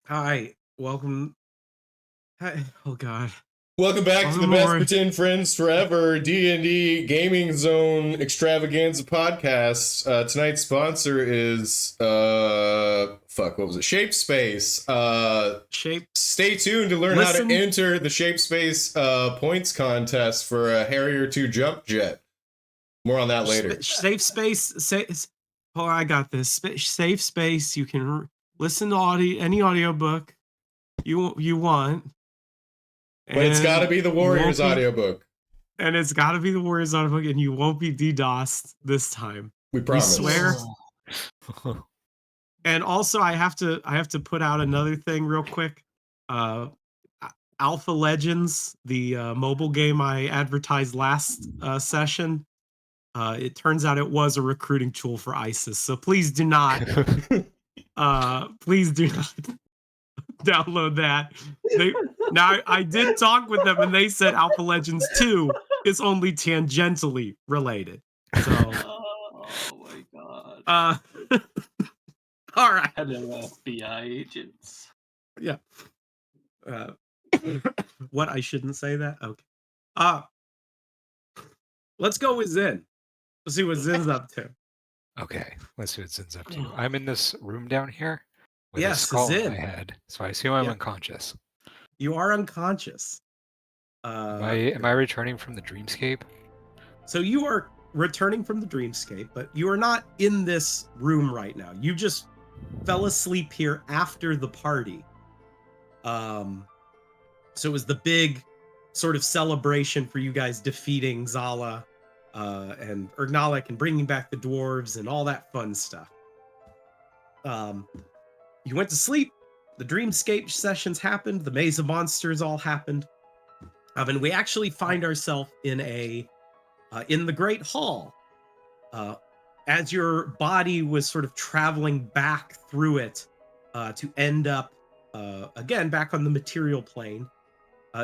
Hi, welcome. Hi, oh God, Welcome back to the welcome best aboard. pretend friends forever D&D Gaming Zone Extravaganza podcast. Tonight's sponsor is what was it? Shape Space. Shape. Stay tuned to learn how to Listen. enter the Shape Space points contest for a Harrier 2 jump jet. More on that later. Safe space. Oh, I got this. Safe space. You can listen to any audiobook you want, But it's got to and be the you Warriors won't be. audiobook. And it's got to be the Warriors audiobook, and you won't be DDoSed this time. We We promise. swear. And also, I have to put out another thing real quick. Alpha Legends, the mobile game I advertised last session, it turns out it was a recruiting tool for ISIS. So please do not download that. Now I did talk with them and they said Alpha Legends 2 is only tangentially related. So Oh my god. all right. Hello, FBI agents. Yeah. What, I shouldn't say that? Okay. Let's go with Zen. Let's see what Zen's up to. Okay, let's see what Zin's up to. I'm in this room down here with a Yes, skull in Zin. my head, so I assume I'm Yeah. unconscious. You are unconscious. Am I returning from the dreamscape? So you are returning from the dreamscape, but you are not in this room right now. You just fell asleep here after the party. So it was the big sort of celebration for you guys defeating Zala and Ergnalik and bringing back the dwarves and all that fun stuff. You went to sleep. The dreamscape sessions happened. The maze of monsters all happened. And we actually find ourselves in the Great Hall. As your body was sort of traveling back through it to end up again back on the material plane,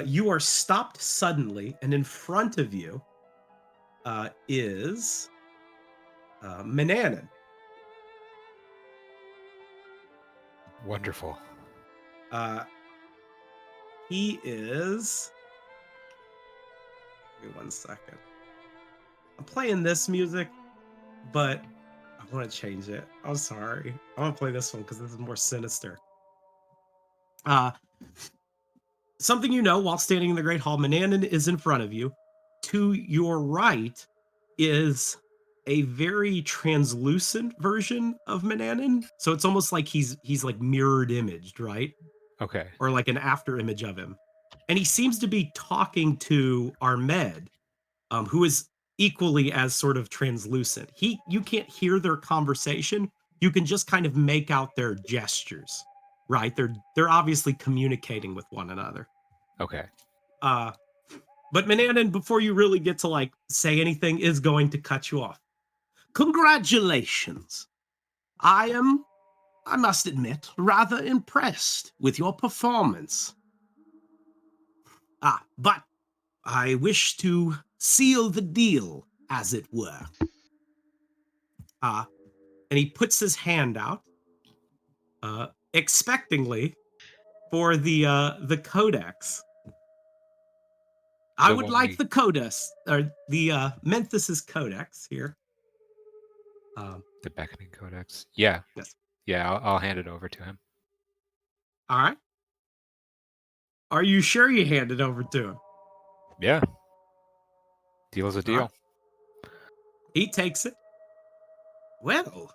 you are stopped suddenly, and in front of you is Menanin. Wonderful. He is. Give me 1 second. I'm playing this music, but I want to change it. I'm sorry. I want to play this one because this is more sinister. Something you know while standing in the Great Hall, Menanin is in front of you. To your right is a very translucent version of Menanin. So it's almost like he's like mirrored imaged, right? Okay. Or like an after image of him. And he seems to be talking to Armed, who is equally as sort of translucent. You can't hear their conversation. You can just kind of make out their gestures, right? They're obviously communicating with one another. Okay. But Menanin, before you really get to like say anything, is going to cut you off. Congratulations. I must admit, rather impressed with your performance. But I wish to seal the deal, as it were. And he puts his hand out, expectingly, for the codex. I would like the codex, or the Memphis's codex here. The beckoning codex. Yeah. Yes. Yeah, I'll hand it over to him. All right. Are you sure you hand it over to him? Yeah. Deal's a deal. Right. He takes it. Well,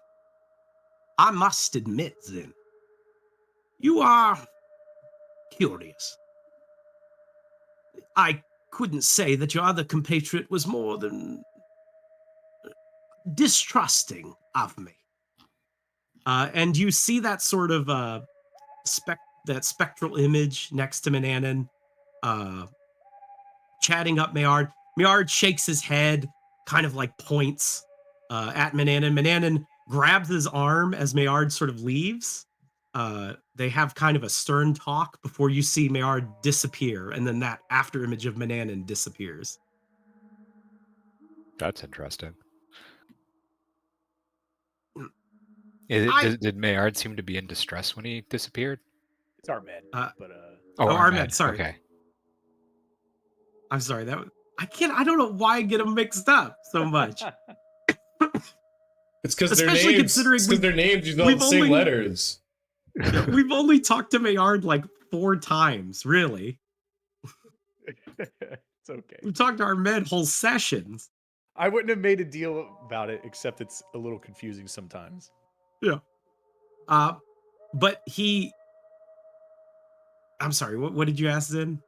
I must admit, then, you are curious. I couldn't say that your other compatriot was more than distrusting of me. And you see that sort of that spectral image next to Menanin, chatting up Maillard. Maillard shakes his head, kind of like points at Menanin. Menanin grabs his arm as Maillard sort of leaves. They have kind of a stern talk before you see Maillard disappear, and then that after image of Menanin disappears. That's interesting. I- Did Maillard seem to be in distress when he disappeared? It's Ahmed. Uh, But Oh, Ahmed, sorry. Okay. I'm sorry. I don't know why I get them mixed up so much. It's because their Especially names. considering It's because their names use all we've the same only- letters. We've only talked to Maillard like 4 times, really. it's okay. We've talked to Ahmed whole sessions. I wouldn't have made a deal about it, except it's a little confusing sometimes. Yeah. But I'm sorry, what did you ask then?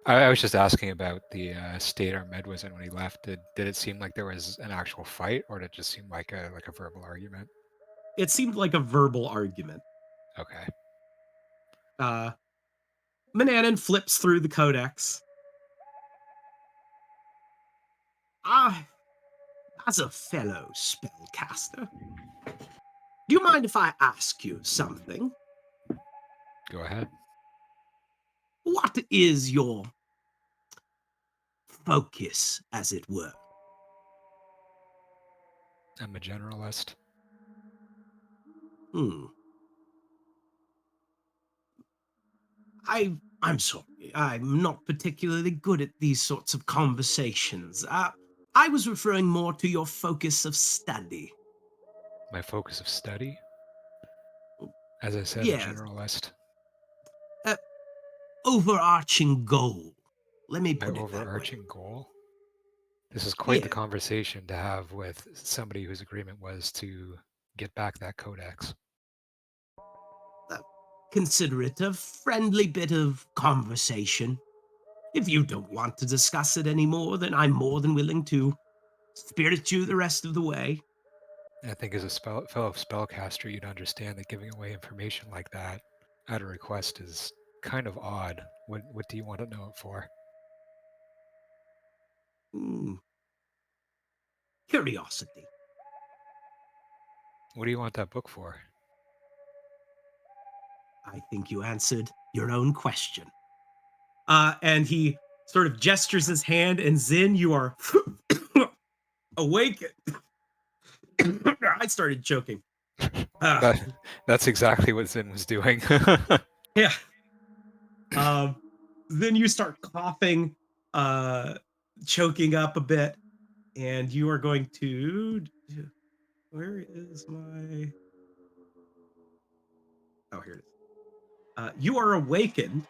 I was just asking about the state Ahmed was in when he left. Did it seem like there was an actual fight, or did it just seem like a verbal argument? It seemed like a verbal argument. Okay. Mananan flips through the codex. As a fellow spellcaster, do you mind if I ask you something? Go ahead. What is your focus, as it were? I'm a generalist. I'm sorry. I'm not particularly good at these sorts of conversations. I was referring more to your focus of study. My focus of study? As I said, Yes. a generalist. Overarching goal. Let me My put it that way. overarching goal? This is quite the Yeah. conversation to have with somebody whose agreement was to get back that codex. Consider it a friendly bit of conversation. If you don't want to discuss it anymore, then I'm more than willing to spirit you the rest of the way. I think as a fellow spellcaster, you'd understand that giving away information like that at a request is kind of odd. What do you want to know it for? Curiosity. What do you want that book for? I think you answered your own question. And he sort of gestures his hand, and Zin, you are awakened. I started choking. That's exactly what Zin was doing. Yeah. Then you start coughing, choking up a bit, and you are going to. Where is my? Oh, here it is. You are awakened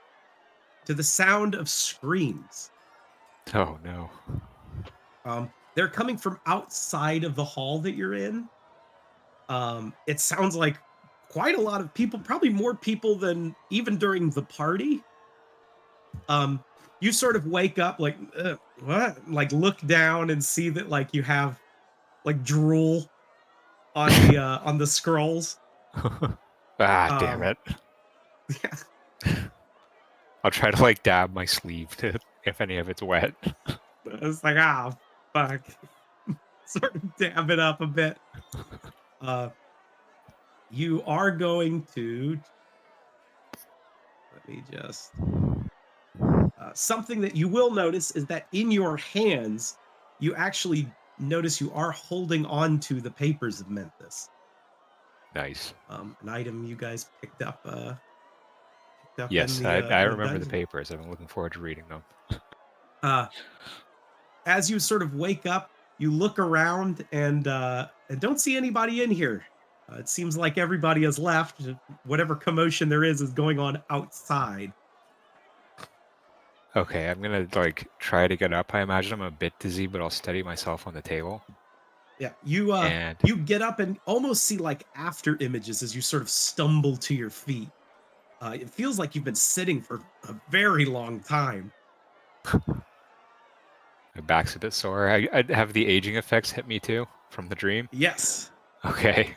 to the sound of screams. Oh no. They're coming from outside of the hall that you're in. It sounds like quite a lot of people, probably more people than even during the party. You sort of wake up like, what? Like look down and see that like you have like drool on the scrolls. Damn it. Yeah. I'll try to like dab my sleeve if any of it's wet. It's like, fuck. Sort of dab it up a bit. You are going to, let me just, something that you will notice is that in your hands, you actually notice you are holding on to the papers of Memphis. Nice. An item you guys picked up. Yes, in I remember the dungeon. papers. I've been looking forward to reading them. As you sort of wake up, you look around and don't see anybody in here. It seems like everybody has left. Whatever commotion there is going on outside. Okay, I'm gonna like try to get up. I imagine I'm a bit dizzy, but I'll steady myself on the table. Yeah, you get up and almost see like after images as you sort of stumble to your feet. It feels like you've been sitting for a very long time. My back's a bit sore. I have the aging effects hit me too from the dream. Yes. Okay.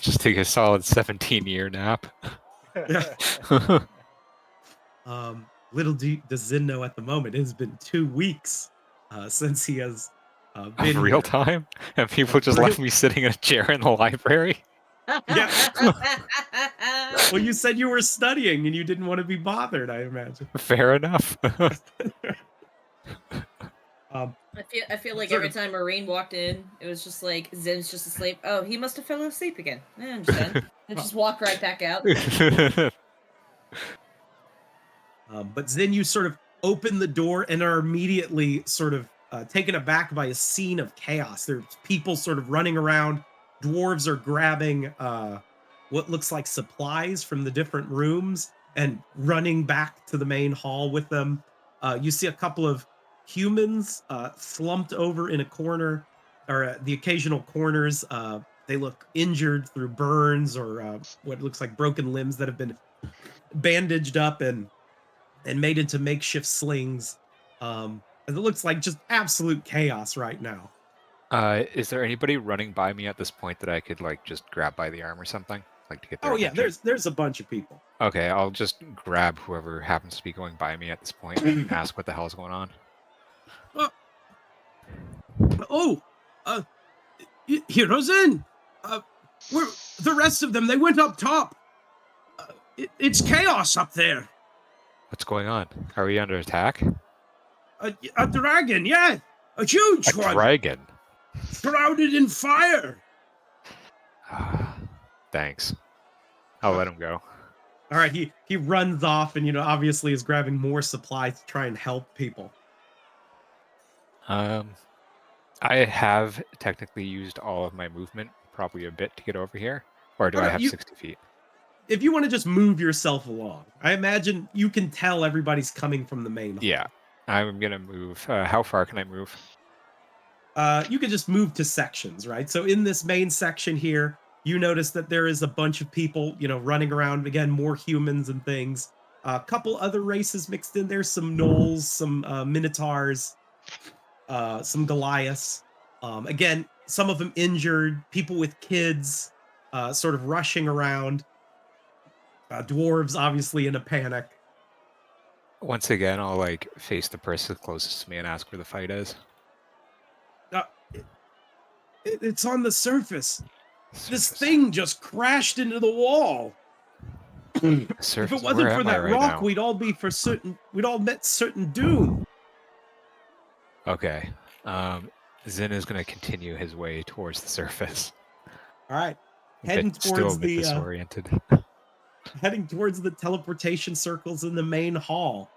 Just take a solid 17-year nap. Yeah. Little does Zin know at the moment, it has been 2 weeks since he has been Of real here. time? And people just left me sitting in a chair in the library? Yeah. Well, you said you were studying and you didn't want to be bothered, I imagine. Fair enough. I feel like every time Marine walked in, it was just like Zin's just asleep. Oh, he must have fell asleep again. I understand. And just walk right back out. But then you sort of open the door and are immediately sort of taken aback by a scene of chaos. There's people sort of running around. Dwarves are grabbing what looks like supplies from the different rooms and running back to the main hall with them. You see a couple of humans slumped over in a corner, or the occasional corners. They look injured through burns or what looks like broken limbs that have been bandaged up and made into makeshift slings. And it looks like just absolute chaos right now. Is there anybody running by me at this point that I could like just grab by the arm or something, like to get their Oh yeah, attention? there's a bunch of people. Okay, I'll just grab whoever happens to be going by me at this point and ask what the hell's going on. Oh, Heroes in. Where the rest of them? They went up top. It's chaos up there. What's going on? Are we under attack? A dragon, yeah, a huge A one, dragon. shrouded in fire. Thanks. I'll let him go. All right, he runs off and obviously is grabbing more supplies to try and help people. I have technically used all of my movement, probably a bit to get over here, or do I have 60 feet? If you want to just move yourself along, I imagine you can tell everybody's coming from the main hall. Yeah, I'm gonna move. How far can I move? You can just move to sections, right? So in this main section here, you notice that there is a bunch of people, running around. Again, more humans and things. A couple other races mixed in there. Some gnolls, some minotaurs, some Goliaths. Again, some of them injured. People with kids, sort of rushing around. Dwarves, obviously, in a panic. Once again, I'll like face the person closest to me and ask where the fight is. It's on the surface. This thing just crashed into the wall. If it wasn't for that rock, we'd all met certain doom. Okay. Zin is going to continue his way towards the surface. All right. Heading towards the disoriented. Heading towards the teleportation circles in the main hall.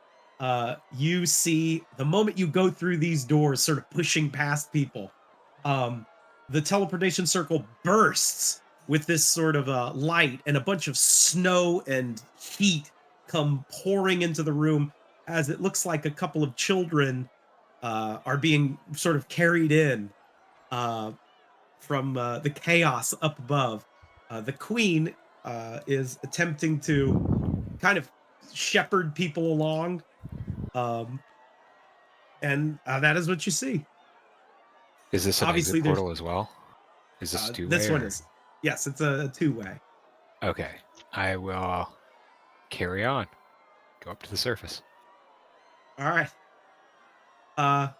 You see the moment you go through these doors, sort of pushing past people. The teleportation circle bursts with this sort of light, and a bunch of snow and heat come pouring into the room as it looks like a couple of children are being sort of carried in from the chaos up above. The queen is attempting to kind of shepherd people along, and that is what you see. Is this an Obviously exit portal as well? Is this two-way? This one is. Yes, it's a two-way. Okay. I will carry on. Go up to the surface. All right.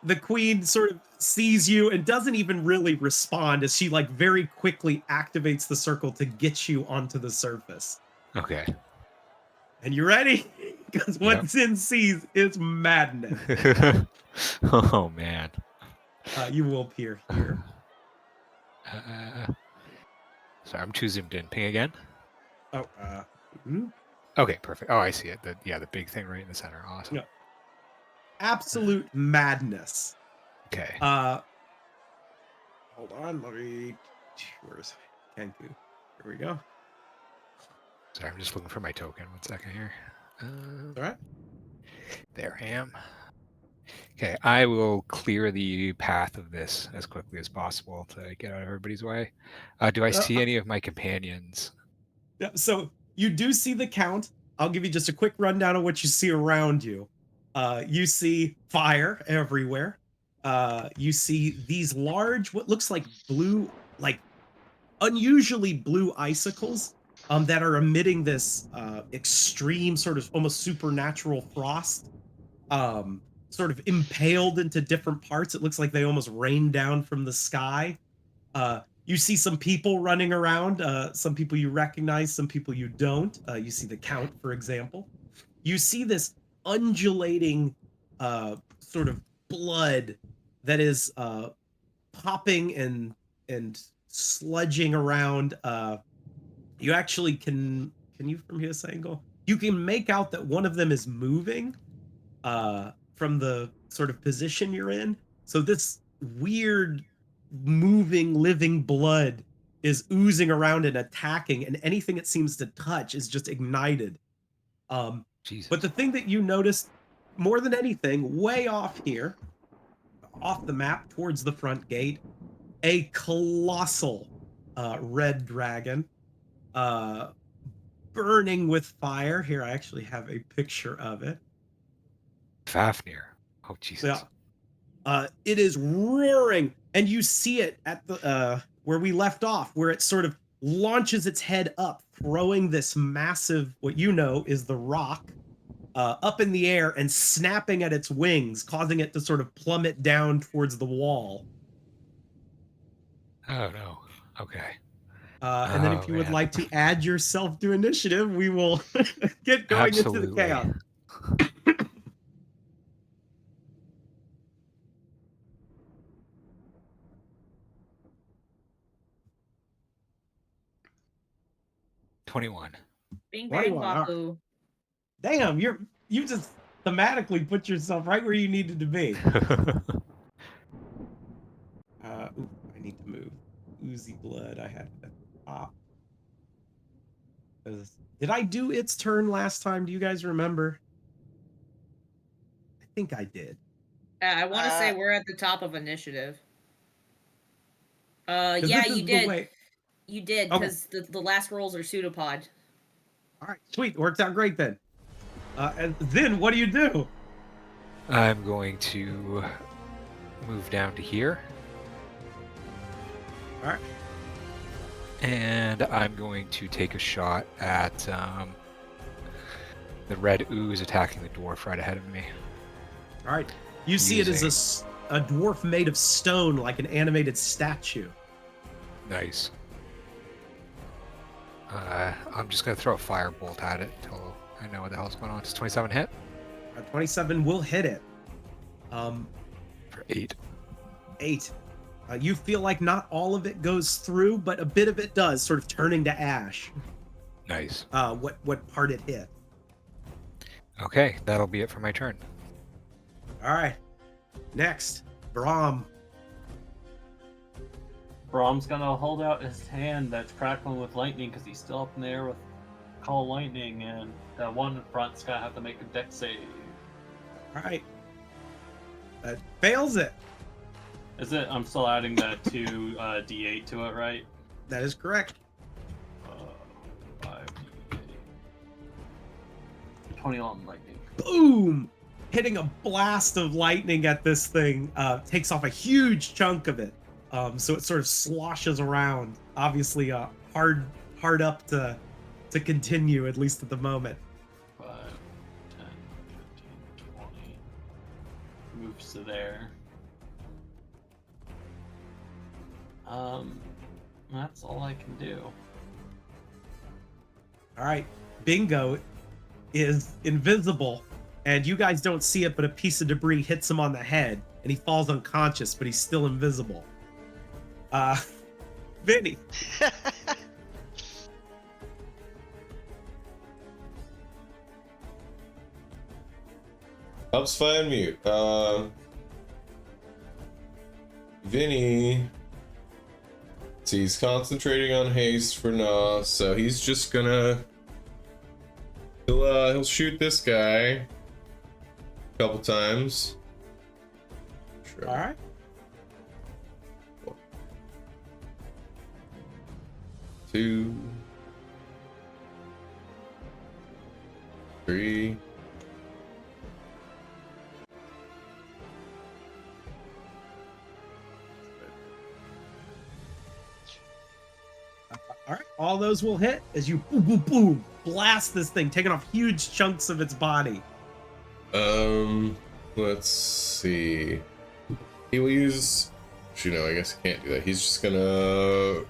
The queen sort of sees you and doesn't even really respond as she like very quickly activates the circle to get you onto the surface. Okay. And you ready? Because what Zin sees is madness. Oh man. You will appear here. Sorry, I'm too zoomed in. Ping again. Oh. Okay, perfect. Oh, I see it. The big thing right in the center. Awesome. No. Absolute madness. Okay. Hold on. Let me. Where's Kenku? Here we go. Sorry, I'm just looking for my token. 1 second here. All right. There I am. Okay, I will clear the path of this as quickly as possible to get out of everybody's way. Do I see any of my companions? Yeah, so you do see the count. I'll give you just a quick rundown of what you see around you. You see fire everywhere. You see these large, what looks like blue, like unusually blue icicles that are emitting this extreme sort of almost supernatural frost. Sort of impaled into different parts. It looks like they almost rain down from the sky. You see some people running around, some people you recognize, some people you don't. You see the count, for example. You see this undulating sort of blood that is popping and sludging around. You actually can Can you from this angle? You can make out that one of them is moving from the sort of position you're in. So this weird moving living blood is oozing around and attacking, and anything it seems to touch is just ignited. Jesus. But the thing that you notice more than anything, way off here, off the map towards the front gate, a colossal red dragon burning with fire. Here, I actually have a picture of it. Fafnir. Oh, Jesus. Yeah. It is roaring, and you see it at the where we left off, where it sort of launches its head up, throwing this massive, what you know is the rock, up in the air and snapping at its wings, causing it to sort of plummet down towards the wall. Oh, no. Okay. And then if you would man. like to add yourself to initiative, we will get going Absolutely. into the chaos. 21. Bing bang 21, all right. babu. Damn, you just thematically put yourself right where you needed to be. Ooh, I need to move. Oozy blood, I had it at the top. Did I do its turn last time? Do you guys remember? I think I did. I want to say we're at the top of initiative. 'Cause Yeah, this is you the did. way- You did, Okay. because the last rolls are pseudopod. All right, sweet. Works out great then. And then what do you do? I'm going to move down to here. All right. And I'm going to take a shot at the red ooze attacking the dwarf right ahead of me. All right. You see it as a dwarf made of stone, like an animated statue. Nice. I'm just going to throw a firebolt at it until I know what the hell's going on. Does 27 hit? 27 will hit it. For 8. 8. You feel like not all of it goes through, but a bit of it does, sort of turning to ash. Nice. What part it hit. Okay, that'll be it for my turn. All right. Next, Brahm. Brahm's gonna hold out his hand that's crackling with lightning because he's still up in the air with call lightning, and that one in front's gonna have to make a dex save. All right. That fails it. Is it? I'm still adding that to D8 to it, right? That is correct. 5 D8. 20 on lightning. Boom! Hitting a blast of lightning at this thing takes off a huge chunk of it. So it sort of sloshes around. Obviously, hard up to continue, at least at the moment. 5, 10, 15, 20. Moves to there. That's all I can do. All right, Bingo is invisible, and you guys don't see it, but a piece of debris hits him on the head, and he falls unconscious, but he's still invisible. Vinny. Helps find mute. Vinny. So he's concentrating on haste for Nah, so he's just gonna he'll shoot this guy a couple times. Sure. All right. 2, 3. All right, all those will hit as you boom, boom, boom, blast this thing, taking off huge chunks of its body. Let's see. He will use. Actually, no, I guess he can't do that. He's just gonna.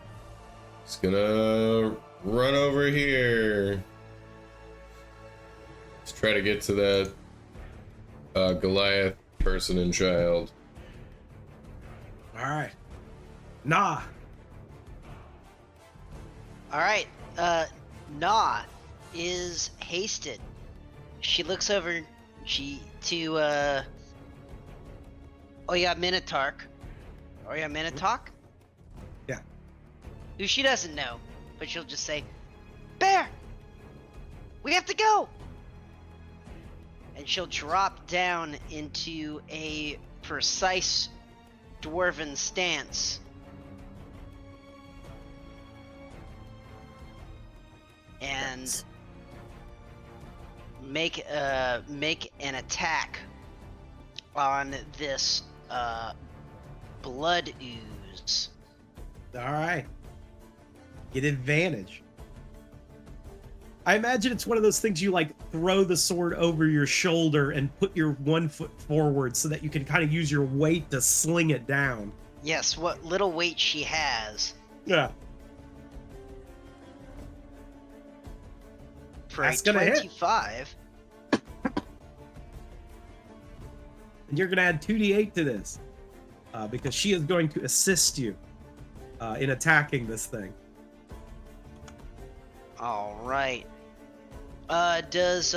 He's gonna run over here. Let's try to get to that Goliath person and child. All right. Nah. All right, Nah is hasted. She looks over to Minotaur. Minotaur? Yeah. Who she doesn't know, but she'll just say, "Bear! We have to go!" And she'll drop down into a precise dwarven stance. And make an attack on this blood ooze. All right. Get advantage. I imagine it's one of those things you like throw the sword over your shoulder and put your 1 foot forward so that you can kind of use your weight to sling it down. Yes, what little weight she has. Yeah. For That's a gonna hit. 25. And you're going to add 2d8 to this because she is going to assist you in attacking this thing. All right. Does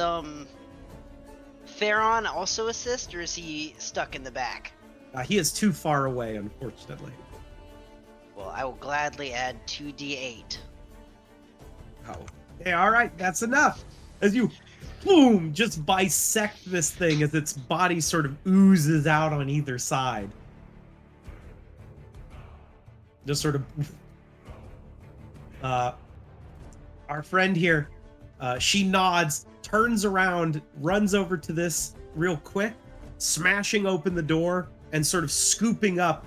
Theron also assist, or is he stuck in the back? He is too far away, unfortunately. Well, I will gladly add 2d8. Oh. Okay, all right, that's enough. As you, boom, just bisect this thing as its body sort of oozes out on either side. Just sort of. Our friend here, she nods, turns around, runs over to this real quick, smashing open the door and sort of scooping up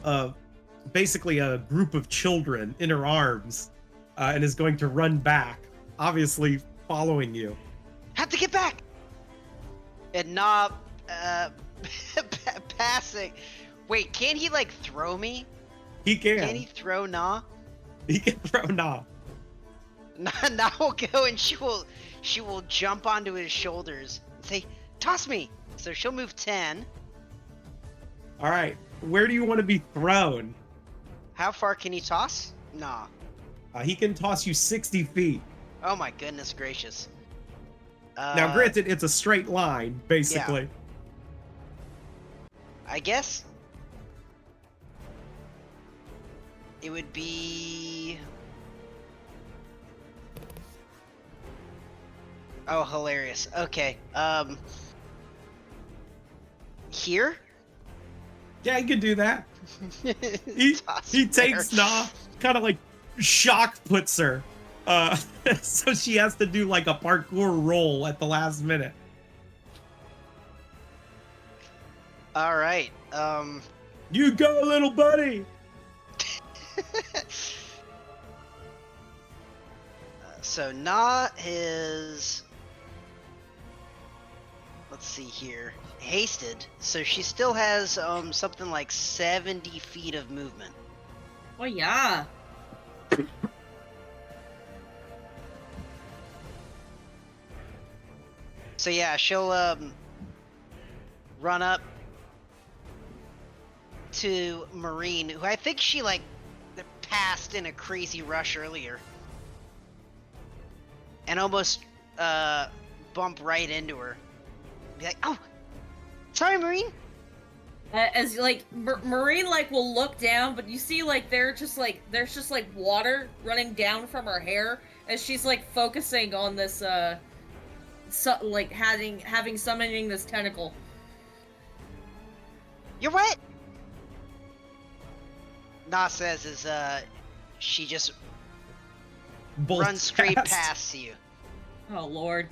basically a group of children in her arms, and is going to run back, obviously following you. Have to get back! And Nah, passing. Wait, can't he, like, throw me? He can. Can he throw Nah? He can throw Nah. Nah will go and she will jump onto his shoulders and say, "Toss me!" So she'll move 10. All right, where do you want to be thrown? How far can he toss? Nah. He can toss you 60 feet. Oh my goodness gracious. Now, granted, it's a straight line, basically. I guess it would be... Oh, hilarious. Okay. Here? Yeah, he could do that. He takes Nah, kind of like shock puts her. So she has to do like a parkour roll at the last minute. All right. You go, little buddy. So Nah is... Let's see here. Hasted. So she still has something like 70 feet of movement. Oh yeah. So yeah, she'll run up to Marine, who I think she like passed in a crazy rush earlier, and almost bump right into her. Be like, "Oh, sorry, Marine." As like Marine like will look down, but you see like there's just like water running down from her hair as she's like focusing on this like having summoning this tentacle. You're what? Nah says is she just Bolts runs straight past you. Oh lord.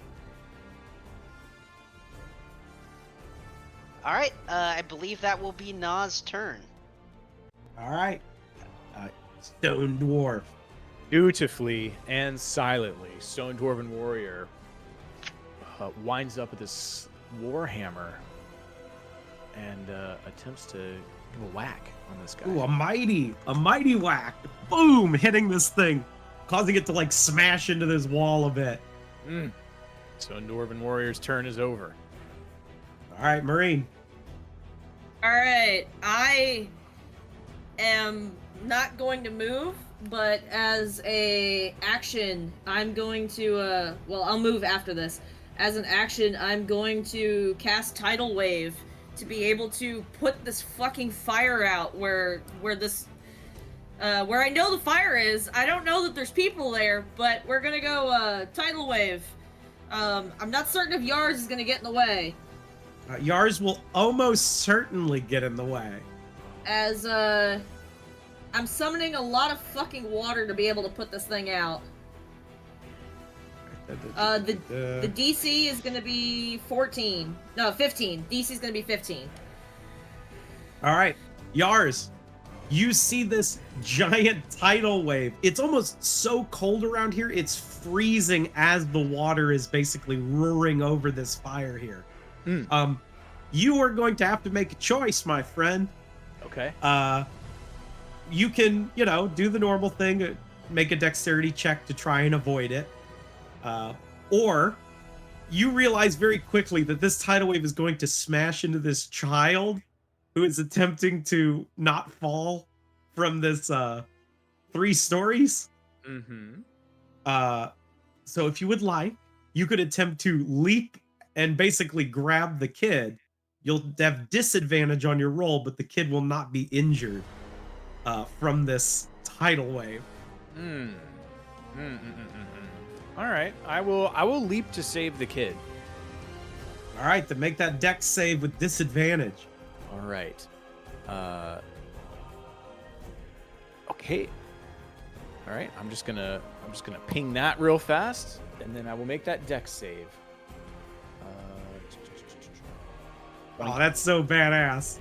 All right, I believe that will be Na's turn. All right. Stone Dwarf. Dutifully and silently, Stone Dwarven Warrior winds up with this warhammer and attempts to give a whack on this guy. Ooh, a mighty whack. Boom, hitting this thing, causing it to like smash into this wall a bit. Stone Dwarven Warrior's turn is over. All right, Marine. All right, I am not going to move but as a action, I'm going to, well, I'll move after this. As an action, I'm going to cast Tidal Wave to be able to put this fucking fire out where this, where I know the fire is. I don't know that there's people there, but we're gonna go, Tidal Wave. I'm not certain if Yars is gonna get in the way. Yars will almost certainly get in the way. As, I'm summoning a lot of fucking water to be able to put this thing out. The DC is gonna be 14. No, 15. DC is gonna be 15. All right, Yars, you see this giant tidal wave. It's almost so cold around here, it's freezing as the water is basically roaring over this fire here. You are going to have to make a choice, my friend. Okay. You can, do the normal thing, make a dexterity check to try and avoid it. Or you realize very quickly that this tidal wave is going to smash into this child who is attempting to not fall from this 3 stories. Mm-hmm. So if you would like, you could attempt to leap and basically grab the kid. You'll have disadvantage on your roll, but the kid will not be injured from this tidal wave. All right, I will leap to save the kid. All right, then make that dex save with disadvantage. All right. Okay. All right, I'm just gonna ping that real fast, and then I will make that dex save. Oh, that's so badass.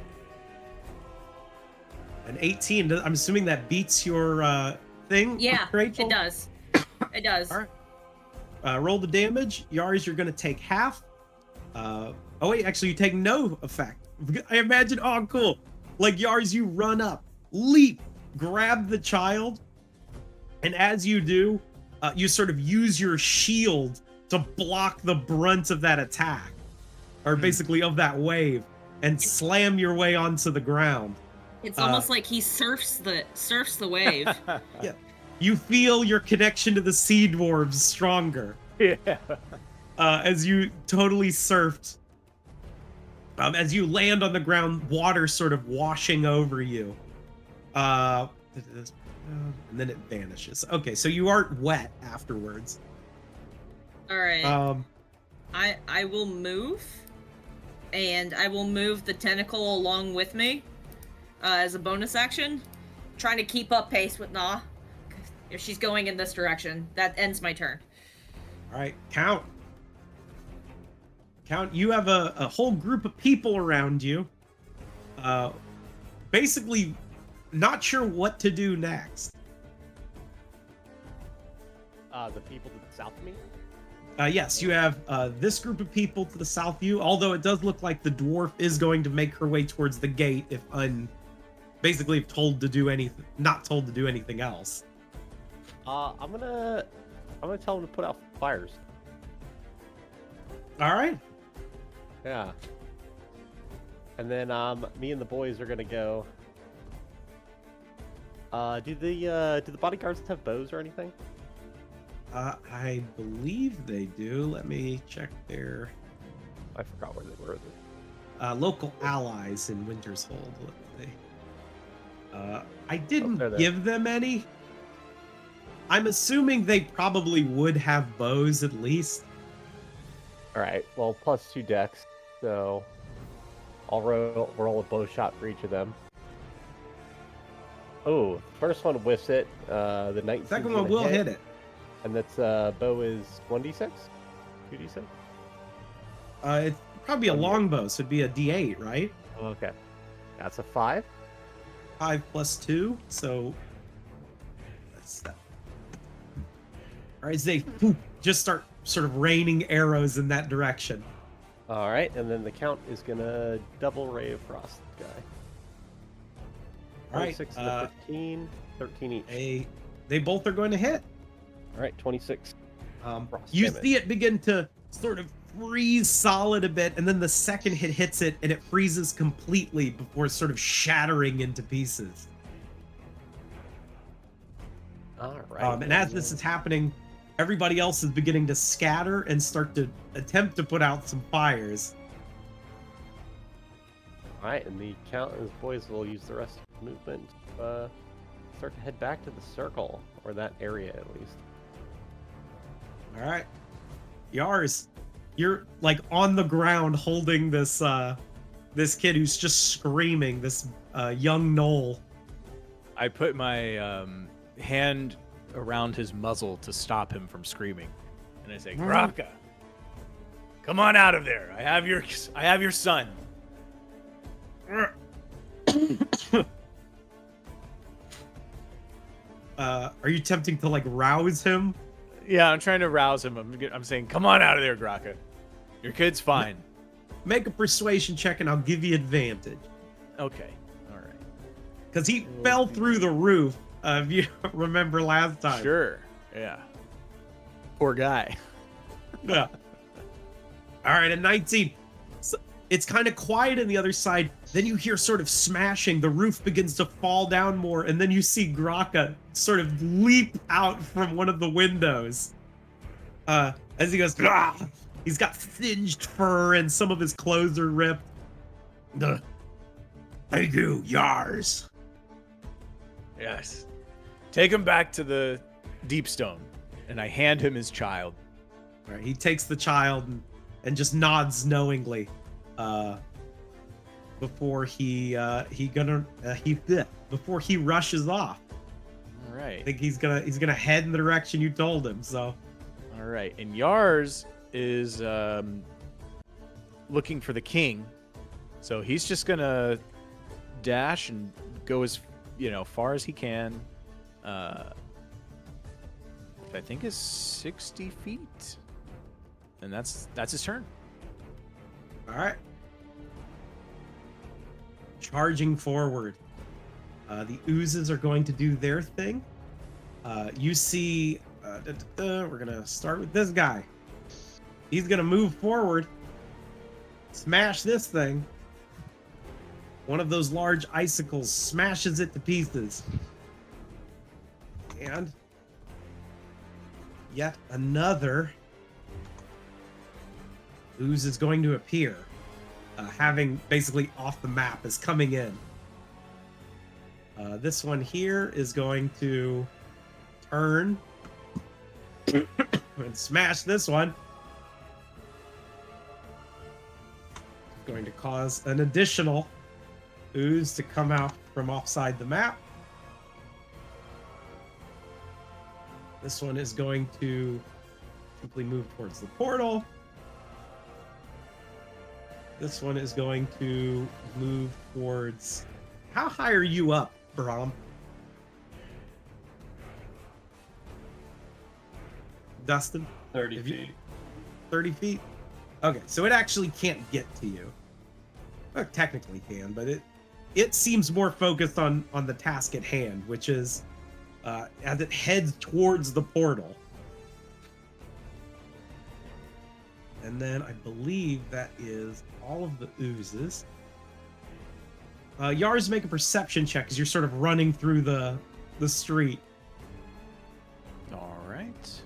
An 18. I'm assuming that beats your thing. Yeah, Rachel? it does. It does. All right. Roll the damage. Yars, you're going to take half. Oh, wait, actually, you take no effect. I imagine, oh, cool. Like, Yars, you run up, leap, grab the child, and as you do, you sort of use your shield to block the brunt of that attack, or basically of that wave, and slam your way onto the ground. It's almost like he surfs the wave. Yeah. You feel your connection to the sea dwarves stronger. Yeah. As you totally surfed. As you land on the ground, water sort of washing over you. And then it vanishes. Okay, so you aren't wet afterwards. All right. I will move, and I will move the tentacle along with me as a bonus action, trying to keep up pace with Na. If she's going in this direction, that ends my turn. All right, Count, you have a whole group of people around you. Basically, not sure what to do next. The people to the south of me? Yes, you have this group of people to the south of you, although it does look like the dwarf is going to make her way towards the gate if basically told to do anything, not told to do anything else. I'm gonna tell them to put out fires. All right. Yeah. And then me and the boys are gonna go. Do the bodyguards have bows or anything? I believe they do. Let me check their I forgot where they were. local allies in Winter's Hold. I didn't there. give them any. I'm assuming they probably would have bows at least. All right. Well, +2 dex, so I'll roll a bow shot for each of them. Oh, first one whiffs it. The 19. Second one will hit it. And that's bow is 1d6, 2d6. It's probably a longbow, so it'd be a D8, right? Okay, that's a 5. 5 plus 2, so that's that. All right, they just start sort of raining arrows in that direction. All right, and then the count is gonna double ray of frost the guy. All right, 26 and 15, 13 each. They both are going to hit. All right, 26. You damage. see it begin to sort of freeze solid a bit, and then the second hit hits it, and it freezes completely before sort of shattering into pieces. All right. And as this is happening, everybody else is beginning to scatter and start to attempt to put out some fires. All right, and the Count and his boys will use the rest of the movement to start to head back to the circle, or that area at least. All right, Yars, you're like on the ground holding this this kid who's just screaming, this young Knoll. I put my hand around his muzzle to stop him from screaming, and I say, "Graka, come on out of there! I have your son." Are you attempting to like rouse him? Yeah, I'm trying to rouse him. I'm saying, "Come on out of there, Graka. Your kid's fine." Make a persuasion check, and I'll give you advantage. Okay, all right. Because he fell through the roof. If you remember last time. Sure. Yeah. Poor guy. Yeah. All right, at 19. So it's kind of quiet on the other side. Then you hear sort of smashing. The roof begins to fall down more, and then you see Graka sort of leap out from one of the windows. As he goes, "Ah!" He's got singed fur, and some of his clothes are ripped. Thank you, Yars. Yes. Take him back to the Deep Stone, and I hand him his child. All right, he takes the child and just nods knowingly. Before he rushes off. All right. I think he's gonna head in the direction you told him. So. All right, and Yars is looking for the king, so he's just gonna dash and go as far as he can. Which I think is 60 feet, and that's his turn. All right. Charging forward. The oozes are going to do their thing. You see, we're gonna start with this guy. He's gonna move forward, smash this thing. One of those large icicles smashes it to pieces. And yet another ooze is going to appear. Having basically off the map is coming in. This one here is going to turn and smash this one. Going to cause an additional ooze to come out from offside the map. This one is going to simply move towards the portal. This one is going to move towards... How high are you up, Brahm? Dustin? 30 feet. 30 feet? Okay, so it actually can't get to you. Well, technically can, but it seems more focused on the task at hand, which is as it heads towards the portal. And then I believe that is all of the oozes. Yars, make a perception check as you're sort of running through the street. All right.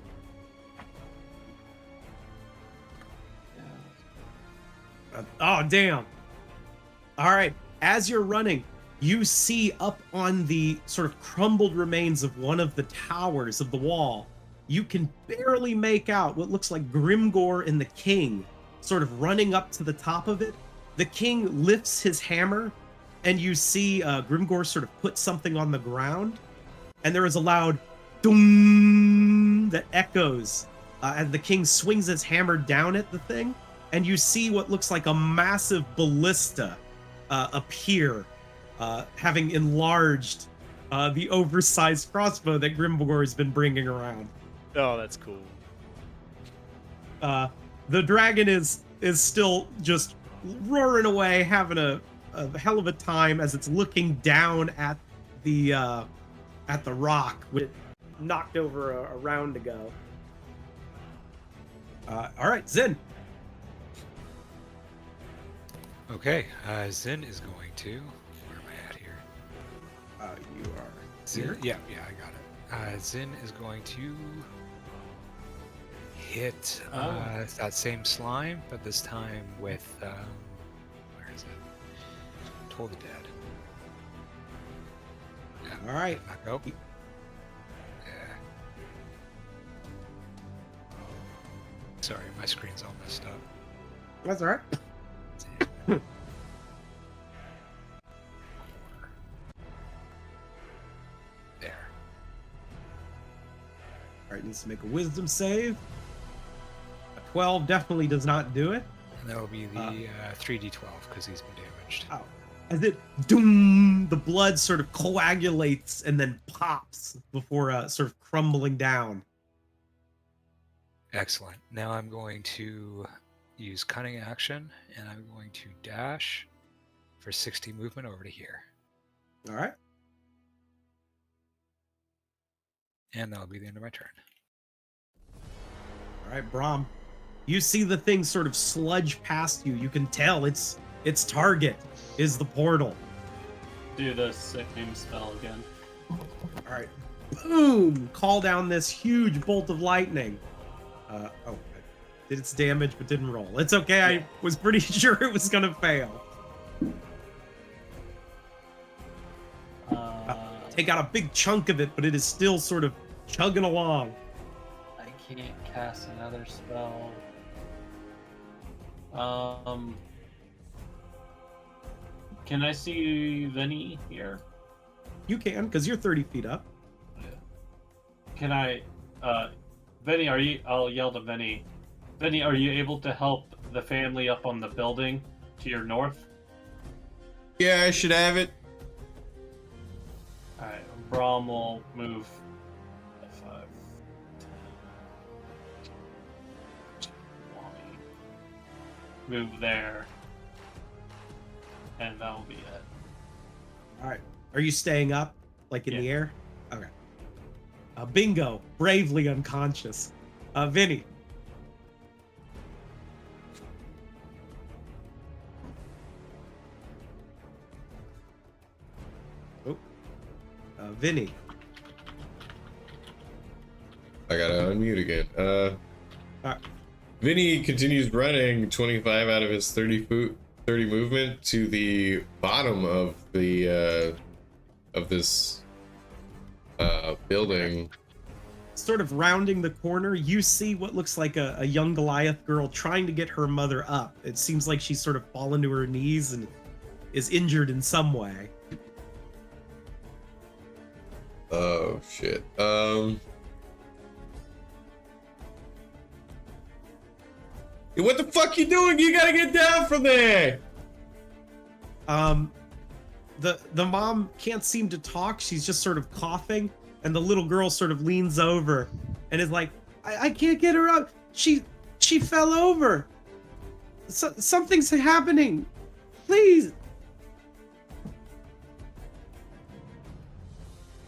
Oh, damn. All right. As you're running, you see up on the sort of crumbled remains of one of the towers of the wall, you can barely make out what looks like Grimgor and the king sort of running up to the top of it. The king lifts his hammer, and you see Grimgor sort of put something on the ground, and there is a loud doom that echoes as the king swings his hammer down at the thing, and you see what looks like a massive ballista appear, having enlarged the oversized crossbow that Grimgor has been bringing around. Oh, that's cool. The dragon is still just roaring away, having a hell of a time as it's looking down at the rock which it knocked over a round ago. All right, Zin. Okay, Zin is going to... Where am I at here? You are Zin? here. Yeah, I got it. Zin is going to hit Oh. that same slime, but this time with where is it? Toll the Dead. Yeah, All right. knock out. Yeah. Sorry, my screen's all messed up. That's all right. There. All right, needs to make a wisdom save. A 12 definitely does not do it. And that'll be the 3d12 because he's been damaged. Oh. As it doom, the blood sort of coagulates and then pops before sort of crumbling down. Excellent. Now I'm going to use cunning action, and I'm going to dash for 60 movement over to here. All right. And that'll be the end of my turn. All right, Brahm. You see the thing sort of sludge past you. You can tell its target is the portal. Do the sickening spell again. All right. Boom! Call down this huge bolt of lightning. I did its damage but didn't roll. It's okay. I was pretty sure it was going to fail. Take out a big chunk of it, but it is still sort of chugging along. I can't cast another spell. Can I see Vinny here? You can, because you're 30 feet up. Can I, Vinny, I'll yell to Vinny. Vinny, are you able to help the family up on the building to your north? Yeah, I should have it. Alright, Brahm will move 5, 10, 20. Move there. And that'll be it. All right. Are you staying up, like in Yeah. the air? Okay. Bingo, bravely unconscious. Vinny. Oh. Vinny. I gotta unmute again. Alright. Vinny continues running 25 out of his 30 movement to the bottom of the of this building. Sort of rounding the corner, you see what looks like a young Goliath girl trying to get her mother up. It seems like she's sort of fallen to her knees and is injured in some way. Oh shit. What the fuck you doing? You gotta get down from there. The mom can't seem to talk. She's just sort of coughing, and the little girl sort of leans over and is like, I can't get her up. She fell over. Something's happening. Please.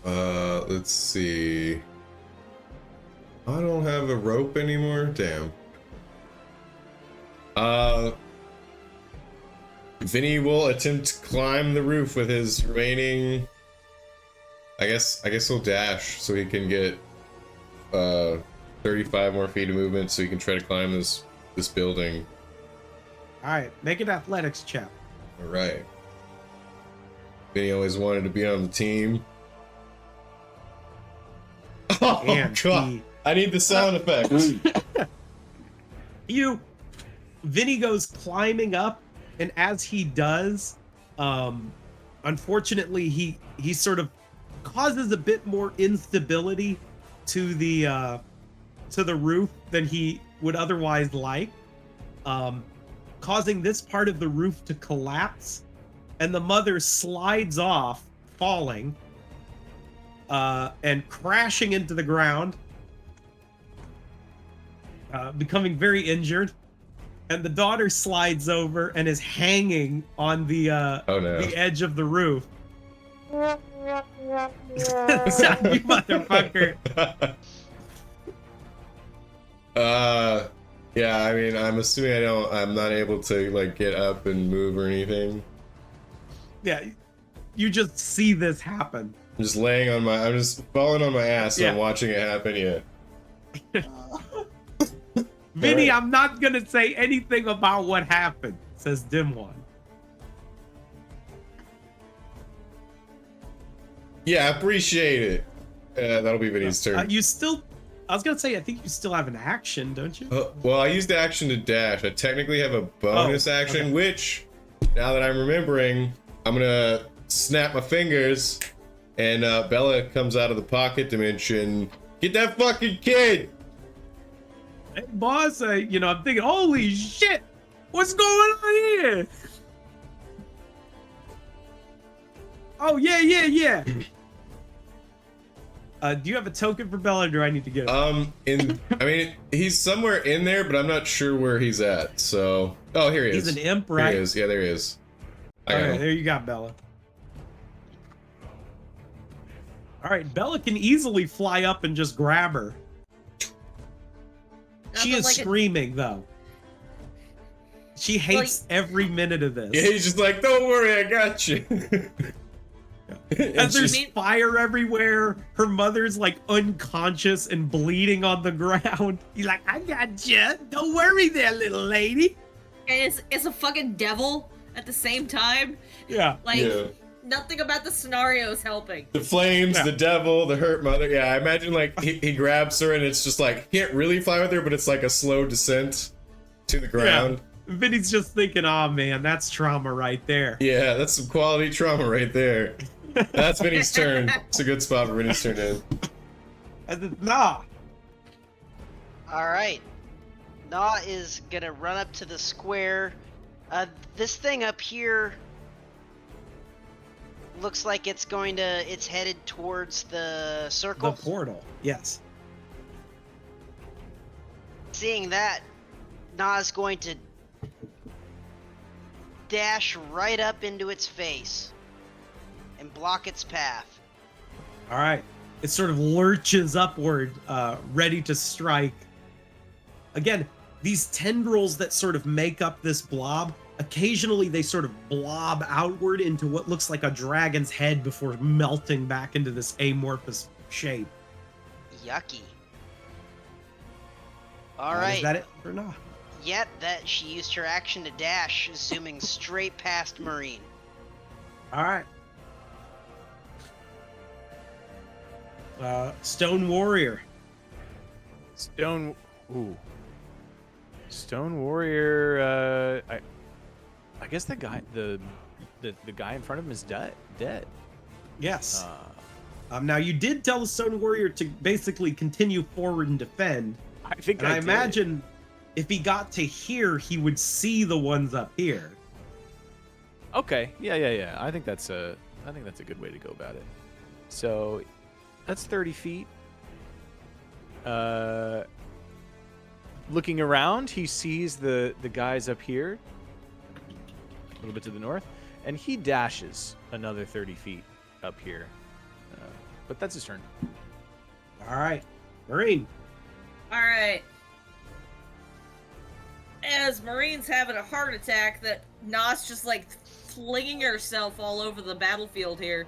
Let's see. I don't have a rope anymore. Damn. Vinny will attempt to climb the roof with his remaining. I guess he'll dash so he can get 35 more feet of movement, so he can try to climb this building. All right, make an athletics check. All right. Vinny always wanted to be on the team. Oh And god! I need the sound effects. Vinny goes climbing up, and as he does, unfortunately, he sort of causes a bit more instability to the roof than he would otherwise like, causing this part of the roof to collapse, and the mother slides off, falling, and crashing into the ground, becoming very injured. And the daughter slides over and is hanging on the the edge of the roof. You motherfucker. Yeah, I mean, I'm assuming I'm not able to like get up and move or anything. Yeah, you just see this happen. I'm just I'm just falling on my ass and I'm watching it happen. Yeah. Vinny, Alright. I'm not gonna say anything about what happened, says Dim One. Yeah, I appreciate it. That'll be Vinny's turn. I was gonna say, I think you still have an action, don't you? Well, I used the action to dash. I technically have a bonus action, okay. which, now that I'm remembering, I'm gonna snap my fingers, and Bella comes out of the pocket dimension. Get that fucking kid! Hey, boss, I'm thinking, holy shit, what's going on here? Oh, yeah. Do you have a token for Bella, or do I need to get it? I mean, he's somewhere in there, but I'm not sure where he's at, so... Oh, here he is. He's an imp, right? Here he is. Yeah, there he is. I got Okay, him. there you got Bella. All right, Bella can easily fly up and just grab her. She is screaming, though. She hates every minute of this. Yeah, he's just like, don't worry, I got you. And there's fire everywhere. Her mother's like unconscious and bleeding on the ground. He's like, I got you. Don't worry there, little lady. And it's a fucking devil at the same time. Yeah. Nothing about the scenario is helping. The flames, the devil, the hurt mother. Yeah, I imagine like he grabs her and it's just like, he can't really fly with her, but it's like a slow descent to the ground. Yeah. Vinny's just thinking, oh man, that's trauma right there. Yeah, that's some quality trauma right there. That's Vinny's turn. It's a good spot for Vinny's turn in. Nah. Alright. Nah is gonna run up to the square. This thing up here looks like it's headed towards the circle. The portal, yes. Seeing that, Na's going to dash right up into its face and block its path. All right. It sort of lurches upward, ready to strike. Again, these tendrils that sort of make up this blob, occasionally they sort of blob outward into what looks like a dragon's head before melting back into this amorphous shape. Yucky. All right. Is that it or not? Yep, that she used her action to dash, zooming straight past Marine. All right. Stone Warrior. Stone Warrior. I guess the guy in front of him is dead. Yes. Now you did tell the Stone Warrior to basically continue forward and defend. I imagine if he got to here, he would see the ones up here. Okay. Yeah. I think that's a good way to go about it. So that's 30 feet. Looking around, he sees the guys up here, a little bit to the north, and he dashes another 30 feet up here. But that's his turn. All right, Marine. All right. As Marine's having a heart attack, that Na's just like flinging herself all over the battlefield here.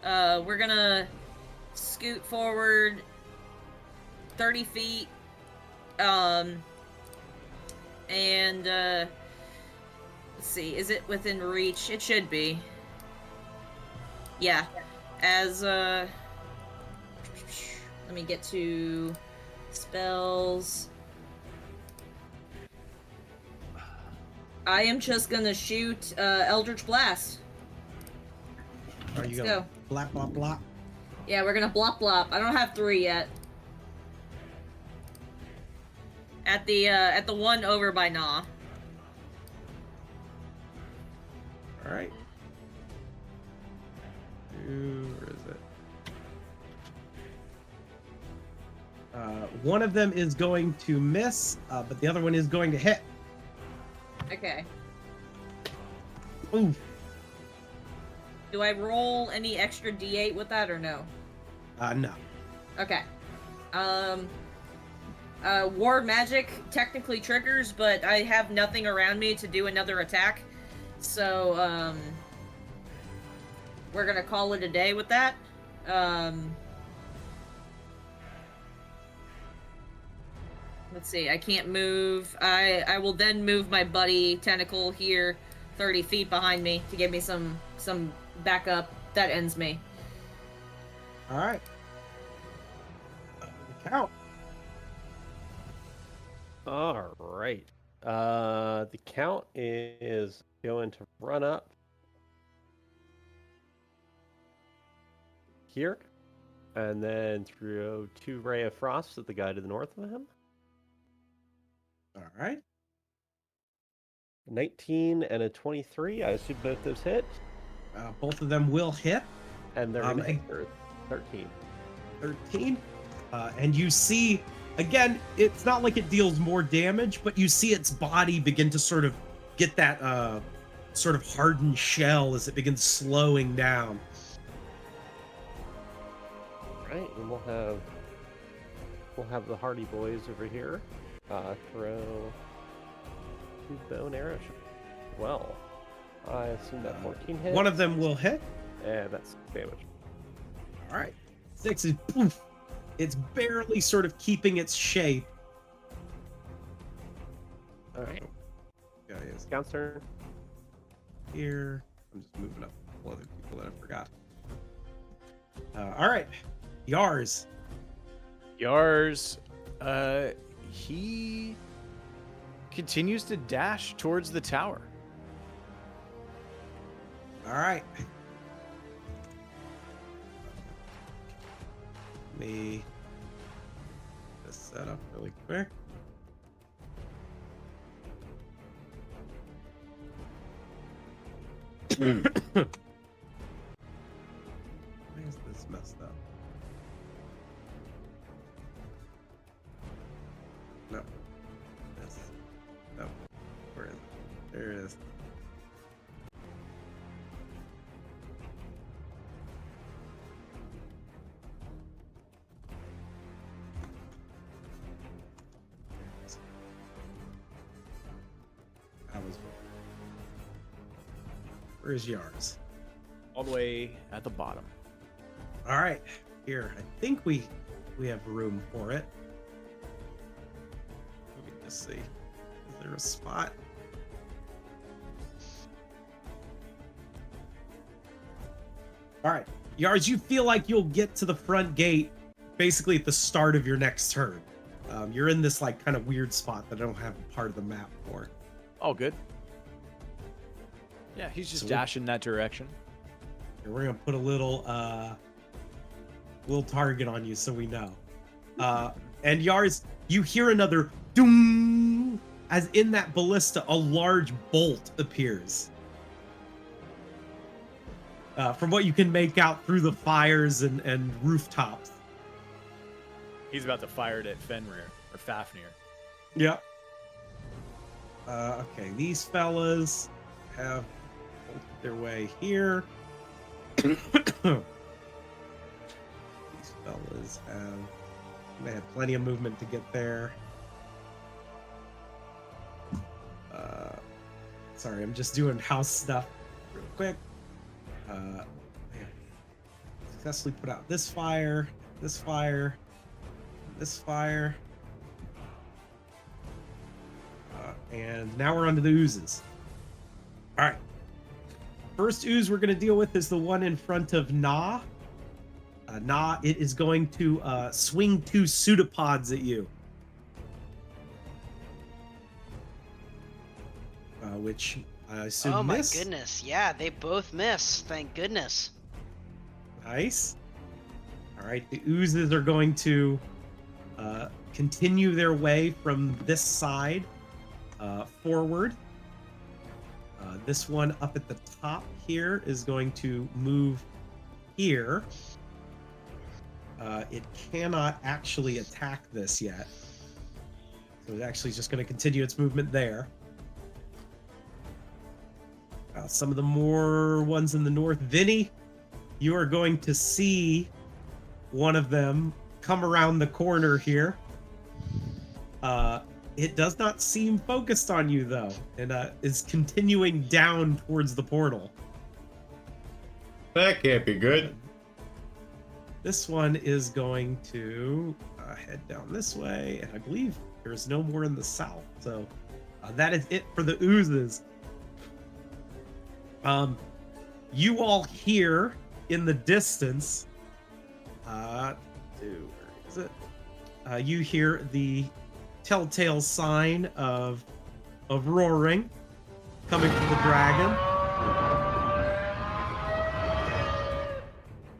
We're gonna scoot forward 30 feet. And let's see, is it within reach? It should be. Yeah. As let me get to spells. I am just gonna shoot Eldritch Blast. Are you Let's gonna go. blop blop blop? Yeah, we're gonna blop blop. I don't have 3 yet. At the one over by Na. All right. Where is it? One of them is going to miss, but the other one is going to hit. Okay. Ooh. Do I roll any extra D8 with that or no? No. Okay. War magic technically triggers, but I have nothing around me to do another attack. So, we're gonna call it a day with that. Let's see, I can't move. I will then move my buddy Tentacle here 30 feet behind me to give me some backup. That ends me. All right. Count. All right. The count is going to run up here, and then throw 2 Ray of Frost at the guy to the north of him. All right. 19 and a 23. I assume both those hit, Both of them will hit. and they're gonna hit for 13. 13. And you see, again, it's not like it deals more damage, but you see its body begin to sort of get that sort of hardened shell as it begins slowing down. Right, and we'll have the Hardy Boys over here throw 2 bow and arrows. Well, I assume that 14 hits. One of them will hit. And that's damage. All right. 6 is poof. It's barely sort of keeping its shape. All right. Guys, Scout's turn. here. I'm just moving up a couple other people that I forgot. All right. Yars. Yars, he continues to dash towards the tower. All right. Let me just set up really quick. Why is this messed up? No. This. No. Where is it? There it is. That was. Where's yours? All the way at the bottom. All right, here. I think we have room for it. Let me just see. Is there a spot? All right, Yards, you feel like you'll get to the front gate basically at the start of your next turn. You're in this like kind of weird spot that I don't have a part of the map for. All good. Yeah, he's just So dashing that direction. And we're gonna put a little target on you so we know. And Yars, you hear another doom as in that ballista a large bolt appears. From what you can make out through the fires and rooftops. He's about to fire it at Fenrir or Fafnir. Yep. Okay, these fellas have bolted their way here. These fellas they have plenty of movement to get there. Sorry, I'm just doing house stuff real quick. Successfully put out this fire, this fire, this fire. And now we're onto the oozes. All right. First ooze we're going to deal with is the one in front of Na. Na, it is going to swing 2 pseudopods at you. Which I assume Oh my miss. goodness, yeah, they both miss. Thank goodness. Nice. All right, the oozes are going to continue their way from this side forward. This one up at the top here is going to move here. It cannot actually attack this yet. So it actually is just going to continue its movement there. Some of the more ones in the north. Vinny, you are going to see one of them come around the corner here. It does not seem focused on you, though, and is continuing down towards the portal. That can't be good. This one is going to head down this way, and I believe there's no more in the south. So that is it for the oozes. You all hear in the distance. Where is it? You hear the telltale sign of roaring coming from the dragon.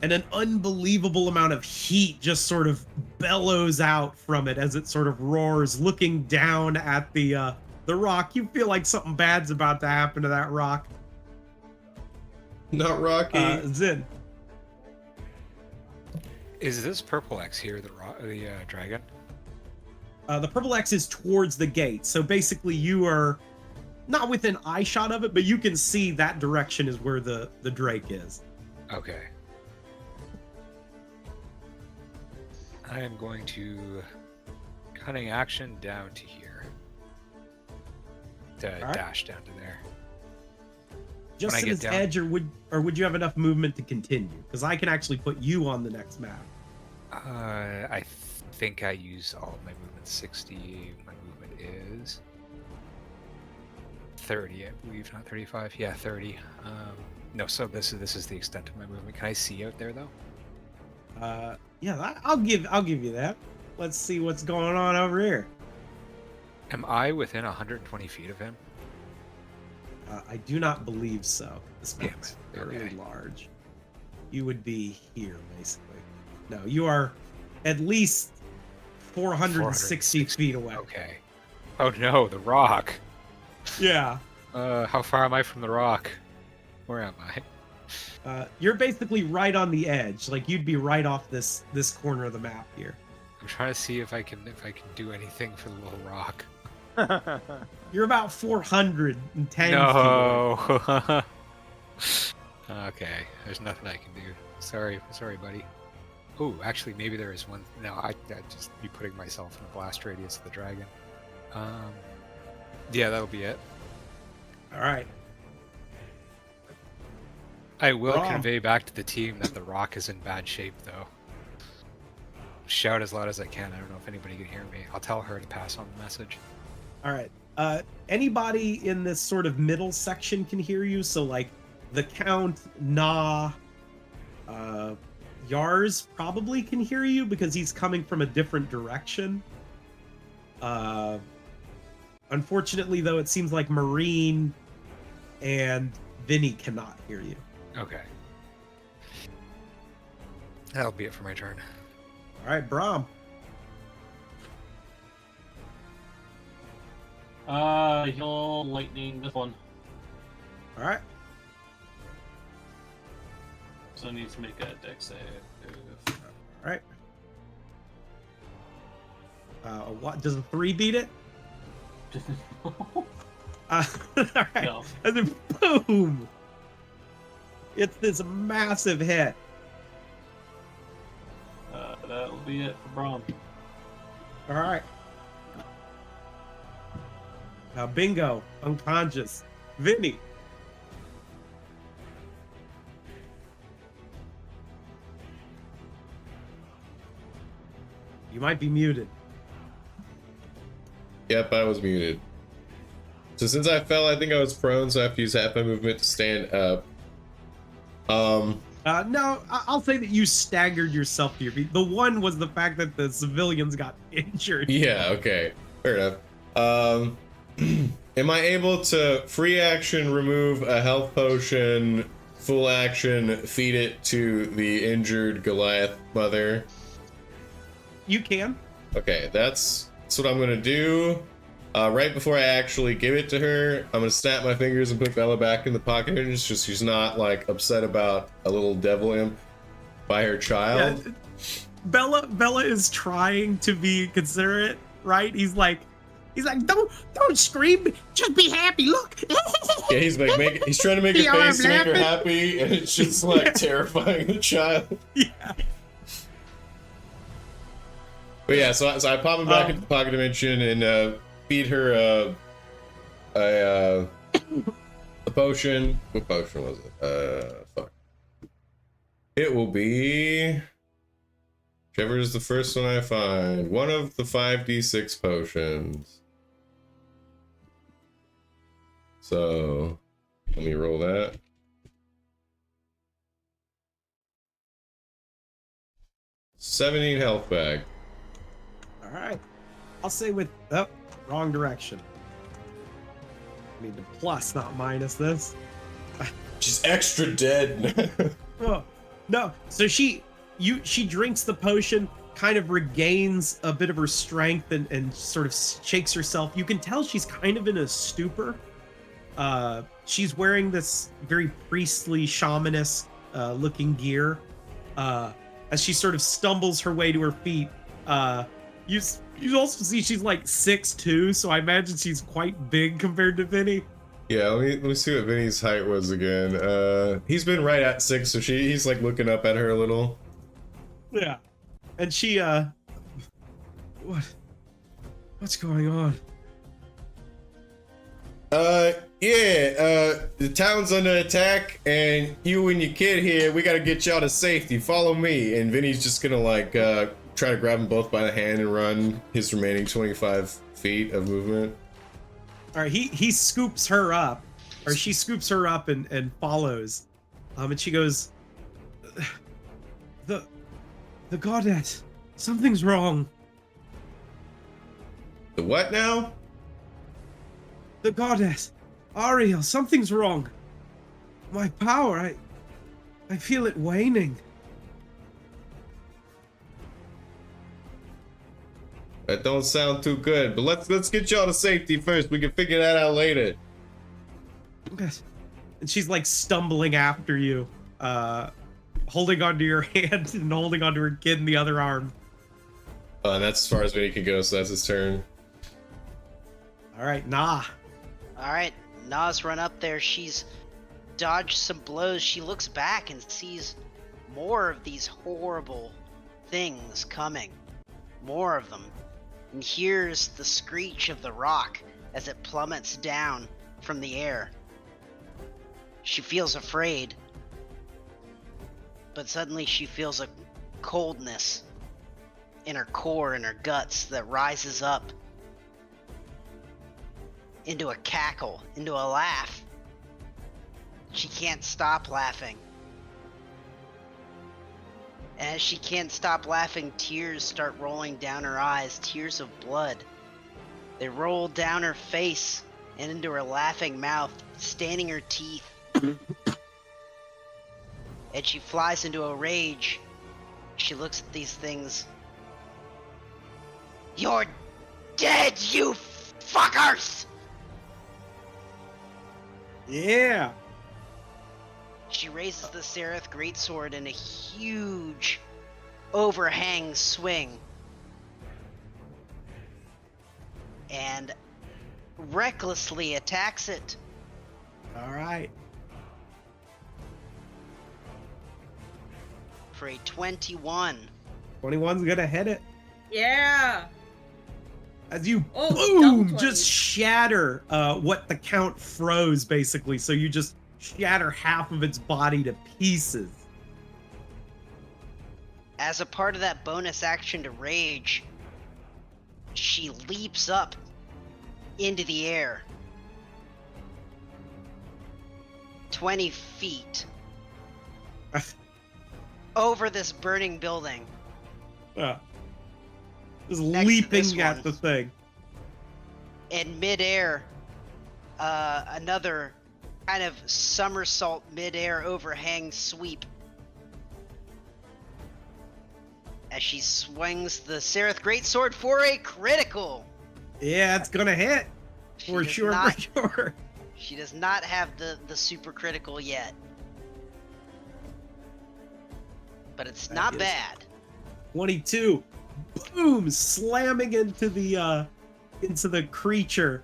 And an unbelievable amount of heat just sort of bellows out from it as it sort of roars, looking down at the rock. You feel like something bad's about to happen to that rock. Not Rocky. Zin. Is this purple X here the dragon? The purple X is towards the gate. So basically you are not within eye shot of it, but you can see that direction is where the Drake is. Okay. I am going to cunning action down to here. To dash down to there. Just When I in get his down- edge, or would you have enough movement to continue? Because I can actually put you on the next map. I think I used all of my movement. 60. My movement is 30, I believe, not 35. Yeah, 30. No, so this is the extent of my movement. Can I see out there though? Yeah, I'll give you that. Let's see what's going on over here. Am I within 120 feet of him? I do not believe so. This Damn one's it. fairly Okay. large. You would be here, basically. No, you are at least 460 feet away. Okay. Oh no, the rock. Yeah. How far am I from the rock? Where am I? You're basically right on the edge. Like you'd be right off this corner of the map here. I'm trying to see if I can do anything for the little rock. You're about 410 feet away. No. Okay, there's nothing I can do. Sorry, buddy. Oh, actually, maybe there is one. No, I'd just be putting myself in a blast radius of the dragon. Yeah, that'll be it. All right. I will Wrong. convey back to the team that the rock is in bad shape, though. Shout as loud as I can. I don't know if anybody can hear me. I'll tell her to pass on the message. All right. Anybody in this sort of middle section can hear you. So like the Count, Na, Yars probably can hear you because he's coming from a different direction. Unfortunately, though, it seems like Marine and Vinny cannot hear you. Okay. That'll be it for my turn. All right, Brahm. He'll lightning this one. All right. So it needs to make a dex save. All right. What does a 3 beat it? All right. No. And then boom! It's this massive hit. That'll be it for Brahm. All right. Bingo, unconscious. Vinny. You might be muted. Yep, I was muted. So since I fell, I think I was prone, so I have to use half my movement to stand up. No, I'll say that you staggered yourself to your feet. The one was the fact that the civilians got injured. Yeah, okay. Fair enough. Am I able to free action remove a health potion, full action feed it to the injured Goliath mother? You can. Okay, that's what I'm gonna do. Right before I actually give it to her, I'm gonna snap my fingers and put Bella back in the pocket, and it's just she's not like upset about a little devil imp by her child. Yeah, Bella is trying to be considerate, right? He's like, don't scream, just be happy. Look. Yeah, he's like he's trying to make Yeah, her I'm face to make her laughing. happy, and it's just like terrifying the child. Yeah. But yeah, so I pop him back into the pocket dimension and feed her a potion. What potion was it? Fuck. It will be Whichever is the first one I find. One of the 5d6 potions. So, let me roll that. $17 health back. All right. I'll say with wrong direction. I need to plus, not minus this. She's extra dead. Oh, no. So she drinks the potion, kind of regains a bit of her strength and sort of shakes herself. You can tell she's kind of in a stupor. She's wearing this very priestly, shamanist looking gear. As she sort of stumbles her way to her feet, you also see she's like 6'2", so I imagine she's quite big compared to Vinny. Yeah, let me see what Vinny's height was again. He's been right at 6, so he's like looking up at her a little. Yeah. And she, what's going on? The town's under attack, and you and your kid here, we gotta get y'all to safety. Follow me. And Vinny's just gonna like, try to grab them both by the hand and run his remaining 25 feet of movement. All right, he scoops her up, or she scoops her up and follows. And she goes, the goddess, something's wrong. The what now? The goddess, Ariel, something's wrong. My power, I feel it waning. That don't sound too good, but let's get y'all to safety first. We can figure that out later. Yes. And she's like stumbling after you, holding onto your hand and holding onto her kid in the other arm. And that's as far as Vinny can go, so that's his turn. All right, nah. All right, Na's run up there. She's dodged some blows. She looks back and sees more of these horrible things coming. More of them. And hears the screech of the rock as it plummets down from the air. She feels afraid. But suddenly she feels a coldness in her core, in her guts, that rises up into a cackle, into a laugh. She can't stop laughing. And as she can't stop laughing, tears start rolling down her eyes, tears of blood. They roll down her face and into her laughing mouth, staining her teeth. And she flies into a rage. She looks at these things. You're dead, you fuckers! Yeah. She raises the Seraph Greatsword in a huge overhang swing. And recklessly attacks it. All right. For a 21. 21's gonna hit it. Yeah. As you Oh, boom, double just 20. shatter what the count froze, basically. So you just shatter half of its body to pieces. As a part of that bonus action to rage, she leaps up into the air. 20 feet. Over this burning building. Just Next to leaping this at one. the thing. In midair, another kind of somersault midair overhang sweep. As she swings the Seraph Greatsword for a critical. Yeah, it's gonna hit. She For does sure, not- for sure. She does not have the super critical yet. But it's That not is- bad. 22. Boom! Slamming into the creature.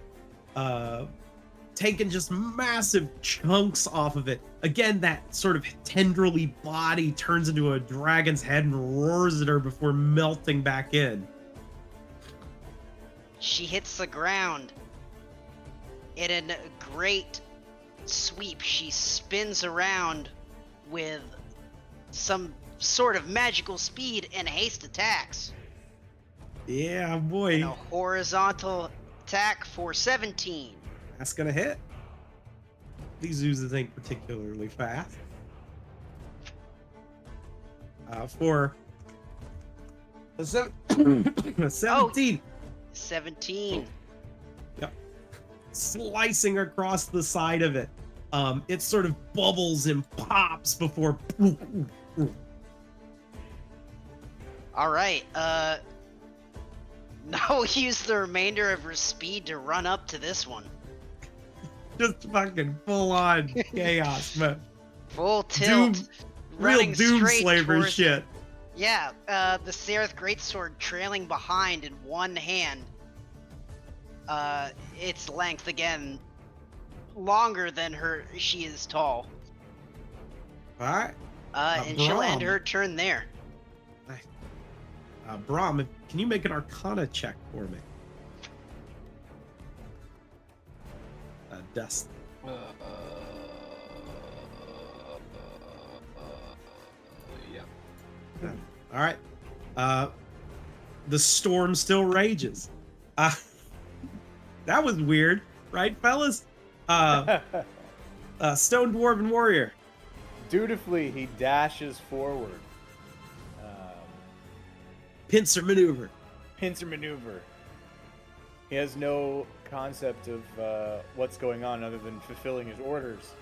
Taking just massive chunks off of it. Again, that sort of tendrily body turns into a dragon's head and roars at her before melting back in. She hits the ground. In a great sweep, she spins around with some sort of magical speed and haste attacks. Yeah, And boy. a horizontal attack for 17. That's gonna hit. These oozes ain't particularly fast. For a 17. 17. Yep. Slicing across the side of it. It sort of bubbles and pops before. All right. Now use the remainder of her speed to run up to this one. Just fucking full on chaos, man. Full tilt. Real running Doom straight Slaver towards shit. Yeah, the Sereth Greatsword trailing behind in one hand. Its length again longer than she is tall. Alright. And she'll end Brahm. her turn there. Brahm, can you make an Arcana check for me? Dust. Yeah. All right. The storm still rages. That was weird, right, fellas? Stone Dwarven Warrior. Dutifully, he dashes forward. Pincer maneuver. Pincer maneuver. He has no concept of what's going on other than fulfilling his orders.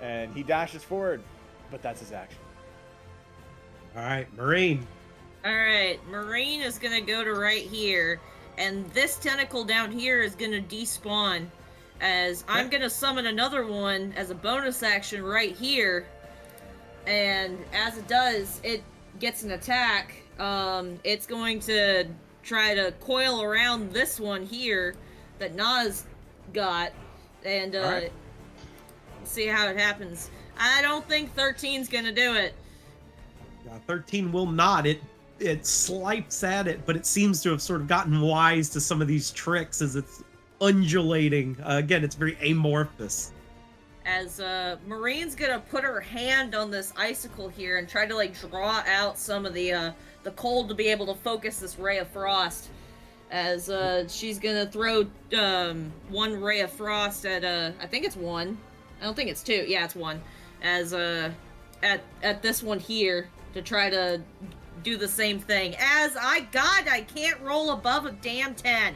And he dashes forward, but that's his action. All right, Marine. Alright, Marine is gonna go to right here, and this tentacle down here is gonna despawn, as I'm gonna summon another one as a bonus action right here, and as it does, it gets an attack. It's going to try to coil around this one here that Nas got, and Alright. see how it happens. I don't think 13's gonna do it. 13 will not. It swipes at it, but it seems to have sort of gotten wise to some of these tricks as it's undulating. Again, it's very amorphous. As Marine's gonna put her hand on this icicle here and try to like draw out some of the cold to be able to focus this ray of frost. As she's gonna throw one ray of frost at I think it's one. I don't think it's two. Yeah, it's one. As at this one here to try to do the same thing. As I can't roll above a damn 10.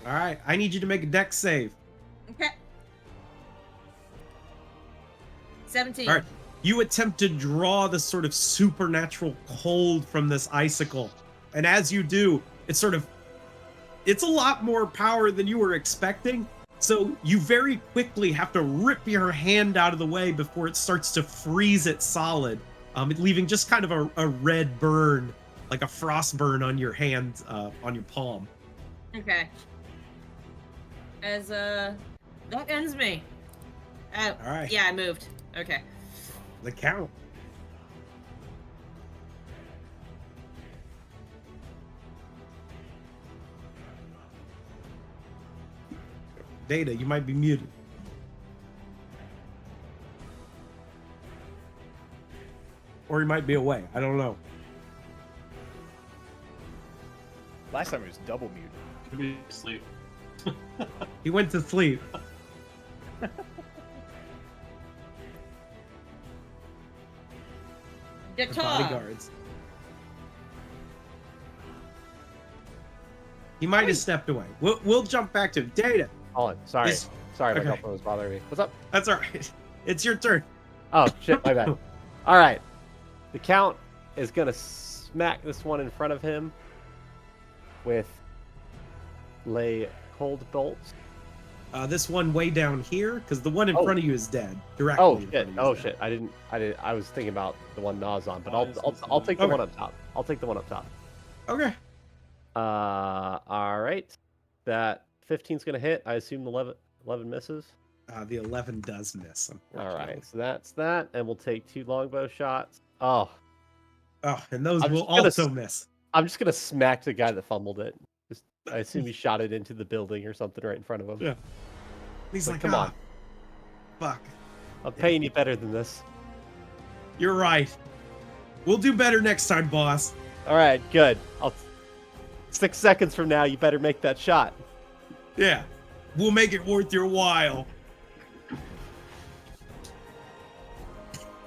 All right, I need you to make a dex save. Okay. 17. All right, you attempt to draw the sort of supernatural cold from this icicle, and as you do, it's a lot more power than you were expecting. So you very quickly have to rip your hand out of the way before it starts to freeze it solid, leaving just kind of a red burn, like a frost burn on your hand, on your palm. Okay. As that ends me. All right. Yeah, I moved. Okay. The count. Data, you might be muted. Or he might be away. I don't know. Last time he was double muted. Could be asleep. He went to sleep. The Guitar. bodyguards. He might have stepped away. We'll jump back to Data. Oh, sorry. Is- Sorry, my okay. girlfriend was bothering me. What's up? That's all right. It's your turn. Oh, shit, my bad. All right. The Count is going to smack this one in front of him with lay cold bolts. This one way down here, because the one in front of you is dead. Directly. Oh, in front shit. of you Oh, is shit. dead. I was thinking about the one Nas on, but Nas is I'll take the okay. one up top. I'll take the one up top. Okay. All right. That 15's going to hit. I assume the 11 misses. The 11 does miss. All Unfortunately. right. So that's that. And we'll take 2 longbow shots. Oh, Oh, and those I'm will just gonna also miss. I'm just going to smack the guy that fumbled it. I assume he shot it into the building or something right in front of him. Yeah. He's Like, like, come on. Fuck. I'm paying you better than this. You're right. We'll do better next time, boss. All right, good. 6 seconds from now, you better make that shot. Yeah. We'll make it worth your while.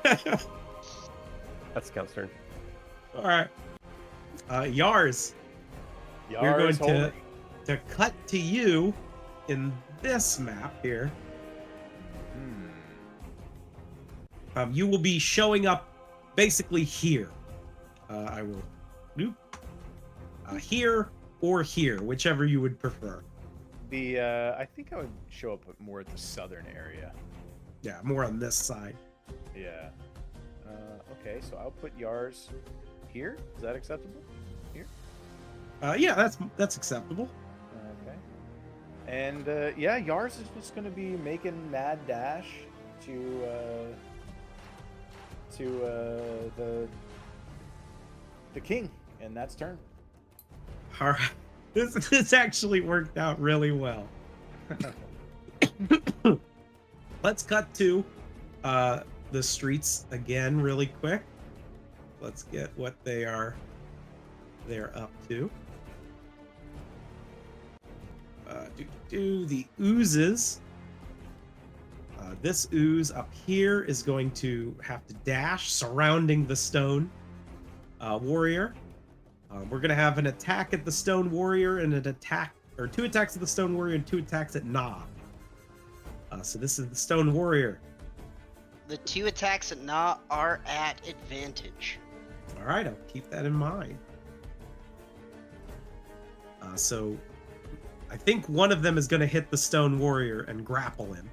That's Scout's turn. All right. Yars, we're going to cut to you in this map here. You will be showing up basically here. I will here or here, whichever you would prefer. I think I would show up more at the southern area. Yeah, more on this side. Yeah. Okay, so I'll put Yars here. Is that acceptable? Here. Yeah, that's acceptable. Okay. And yeah, Yars is just going to be making mad dash to the king, and that's turn. All right. This actually worked out really well. Let's cut to the streets again really quick. Let's get what they're up to. The oozes. This ooze up here is going to have to dash surrounding the stone warrior. We're going to have an attack at the stone warrior and an attack, or 2 attacks at the stone warrior and 2 attacks at Na. So this is the stone warrior. The 2 attacks at Na are at advantage. All right, I'll keep that in mind. So I think one of them is going to hit the stone warrior and grapple him.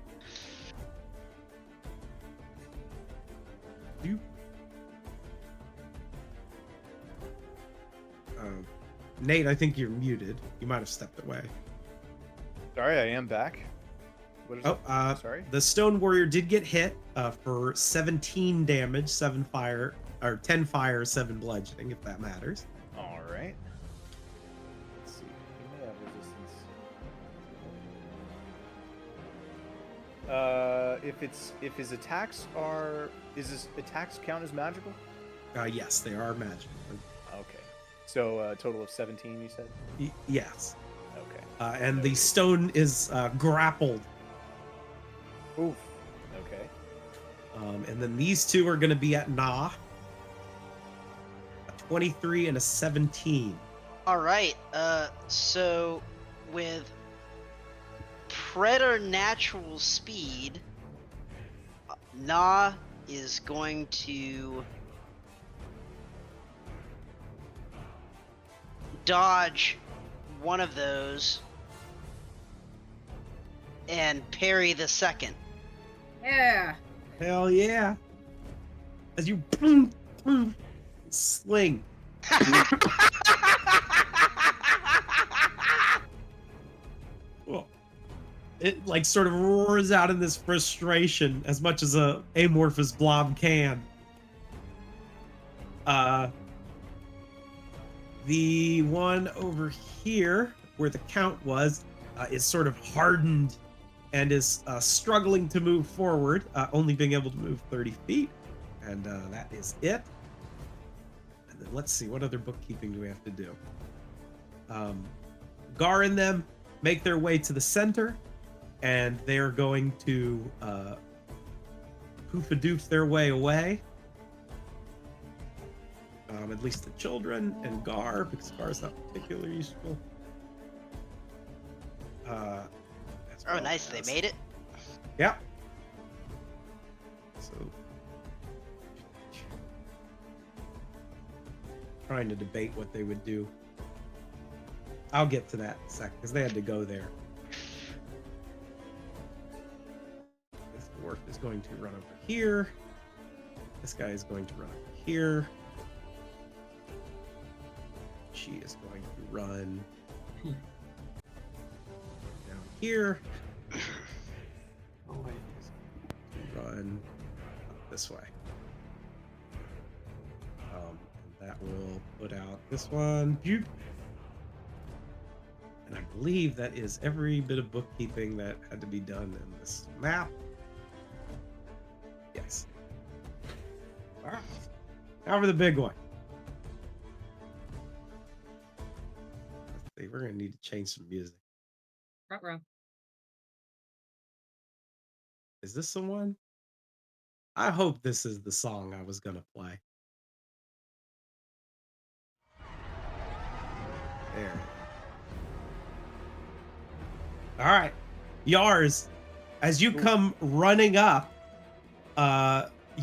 Nate, I think you're muted. You might have stepped away. Sorry, I am back. What is it? Sorry. The stone warrior did get hit for 17 damage, 7 fire, or 10 fire, 7 bludgeoning, if that matters. All right. Let's see. He may have resistance. If his attacks are, is his attacks count as magical? Yes, they are magical. Okay. So a total of 17, you said? Yes. Okay. And the stone is grappled. Oof. Okay. And then these 2 are going to be at Na. A 23 and a 17. All right. So with preternatural speed, Na is going to dodge one of those and parry the second. Yeah. Hell yeah. As you sling. Well, it like sort of roars out in this frustration as much as a amorphous blob can. The one over here where the count was is sort of hardened and is struggling to move forward, only being able to move 30 feet. And that is it. And then let's see, what other bookkeeping do we have to do? Gar and them make their way to the center, and they're going to poof-a-doof their way away. At least the children and Gar, because Gar's not particularly useful. Oh, nice. They made it. Yep. So, trying to debate what they would do. I'll get to that in a second, because they had to go there. This dwarf is going to run over here. This guy is going to run over here. She is going to run down here. Run up this way. And that will put out this one. And I believe that is every bit of bookkeeping that had to be done in this map. Yes. All right. Now for the big one. Let's see, we're gonna need to change some music. Ruh-roh. Is this the one? I hope this is the song I was gonna play. There. All right, Yars, as you come running up,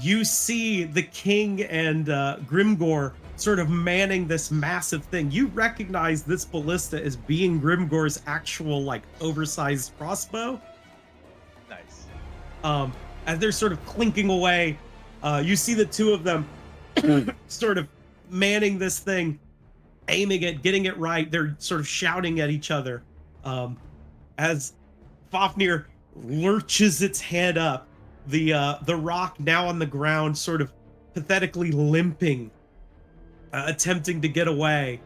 you see the king and Grimgor sort of manning this massive thing. You recognize this ballista as being Grimgor's actual, like, oversized crossbow. Nice. As they're sort of clinking away, you see the two of them sort of manning this thing, aiming it, getting it right. They're sort of shouting at each other. As Fafnir lurches its head up, the rock now on the ground, sort of pathetically limping, attempting to get away.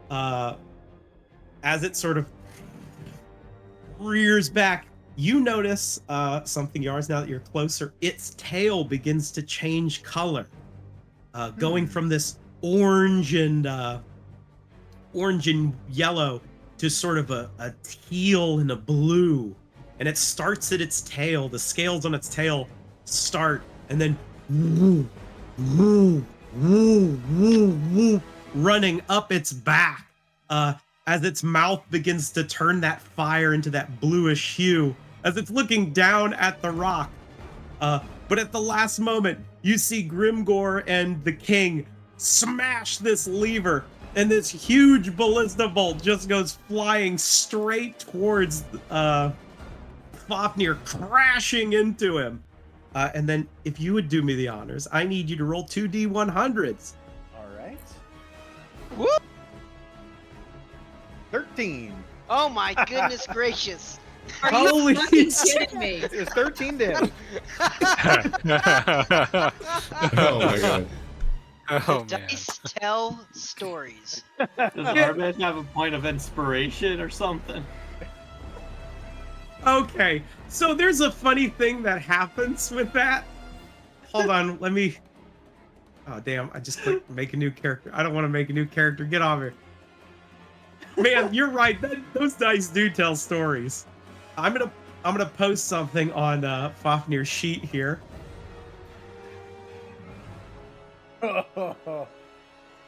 As it sort of rears back, you notice something, Yars, now that you're closer. Its tail begins to change color, going from this orange and yellow to sort of a teal and a blue. And it starts at its tail. The scales on its tail start, and then woo, woo, woo, woo, woo, running up its back, as its mouth begins to turn that fire into that bluish hue, as it's looking down at the rock. But at the last moment, you see Grimgor and the king smash this lever, and this huge ballista bolt just goes flying straight towards Fafnir, crashing into him. And then, if you would do me the honors, I need you to roll 2d100s. All right. Woo! 13. Oh my goodness gracious. Are Holy you fucking shit. kidding me? It was 13 damage. Oh my god. Oh The man. dice tell stories. Does Arvid have a point of inspiration or something? Okay, so there's a funny thing that happens with that. Hold on, let me... Oh, damn, I just clicked make a new character. I don't want to make a new character. Get off here. Man, you're right. Those dice do tell stories. I'm gonna post something on Fafnir's sheet here. Oh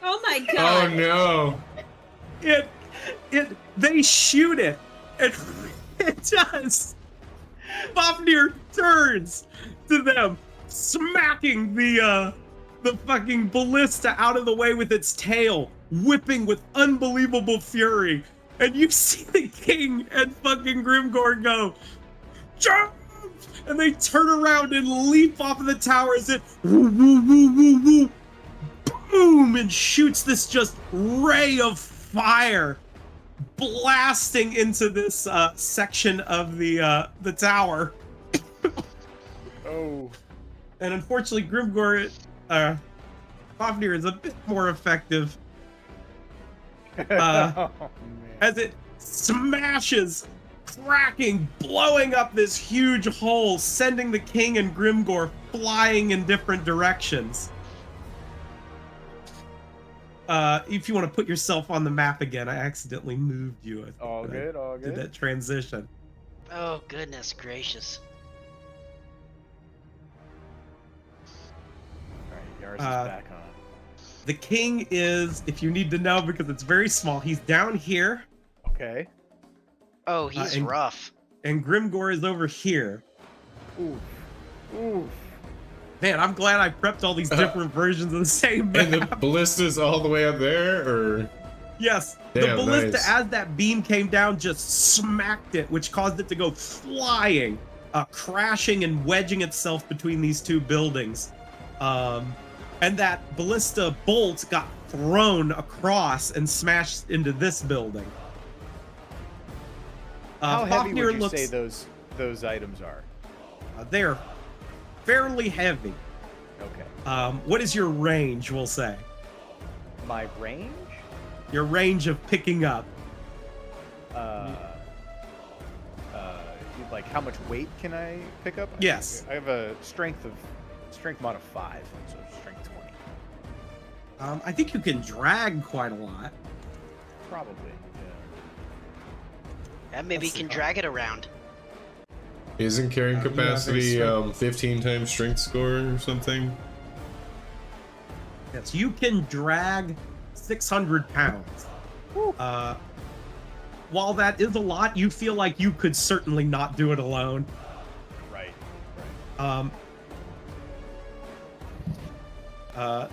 my Oh god. no. They shoot it, and it does. Fafnir turns to them, smacking the fucking ballista out of the way with its tail, whipping with unbelievable fury. And you see the king and fucking Grimgor go, jump! And they turn around and leap off of the tower as it woo, woo, woo, woo, woo, boom, and shoots this just ray of fire blasting into this section of the tower. Oh. And unfortunately, Grimgor, Fafnir is a bit more effective, Oh, man. as it smashes, cracking, blowing up this huge hole, sending the king and Grimgor flying in different directions. If you want to put yourself on the map again, I accidentally moved you. I think All when good, all I did good. that transition. Oh goodness gracious. Alright, Yars is back on. The king is, if you need to know, because it's very small, he's down here, Okay. Oh, he's and- rough. and Grimgor is over here. Ooh. Ooh. Man, I'm glad I prepped all these different versions of the same And the map. ballista's all the way up there, or Yes, the Damn, ballista, nice. as that beam came down, just smacked it, which caused it to go flying, crashing and wedging itself between these two buildings. And that ballista bolt got thrown across and smashed into this building. How heavy Fafnir would you say those items are? They're fairly heavy. Okay. What is your range, we'll say? My range? Your range of picking up. Like how much weight can I pick up? Yes. I have a strength mod of 5, so strength 20. I think you can drag quite a lot. Probably. Yeah. And maybe you Let's can see. drag it around. Isn't carrying Yeah, very capacity strong. 15 times strength score or something? Yes, you can drag 600 pounds. While that is a lot, you feel like you could certainly not do it alone. Right.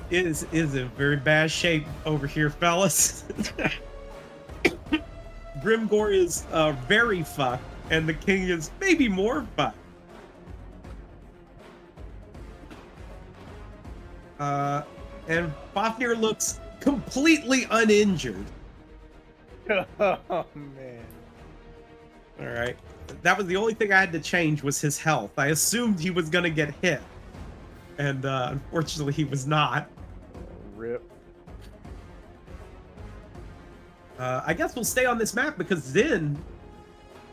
Is in very bad shape over here, fellas. Grimgor is very fucked, and the king is maybe more fucked. And Fafnir looks completely uninjured. Oh man. All right, that was the only thing I had to change was his health. I assumed he was gonna get hit, and unfortunately, he was not. Rip. I guess we'll stay on this map because then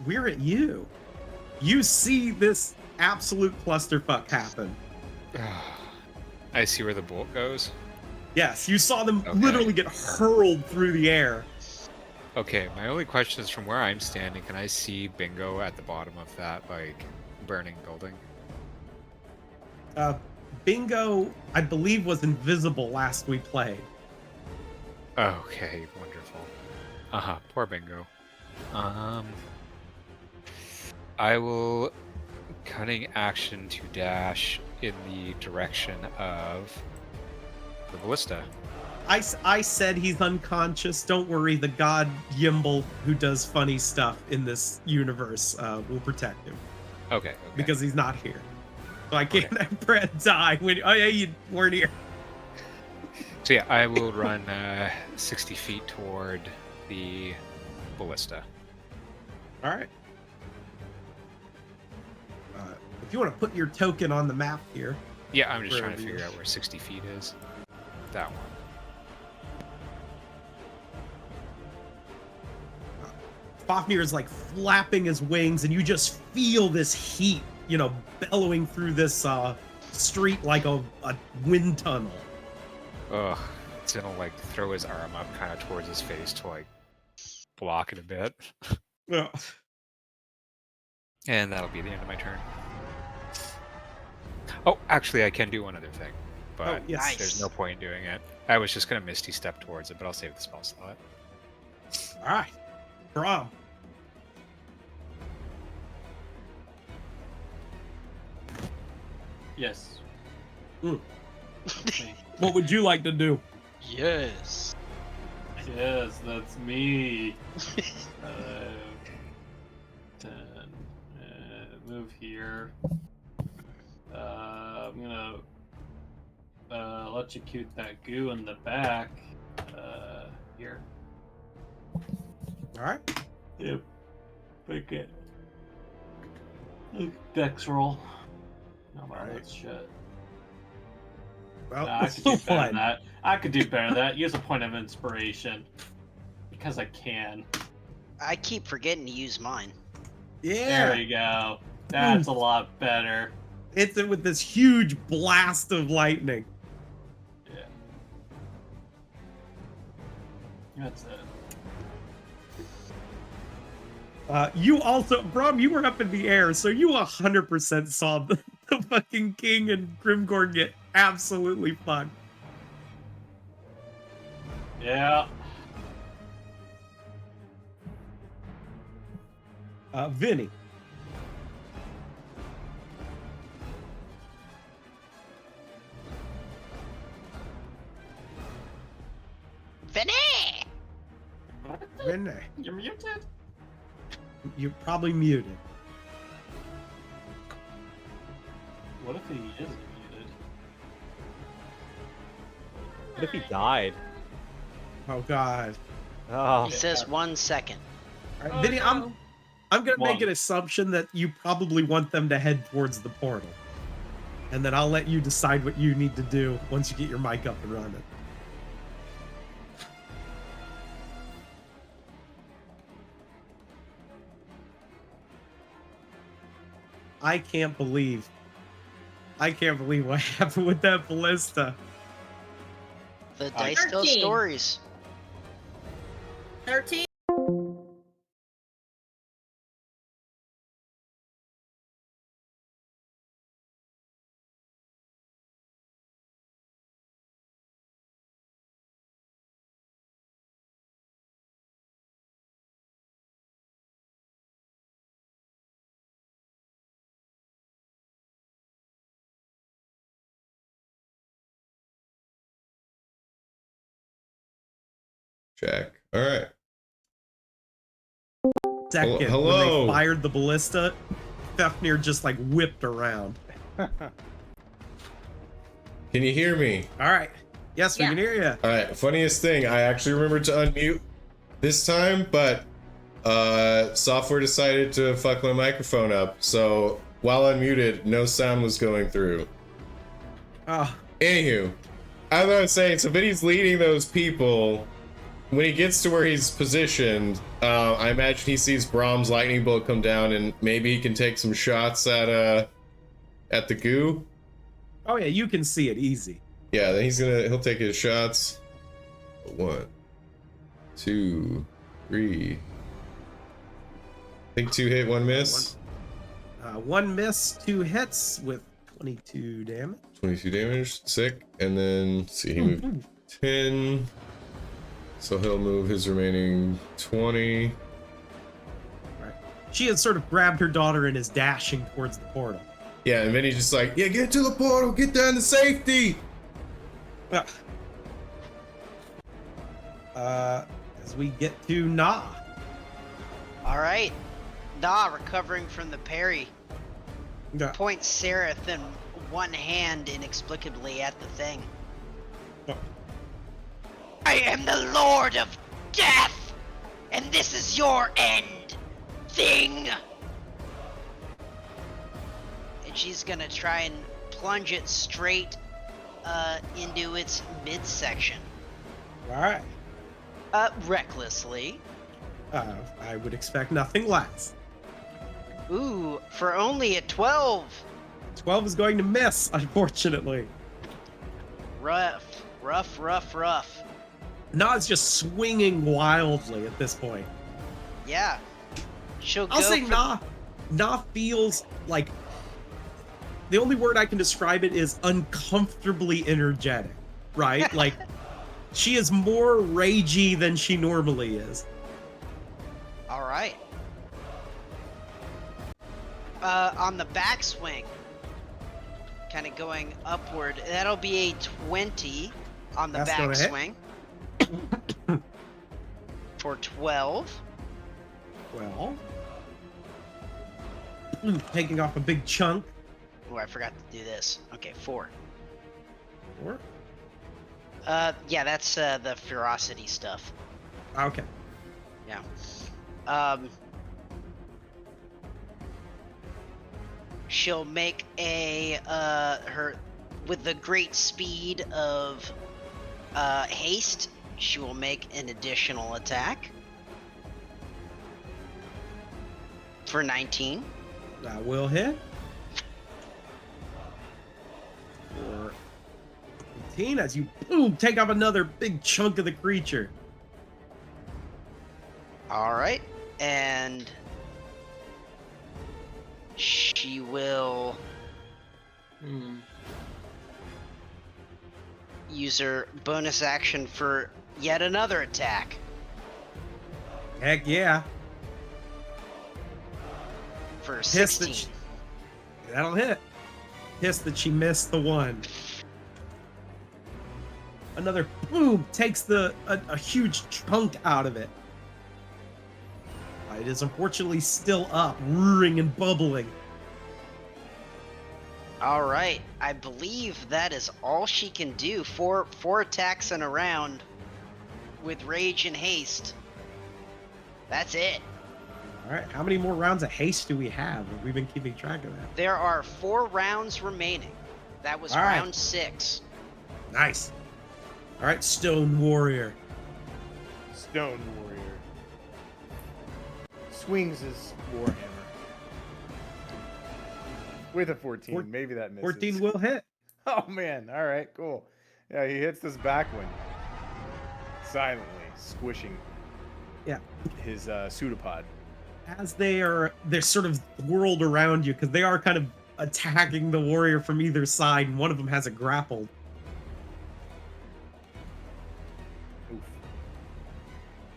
we're at you. You see this absolute clusterfuck happen. I see where the bolt goes. Yes, you saw them Okay. literally get hurled through the air. Okay, my only question is from where I'm standing, can I see Bingo at the bottom of that, like, burning building? Bingo, I believe, was invisible last we played. Okay, wonderful. Poor Bingo. I will cunning action to dash in the direction of the ballista. I said he's unconscious. Don't worry, the god Yimble, who does funny stuff in this universe, will protect him Okay. because he's not here. So I can't have Brett die when you weren't here. So yeah, I will run 60 feet toward the ballista. All right. If you want to put your token on the map here. Yeah, I'm just trying to Wherever you figure out where 60 feet is. That one. Fafnir is like flapping his wings, and you just feel this heat, bellowing through this street like a wind tunnel. Ugh. It's gonna like throw his arm up kind of towards his face to like block it a bit. Ugh. And that'll be the end of my turn. Oh, actually I can do one other thing. But yes. Nice. there's no point in doing it. I was just gonna Misty Step towards it, but I'll save the spell slot. All right. Brom. Yes. Mm. Okay. What would you like to do? Yes. Yes, that's me. 10. Move here. I'm gonna electrocute that goo in the back. Here. All right. Yep. Pick it. Dex roll. No, wow, Alright. that's shit. Well, Nah, I could do better than that. I could do better than that. Use a point of inspiration. Because I can. I keep forgetting to use mine. Yeah. There you go. That's a lot better. Hits it with this huge blast of lightning. Yeah. That's it. You also, Brom, you were up in the air, so you 100% saw the fucking king and Grimgor get absolutely fucked. Yeah. Vinny. Vinny! Vinny. You're muted? You're probably muted. What if he is muted? What if he died? Oh god. Oh, He says 1 second. All right, Vinny, I'm gonna make One. an assumption that you probably want them to head towards the portal. And then I'll let you decide what you need to do once you get your mic up and running. I can't believe what happened with that ballista. The dice tell 13. stories. 13. Check. All right. Second, when Hello. they fired the ballista, Fafnir just like whipped around. Can you hear me? All right. Yes, we Yeah. can hear you. All right. Funniest thing, I actually remembered to unmute this time, but software decided to fuck my microphone up. So while unmuted, no sound was going through. Oh, Anywho, as I was saying, so Vinny's leading those people. When he gets to where he's positioned, I imagine he sees Brahm's lightning bolt come down, and maybe he can take some shots at the goo. oh yeah, you can see it easy. Yeah, then he'll take his shots. 1, 2, 3. I think 2 hit, 1 miss. 1 miss, 2 hits with 22 damage. 22 damage, sick. And then let's see, he moved 10. So he'll move his remaining 20. Right. She had sort of grabbed her daughter and is dashing towards the portal. Yeah, and Vinny's just like, yeah, get to the portal, get down to safety. As we get to Na. All right. Nah, recovering from the parry. Yeah. Points Seraph in one hand inexplicably at the thing. Oh. I am the Lord of Death, and this is your end, thing. And she's gonna try and plunge it straight into its midsection. All right. Recklessly. I would expect nothing less. Ooh, for only a 12. 12 is going to miss, unfortunately. Rough. Na's just swinging wildly at this point. Yeah. She'll I'll go say for... Na feels like, the only word I can describe it is uncomfortably energetic, right? Like, she is more ragey than she normally is. All right. On the backswing, kind of going upward, that'll be a 20 on the That's gonna hit. backswing. For 12. Well, taking off a big chunk. Oh, I forgot to do this. Okay, 4. Or, Yeah, that's the ferocity stuff. okay. Yeah. She'll make a her with the great speed of haste. She will make an additional attack for 19. That will hit. For 18, as you boom, take off another big chunk of the creature. All right, and she will use her bonus action for yet another attack. Heck yeah. For Piss that 16. That'll hit. Piss that she missed the one. Another boom takes a huge chunk out of it. It is unfortunately still up, roaring and bubbling. All right, I believe that is all she can do. Four attacks in a round with rage and haste. That's it. All right, how many more rounds of haste do we have? Have we been keeping track of that? There are 4 rounds remaining. That was All right. round 6. Nice. All right, Stone Warrior. Stone Warrior swings his warhammer with a 14. Maybe that misses. 14 will hit. Oh man! All right, cool. Yeah, he hits this back one. Silently squishing Yeah. his pseudopod. As they're sort of whirled around you because they are kind of attacking the warrior from either side, and one of them has a grapple. Oof.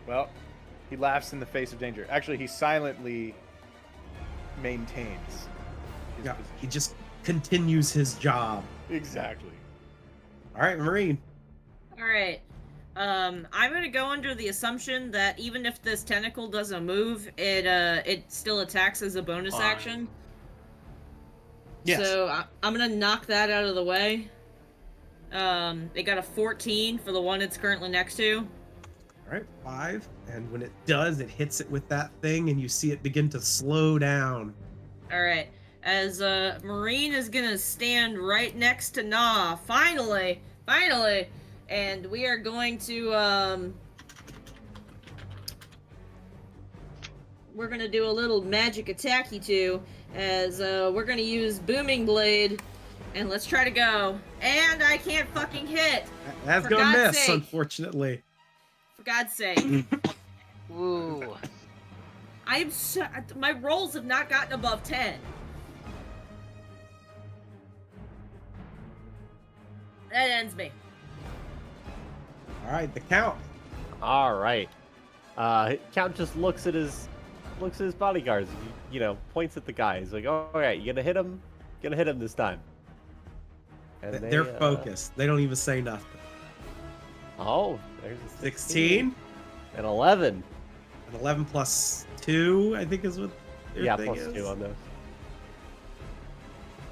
Well, he laughs in the face of danger. Actually, he silently maintains his Yeah, position. he just continues his job. Exactly. All right, Marine. All right. I'm gonna go under the assumption that even if this tentacle doesn't move, it still attacks as a bonus Fine. action. Yes. So I'm gonna knock that out of the way. It got a 14 for the one it's currently next to. All right, 5. And when it does, it hits it with that thing, and you see it begin to slow down. All right. As Marine is gonna stand right next to Nah. Finally. And we are going to we're gonna do a little magic attacky too, as we're gonna use Booming Blade, and let's try to go. And I can't fucking hit. That's For gonna God's miss, sake. unfortunately. For God's sake. Ooh. I am so, my rolls have not gotten above 10. That ends me. All right, the count. All right. Count just looks at his bodyguards. You know, points at the guy. He's like, "All right, you gonna hit him? Gonna hit him this time." And They're focused. They don't even say nothing. Oh, there's a 16 and 11. and 11 plus 2, I think is what their Yeah, thing plus is. 2 on those.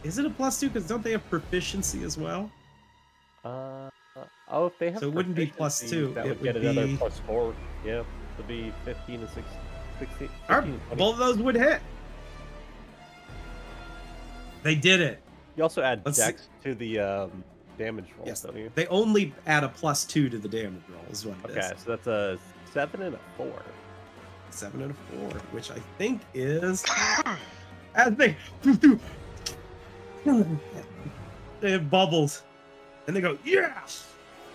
Is it a plus 2? Because don't they have proficiency as well? Oh, if they have So it wouldn't be plus proficiency, 2, that it would get would another be- plus 4. Yeah, it'd be 15 and 16. 15 All right, and 20. both of those would hit. They did it. You also add Let's see. dex to the damage roll, Yes, don't you? they only add a plus 2 to the damage roll, is what it is. Okay, so that's a 7 and a 4. 7 and a 4, which I think is as they it bubbles, and they go, "Yeah,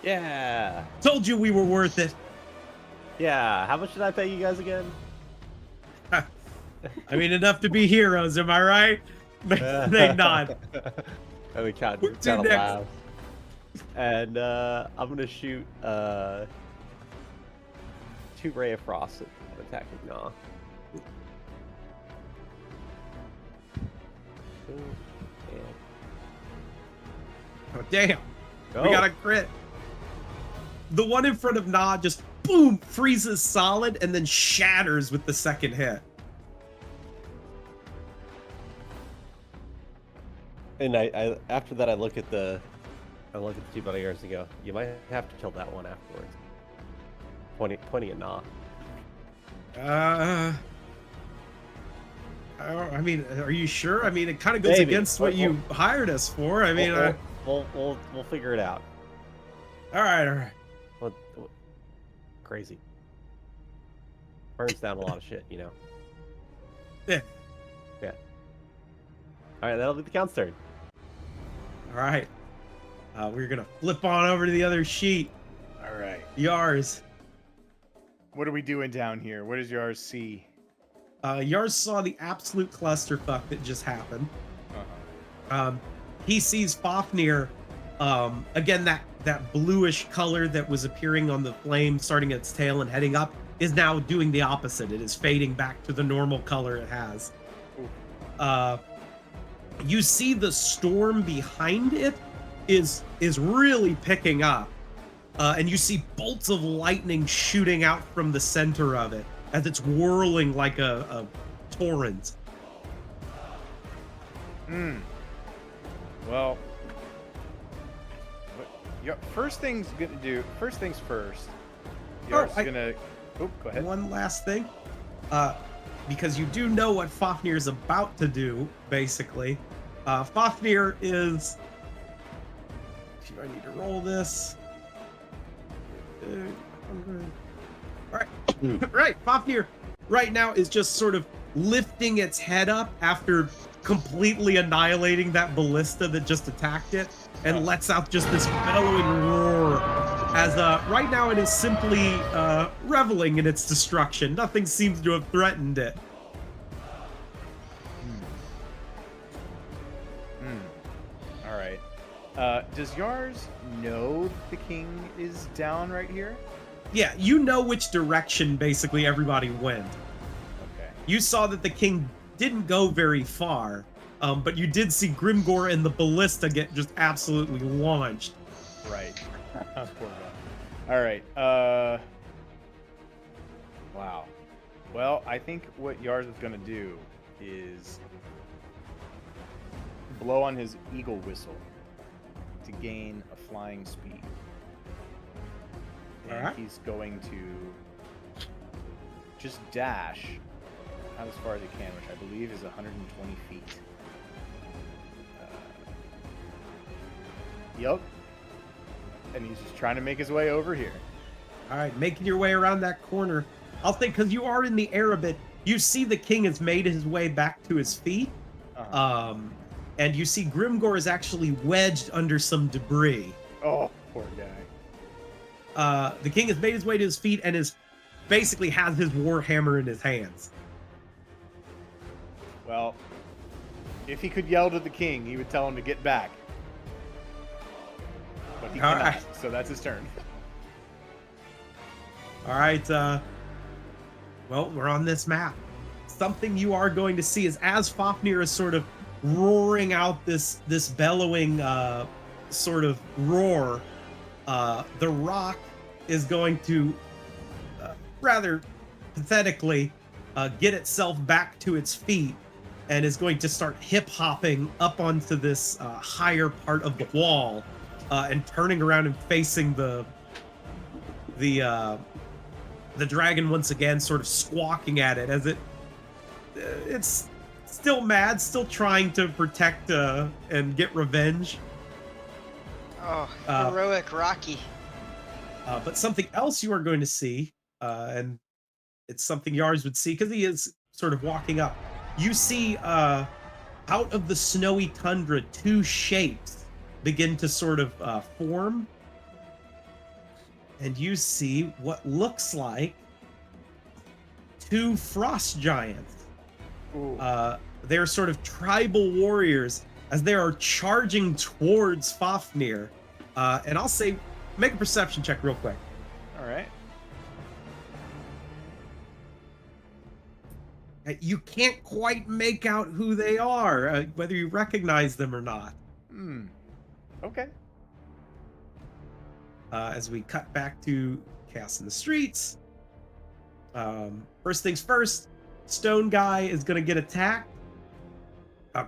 Yeah. told you we were worth it." Yeah. How much did I pay you guys again? I mean, enough to be heroes, am I right? They nod. And the cat We're just two kind of next. laughs. And I'm gonna shoot 2 Ray of Frost at attacking Nah. Oh, damn, Go. we got a crit. The one in front of Nah just boom freezes solid and then shatters with the second hit. And I after that I look at the 2 bodyguards and go, you might have to kill that one afterwards. 20 and Nah. I mean, are you sure? I mean, it kind of goes Maybe. against what you hired us for. I mean, We'll figure it out. all right. What, crazy. Burns down a lot of shit, you know. Yeah. Yeah. All right, that'll be the count's turn. All right. We're gonna flip on over to the other sheet. All right. Yars. What are we doing down here? What does yours see? Yars saw the absolute clusterfuck that just happened. Uh-huh. He sees Fafnir. Again, that bluish color that was appearing on the flame, starting at its tail and heading up, is now doing the opposite. It is fading back to the normal color it has. You see the storm behind it is really picking up, and you see bolts of lightning shooting out from the center of it as it's whirling like a torrent. Well, first things first. Yours gonna. Oh, go ahead. One last thing, because you do know what Fafnir is about to do, basically. Fafnir is. I need to roll this. All right, right. Fafnir right now is just sort of lifting its head up after completely annihilating that ballista that just attacked it, and lets out just this bellowing roar. As right now it is simply reveling in its destruction. Nothing seems to have threatened it. All right. Does Yars know the king is down right here? Yeah, you know which direction basically everybody went. Okay. You saw that the king didn't go very far, but you did see Grimgor and the ballista get just absolutely launched. Right. Poor guy. All right. Wow. Well, I think what Yars is going to do is blow on his eagle whistle to gain a flying speed. And Alright. he's going to just dash out as far as he can, which I believe is 120 feet. Yep. And he's just trying to make his way over here. All right, making your way around that corner. I'll think, because you are in the air a bit, you see the king has made his way back to his feet. And you see Grimgor is actually wedged under some debris. Oh, poor guy. The king has made his way to his feet and is basically has his warhammer in his hands. Well, if he could yell to the king, he would tell him to get back. But he All cannot, right. so that's his turn. All right, well, we're on this map. Something you are going to see is as Fafnir is sort of roaring out this bellowing sort of roar, the rock is going to rather pathetically get itself back to its feet and is going to start hip-hopping up onto this higher part of the wall and turning around and facing the dragon once again, sort of squawking at it as it's still mad, still trying to protect and get revenge. Oh, heroic Rocky. But something else you are going to see, and it's something Yars would see because he is sort of walking up. You see out of the snowy tundra, two shapes begin to sort of form. And you see what looks like two frost giants. They're sort of tribal warriors as they are charging towards Fafnir. And I'll say, make a perception check real quick. All right. You can't quite make out who they are, whether you recognize them or not. Okay. As we cut back to Chaos in the Streets. First things first, Stone Guy is going to get attacked.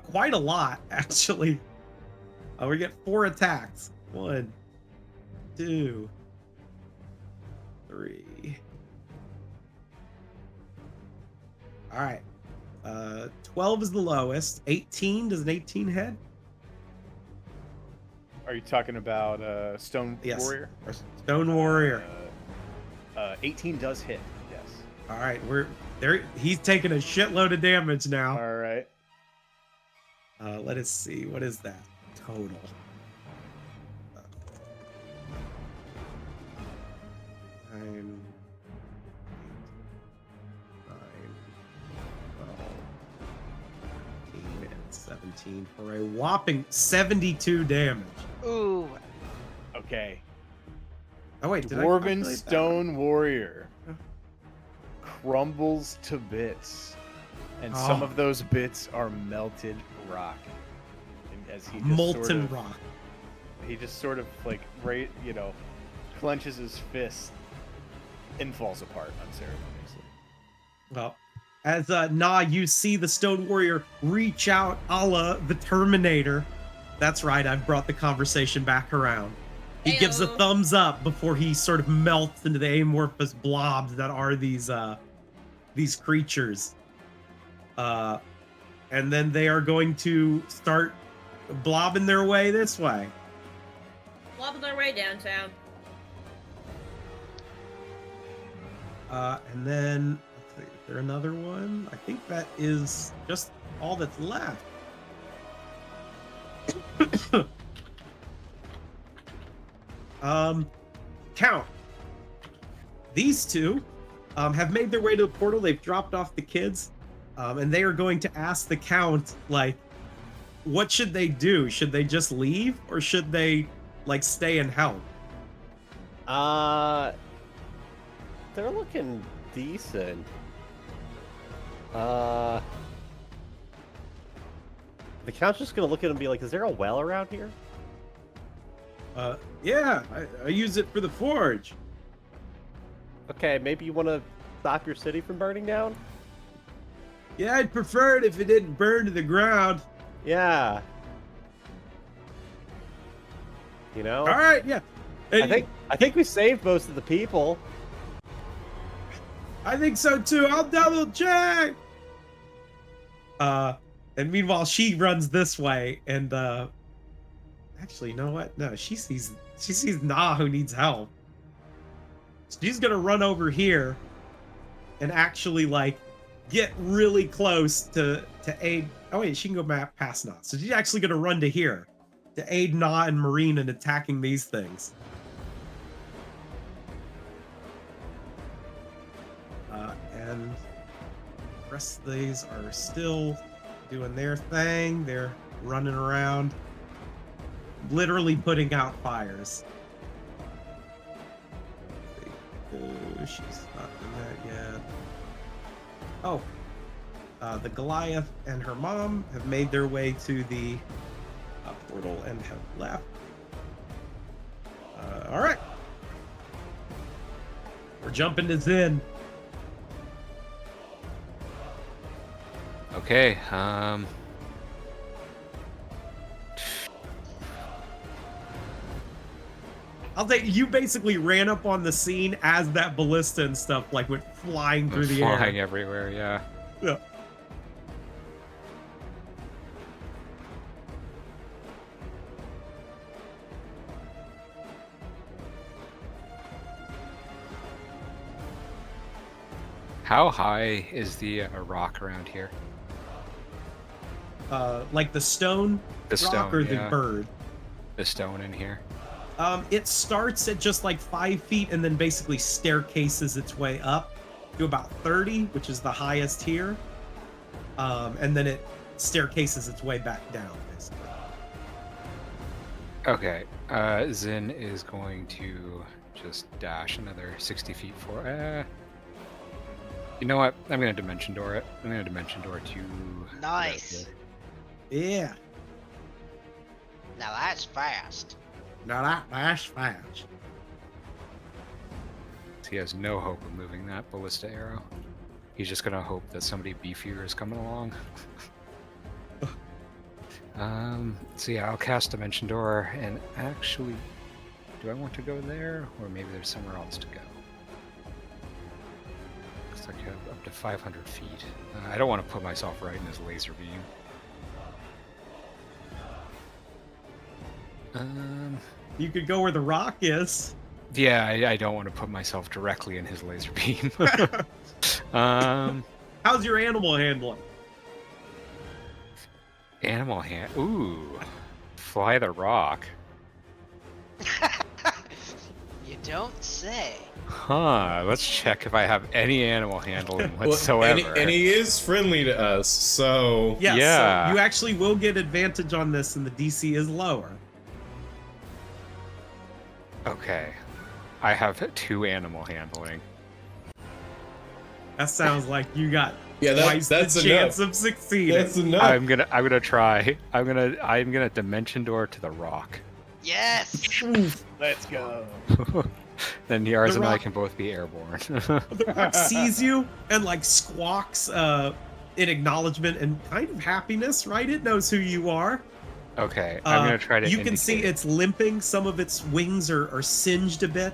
Quite a lot, actually. We get 4 attacks. 1, 2, 3. All right. 12 is the lowest. 18, does an 18 hit? Are you talking about Stone Yes. Warrior? Or Stone Warrior. 18 does hit, yes. All right, we're there. He's taking a shitload of damage now. All right. Let us see. What is that total? 9, 12, 17 for a whopping 72 damage. Ooh. Okay. Oh wait, did I Dwarven calculate that? Stone Warrior crumbles to bits, and some Oh. of those bits are melted rock. And as he just Molten rock. He just sort of like clenches his fist and falls apart unceremoniously. Well, as you see the Stone Warrior reach out a la the Terminator. That's right, I've brought the conversation back around. He gives a Ayo. thumbs up before he sort of melts into the amorphous blobs that are these creatures. And then they are going to start blobbing their way this way. Lobbing their way downtown. And then, let's see, is there another one? I think that is just all that's left. Count. These two have made their way to the portal. They've dropped off the kids, and they are going to ask the Count, like, what should they do? Should they just leave, or should they, like, stay and help? They're looking decent. The Count's just gonna look at him and be like, is there a well around here? Yeah, I use it for the forge. Okay, maybe you want to stop your city from burning down? Yeah, I'd prefer it if it didn't burn to the ground. Yeah. You know? All right, yeah. I think we saved most of the people. I think so too. I'll double check. And meanwhile, she runs this way, and actually, you know what? No, she sees Nah, who needs help. She's gonna run over here, and actually like get really close to aid. Oh wait, she can go back past Nah, so she's actually gonna run to here to aid Nah and Marine in attacking these things. And the rest of these are still doing their thing. They're running around, literally putting out fires. She's not doing that yet. Oh, the Goliath and her mom have made their way to the portal and have left. All right, we're jumping to Zen. Okay, I'll take you basically ran up on the scene as that ballista and stuff like went flying through the air. flying everywhere, yeah. Yeah. How high is the rock around here? Like the stone The rock stone, or yeah. the bird? The stone in here? It starts at just like 5 feet and then basically staircases its way up to about 30, which is the highest here. And then it staircases its way back down, basically. Okay, Zin is going to just dash another 60 feet for. You know what? I'm going to dimension door it. I'm going to dimension door to. Nice. Yeah. Now that's fast. Now that's fast. He has no hope of moving that ballista arrow. He's just going to hope that somebody beefier is coming along. So yeah, I'll cast dimension door, and actually, do I want to go there, or maybe there's somewhere else to go? Looks like I have up to 500 feet. I don't want to put myself right in his laser beam. You could go where the rock is. Yeah, I don't want to put myself directly in his laser beam. How's your animal handling? Animal hand. Ooh, fly the rock. You don't say. Huh. Let's check if I have any animal handling Well, whatsoever. and he is friendly to us, so Yes, Yeah. so you actually will get advantage on this, and the DC is lower. Okay. I have 2 animal handling. That sounds like you got yeah, twice that's the enough. chance of succeeding. That's enough. I'm gonna try. I'm gonna dimension door to the rock. Yes. Let's go. Then Yars The and I rock- can both be airborne. The rock sees you and like squawks in acknowledgement and kind of happiness, right? It knows who you are. Okay, I'm gonna try to. You can see indicate- it's limping. Some of its wings are singed a bit.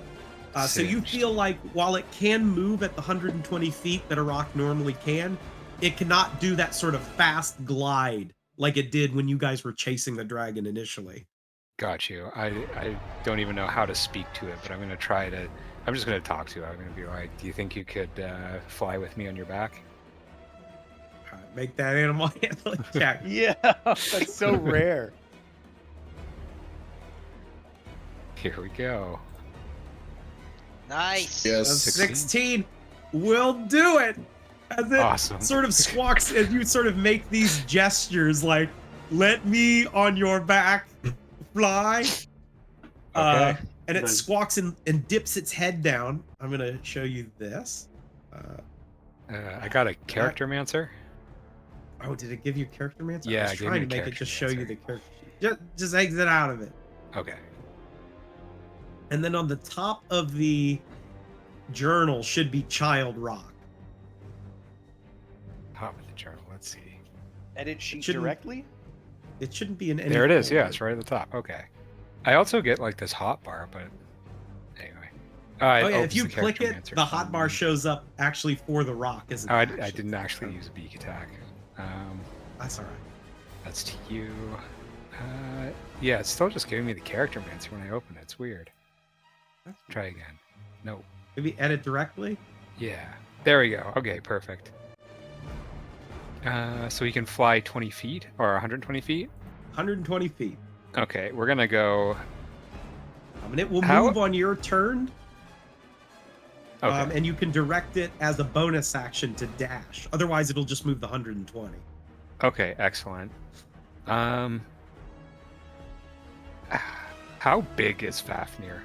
So you Singed. feel like while it can move at the 120 feet that a rock normally can, it cannot do that sort of fast glide like it did when you guys were chasing the dragon initially. Got you. I don't even know how to speak to it, but I'm gonna try to. I'm just gonna talk to it. I'm gonna be like, "Do you think you could fly with me on your back?" Make that animal handling check. Yeah, that's so rare. Here we go. Nice. Yes. 16 will do it. As it Awesome. sort of squawks, and you sort of make these gestures like, "Let me on your back, fly." Okay. And it Nice. squawks and dips its head down. I'm gonna show you this. I got a character mancer. Oh, did it give you character mancer? Yeah, I it was gave trying me to a make it character just show you mancer. the character sheet. Just exit out of it. Okay. And then on the top of the journal should be Child Rock. Top of the journal. Let's see. Edit sheet shouldn't- directly? It shouldn't be in any. There it is. Yeah, folder. it's right at the top. Okay. I also get like this hot bar, but anyway. Oh yeah, if you click it, Mancer. the hot bar shows up actually for the rock, isn't it? Oh, I didn't actually use a beak attack. That's all right. That's to you. Yeah, it's still just giving me the character mancer when I open it. It's weird. Try again. No. Maybe edit directly. Yeah. There we go. Okay, perfect. So you can fly 20 feet or 120 feet? 120 feet. Okay, we're gonna go. And it will How- move on your turn. Okay. And you can direct it as a bonus action to dash. Otherwise, it'll just move the 120. Okay, excellent. How big is Fafnir?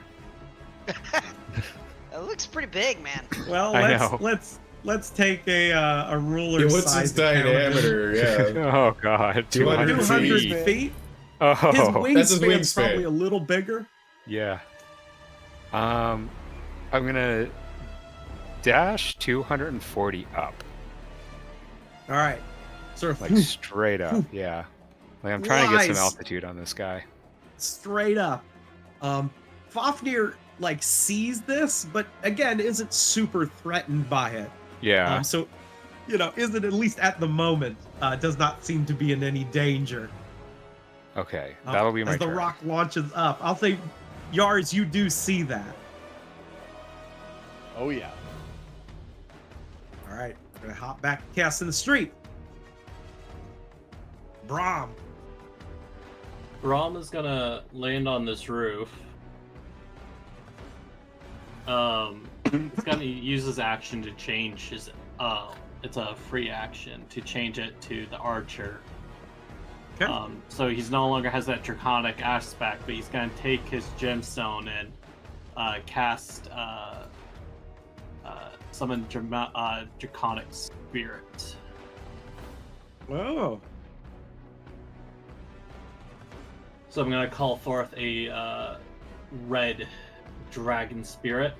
It looks pretty big, man. Well, I know. let's take a ruler. Yeah, what's size its diameter? Yeah. Oh god, 200 200 feet. feet. His Oh, That's his wingspan's wingspan. probably a little bigger. yeah. I'm gonna dash 240 up, All right. Sort of like straight up. Yeah. Like I'm trying to get some Nice. altitude on this guy. straight up. Fafnir like sees this, but again isn't super threatened by it. Yeah. So, isn't at least at the moment does not seem to be in any danger. Okay, that'll be my as the turn. rock launches up. I'll say, Yars, you do see that. Oh yeah. All right, we're gonna hop back to Chaos in the Street. Brahm. Brahm is gonna land on this roof. He's gonna use his action to change his. It's a free action to change it to the archer. Okay. So he's no longer has that draconic aspect, but he's gonna take his gemstone and cast summon draconic spirit. Oh. So I'm gonna call forth a red dragon spirit.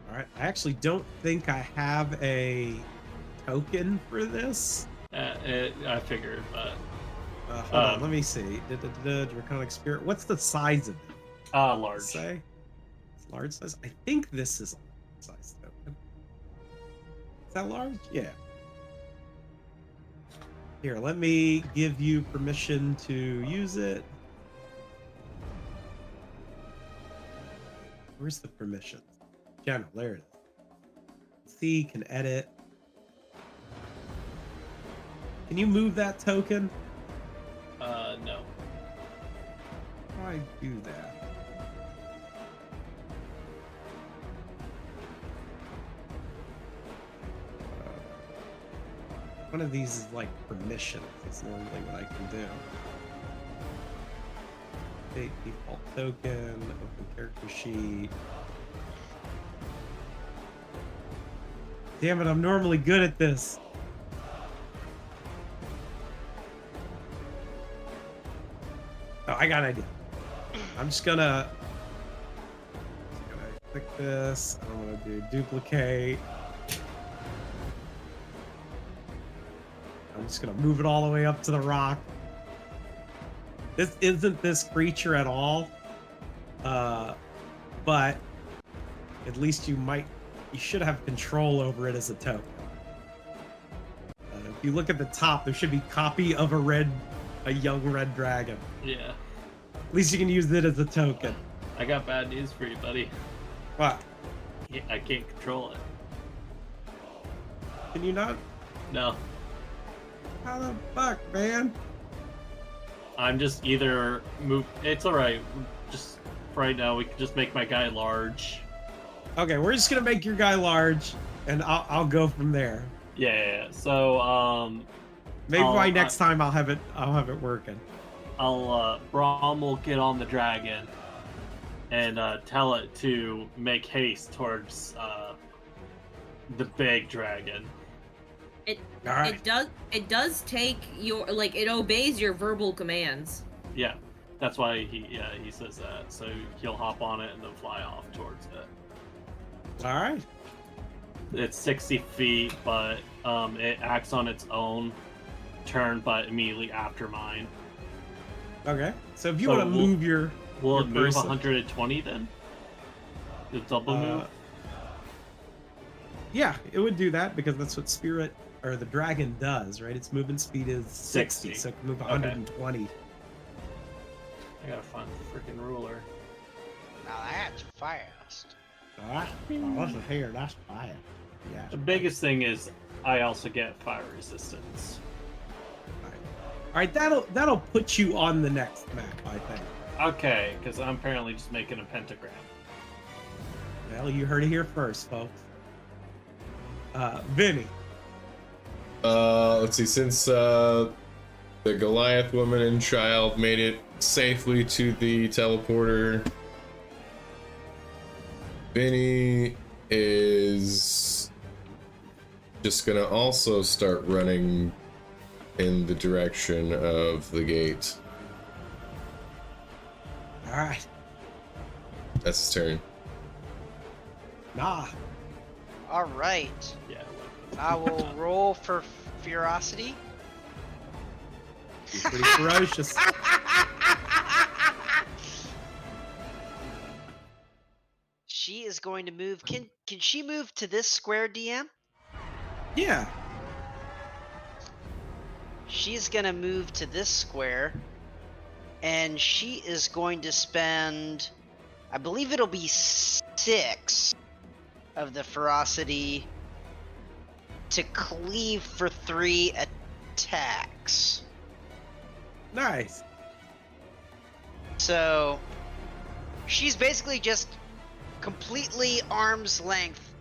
All right. I actually don't think I have a token for this. I figured, but Hold on, let me see. Draconic Spirit. What's the size of it? large. Say it's large size. I think this is a large size token. Is that large? Yeah. Here, let me give you permission to use it. Where's the permissions? General, there it is. See, can edit. Can you move that token? No. How do I do that? One of these is like permissions. That's normally what I can do. Update default token, open character sheet. Damn it, I'm normally good at this. Oh, I got an idea. I'm just gonna click this. I'm gonna do duplicate. I'm just gonna move it all the way up to the rock. This isn't this creature at all, but at least you should have control over it as a token. If you look at the top, there should be copy of a young red dragon. Yeah. At least you can use it as a token. I got bad news for you, buddy. What? I can't control it. Can you not? No. How the fuck, man? I'm just either move. It's all right. Just for right now. We can just make my guy large. Okay, we're just gonna make your guy large, and I'll go from there. Yeah. So Maybe I'll- by next time I'll have it working. Braum will get on the dragon and tell it to make haste towards the big dragon. It All right. it does take your it obeys your verbal commands. Yeah, that's why he says that. So he'll hop on it and then fly off towards it. All right. It's 60 feet, but it acts on its own turn, but immediately after mine. Okay. So if you So want to move your Will your it move person- 120 then? The double move? Yeah, it would do that because that's what spirit or the dragon does, right? Its movement speed is 60, 60. so it can move Okay. 120. I gotta find the freaking ruler. Now that's fast. All right. Well, listen here, that's fire. Yeah. The biggest thing is I also get fire resistance. All right, that'll put you on the next map, I think. Okay, because I'm apparently just making a pentagram. Well, you heard it here first, folks. Vinny. Let's see. Since the Goliath woman and child made it safely to the teleporter, Vinny is just gonna also start running in the direction of the gate. All right. That's his turn. Nah. All right. Yeah. I will roll for ferocity. He's pretty ferocious. She is going to move. Can she move to this square, DM? Yeah. She's gonna move to this square, and she is going to spend, I believe it'll be 6 of the ferocity to cleave for 3 attacks. Nice. So she's basically just completely arm's length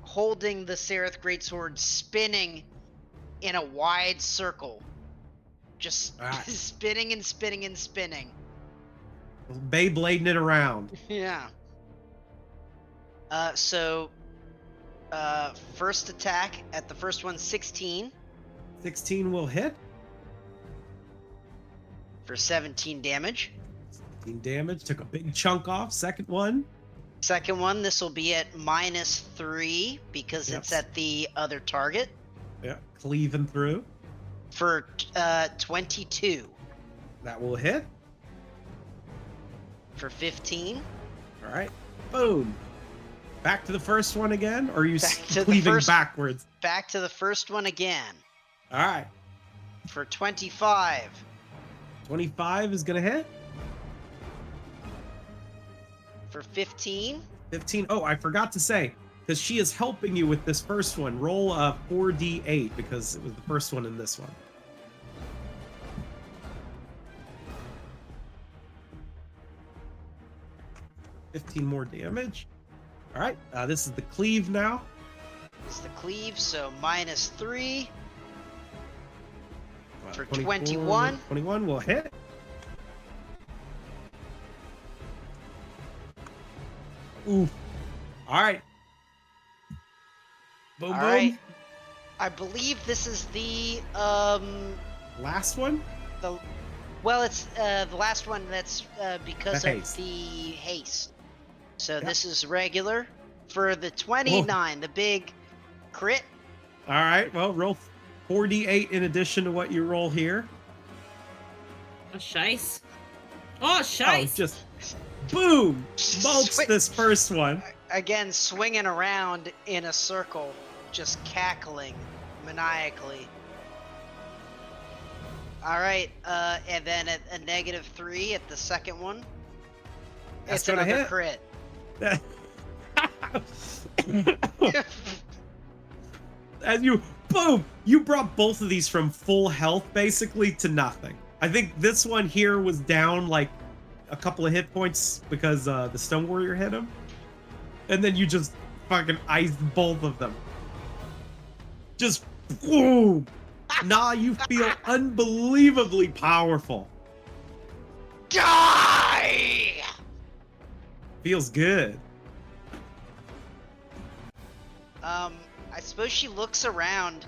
holding the Sereth Greatsword, spinning in a wide circle, just Ah. spinning and spinning and spinning. Beyblading it around. Yeah. So first attack at the first one, 16 16 will hit. for 17 damage. 16 damage. Took a big chunk off. Second one. Second one, this will be at -3 because Yep. it's at the other target Yeah. Cleaving through. for 22 That will hit. for 15. All right. Boom. Back to the first one again, or are you Back to the cleaving first- backwards? Back to the first one again All right. for 25. 25 is gonna hit. For 15. 15. Oh, I forgot to say, because she is helping you with this first one. Roll a 4d8 because it was the first one in this one. $15 more damage. All right. This is the cleave now. Is the cleave, so -3 for 24, 21. 21 will hit. Ooh. All right. Boom, All boom. right. I believe this is the Last one. well, it's the last one that's because The of haste. the haste. So Yep. this is regular for the 29, the big crit. All right. Well, roll 4d8 in addition to what you roll here. Oh, shice. Oh, shice. Oh, just boom! Mulch Swi- this first one. Again, swinging around in a circle, just cackling maniacally. All right, and then at a -3 at the second one. That's It's gonna another hit. crit. As you boom, you brought both of these from full health basically to nothing. I think this one here was down like a couple of hit points because the Stone Warrior hit him, and then you just fucking iced both of them. Just boom. Nah, you feel unbelievably powerful. Die! Feels good. I suppose she looks around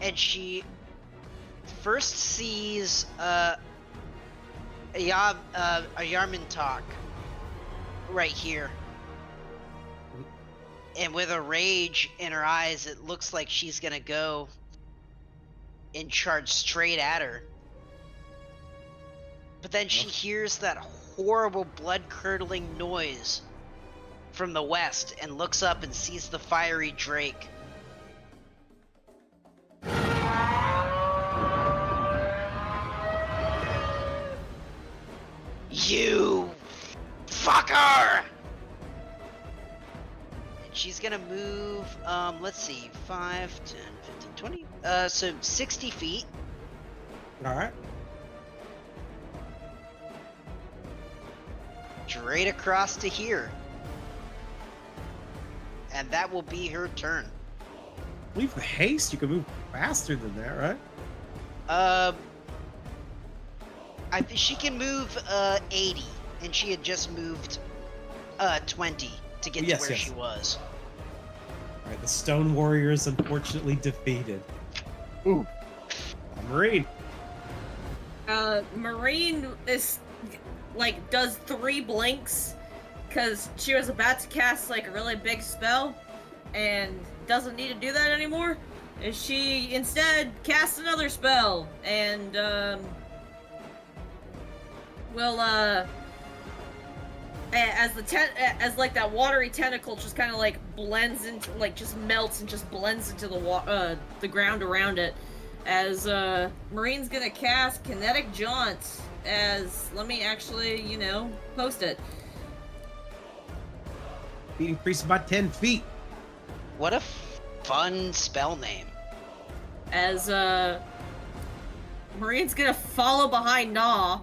and she first sees a Yarmantok right here. And with a rage in her eyes, it looks like she's gonna go and charge straight at her. But then she hears that horrible blood-curdling noise from the west and looks up and sees the fiery drake. You fucker! And she's gonna move, let's see, 5, 10, 15, 20, so 60 feet. Alright. Straight across to here. And that will be her turn. Leave the haste, you can move faster than that, right? I think she can move 80, and she had just moved 20 to get to where she was. Alright, the Stone Warrior is unfortunately defeated. Ooh. Marine. Marine is like does 3 blinks because she was about to cast like a really big spell and doesn't need to do that anymore. And she instead casts another spell and will as like that watery tentacle just kind of like blends into, like just melts and just blends into the ground around it. As Marine's gonna cast Kinetic Jaunt. As let me actually, post it. Speed increase by 10 feet. What a fun spell name. As Marine's gonna follow behind Gnaw.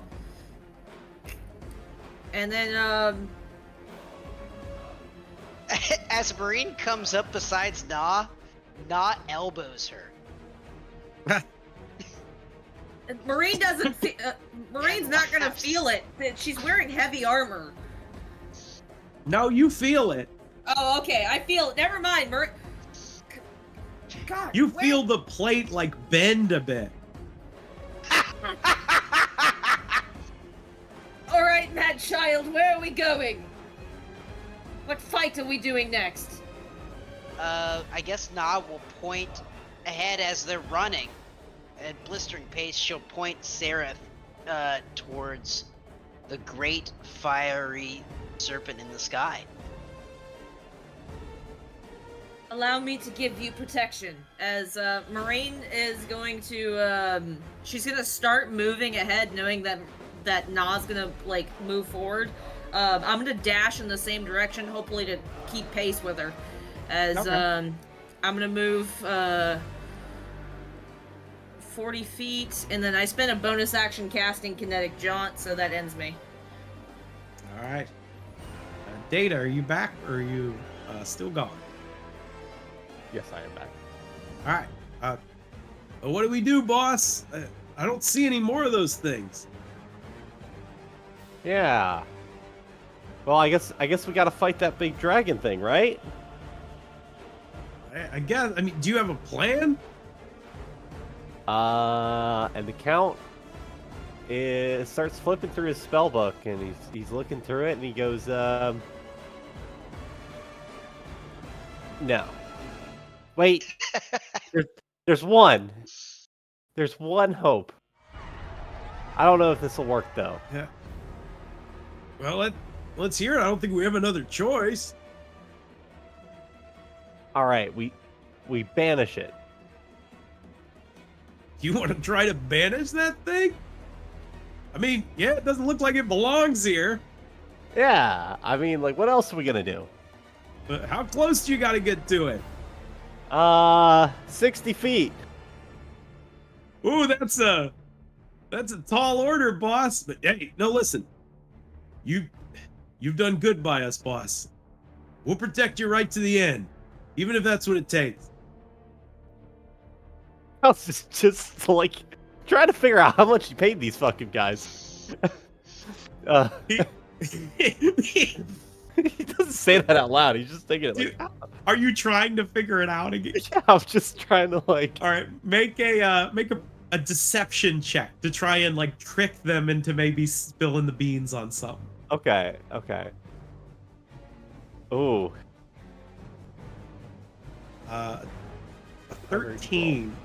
And then as Marine comes up besides Gnaw elbows her. Marine doesn't. Marine's not gonna feel it. She's wearing heavy armor. No, you feel it. Oh, okay. I feel it. Never mind. God. You feel the plate like bend a bit. All right, mad child. Where are we going? What fight are we doing next? I guess Gnaw will point ahead as they're running. At blistering pace, she'll point Seraph towards the great fiery serpent in the sky. Allow me to give you protection. As Marine is going to, she's gonna start moving ahead, knowing that Na's gonna like move forward. I'm gonna dash in the same direction, hopefully to keep pace with her. As okay. I'm gonna move 40 feet, and then I spend a bonus action casting Kinetic Jaunt, so that ends me. All right. Data, are you back or are you still gone? Yes, I am back. All right. What do we do, boss? I don't see any more of those things. Yeah. Well, I guess we gotta fight that big dragon thing, right? I guess. I mean, do you have a plan? And the Count starts flipping through his spell book, and he's looking through it, and he goes, no. Wait. There's one hope. I don't know if this will work though. Yeah. Well, let's hear it. I don't think we have another choice. All right, we banish it. You want to try to banish that thing? I mean, yeah, it doesn't look like it belongs here. Yeah, I mean, like, what else are we gonna do? But how close do you got to get to it? 60 feet. Ooh, that's That's a tall order, boss. But hey, no, listen. You've done good by us, boss. We'll protect you right to the end, even if that's what it takes. I was just like trying to figure out how much you paid these fucking guys. He He doesn't say that out loud. He's just thinking it like, Dude, are you trying to figure it out again? yeah, I'm just trying to like. All right, make a deception check to try and like trick them into maybe spilling the beans on something. Okay, okay. Ooh, 13.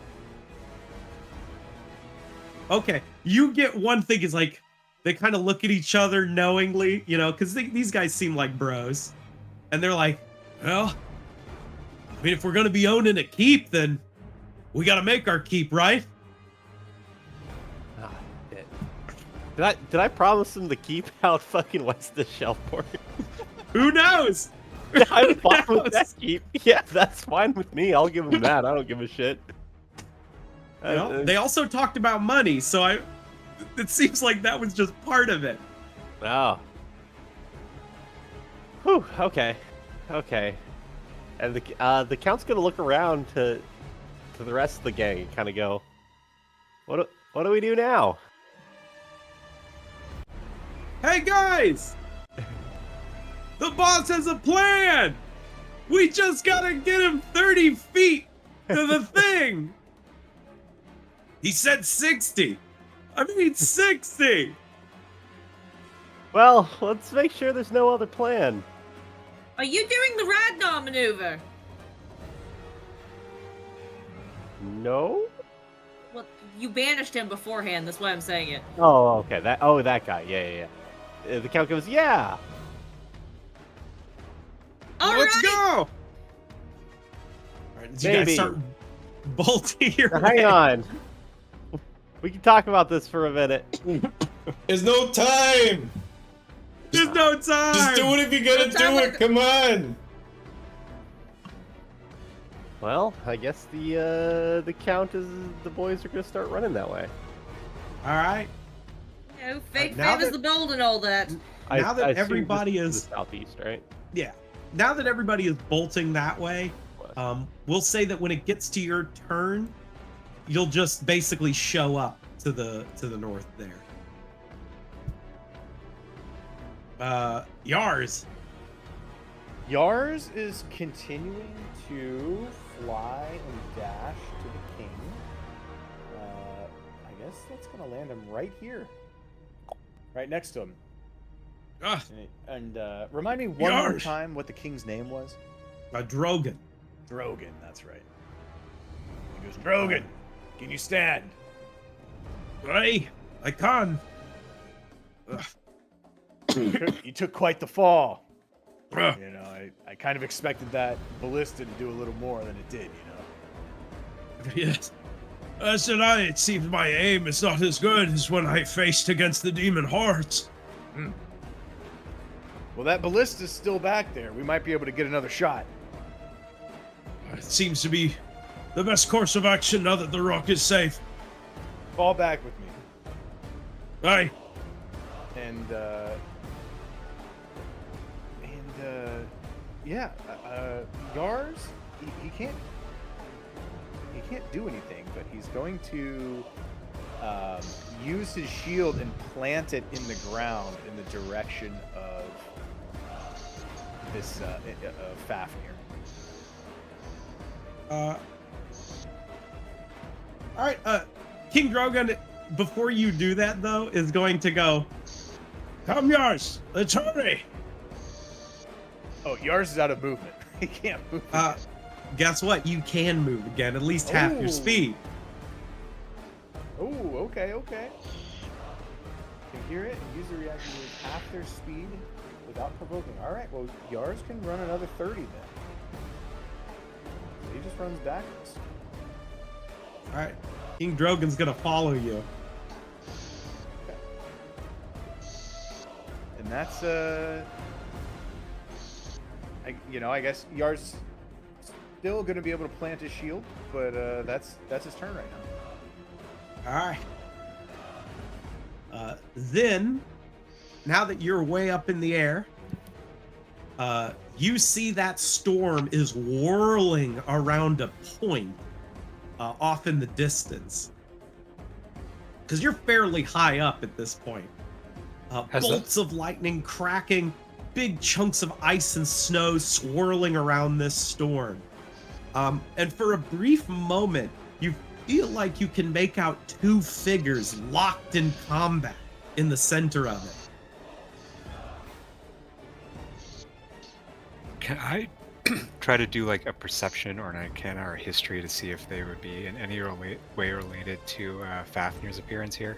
Okay, you get one thing is like they kind of look at each other knowingly, you know, because these guys seem like bros, and they're like, well, I mean, if we're gonna be owning a keep, then we gotta make our keep, right? ah, shit. Did I promise him to keep out fucking west of Shellport? Who knows? I'm fine Who with that knows? keep. Yeah, that's fine with me. I'll give him that. I don't give a shit. Well, they also talked about money, so it seems like that was just part of it. Oh. Whew, okay. Okay. And the Count's gonna look around to the rest of the gang and kind of go, what do we do now? Hey guys! The boss has a plan! We just gotta get him 30 feet to the thing! He said 60! I mean 60! Well, let's make sure there's no other plan. Are you doing the Ragnar maneuver? No? Well, you banished him beforehand. That's why I'm saying it. Oh, okay. That guy. Yeah. The Count goes, yeah. Let's go! All right, you guys Maybe. start bolting your way. Hang on. We can talk about this for a minute. There's no time. There's no time! Just do it if you're gonna do it. Come on. Well, I guess the Count is the boys are gonna start running that way. Alright. You know, fake Now favors that- the bold and all that. Now that I assume everybody this is- the southeast, right? Yeah. Now that everybody is bolting that way, we'll say that when it gets to your turn, you'll just basically show up to the north there. Yars. Yars is continuing to fly and dash to the king. I guess that's gonna land him right here, right next to him. Ah, And remind me one more Yars. time what the king's name was. Drogon. Drogon, that's right. He goes, Drogon, can you stand? Hey, I can. You took quite the fall. Ugh. You know, I kind of expected that ballista to do a little more than it did, you know. Yes. As did I. It seems my aim is not as good as when I faced against the demon hordes. Well, that ballista's still back there. We might be able to get another shot. It seems to be the best course of action now that the rock is safe. Fall back with me. Aye. And yeah, Yars, he can't do anything, but he's going to use his shield and plant it in the ground in the direction of this Fafnir. All right, King Drogon, before you do that, though, is going to go, come, Yars, let's hurry. Oh, Yars is out of movement. He can't move. Guess what? You can move again, at least half your Ooh. speed. Oh, okay. Can hear it and use the reaction to use half their speed without provoking. All right, well, Yars can run another 30 then. So he just runs backwards. All right, King Drogon's gonna follow you. And that's I guess Yar's still going to be able to plant his shield, but that's his turn right now. All right. Then, now that you're way up in the air, you see that storm is whirling around a point off in the distance. Because you're fairly high up at this point. Bolts of lightning cracking, big chunks of ice and snow swirling around this storm. And for a brief moment, you feel like you can make out two figures locked in combat in the center of it. Can I try to do like a perception or an arcana or history to see if they would be in any way related to Fafnir's appearance here?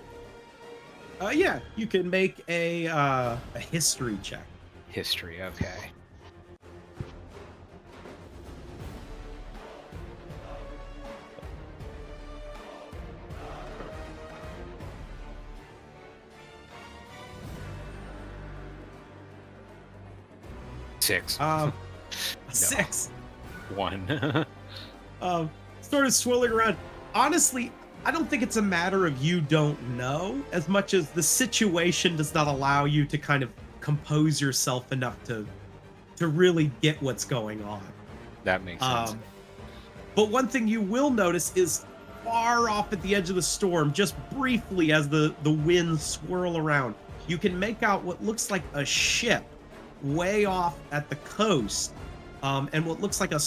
Yeah, you can make a history check. History, okay. Six. No. 6. 1. Sort of swirling around. Honestly, I don't think it's a matter of you don't know as much as the situation does not allow you to kind of compose yourself enough to really get what's going on. That makes sense. But one thing you will notice is far off at the edge of the storm, just briefly as the winds swirl around, you can make out what looks like a ship way off at the coast, and what looks like a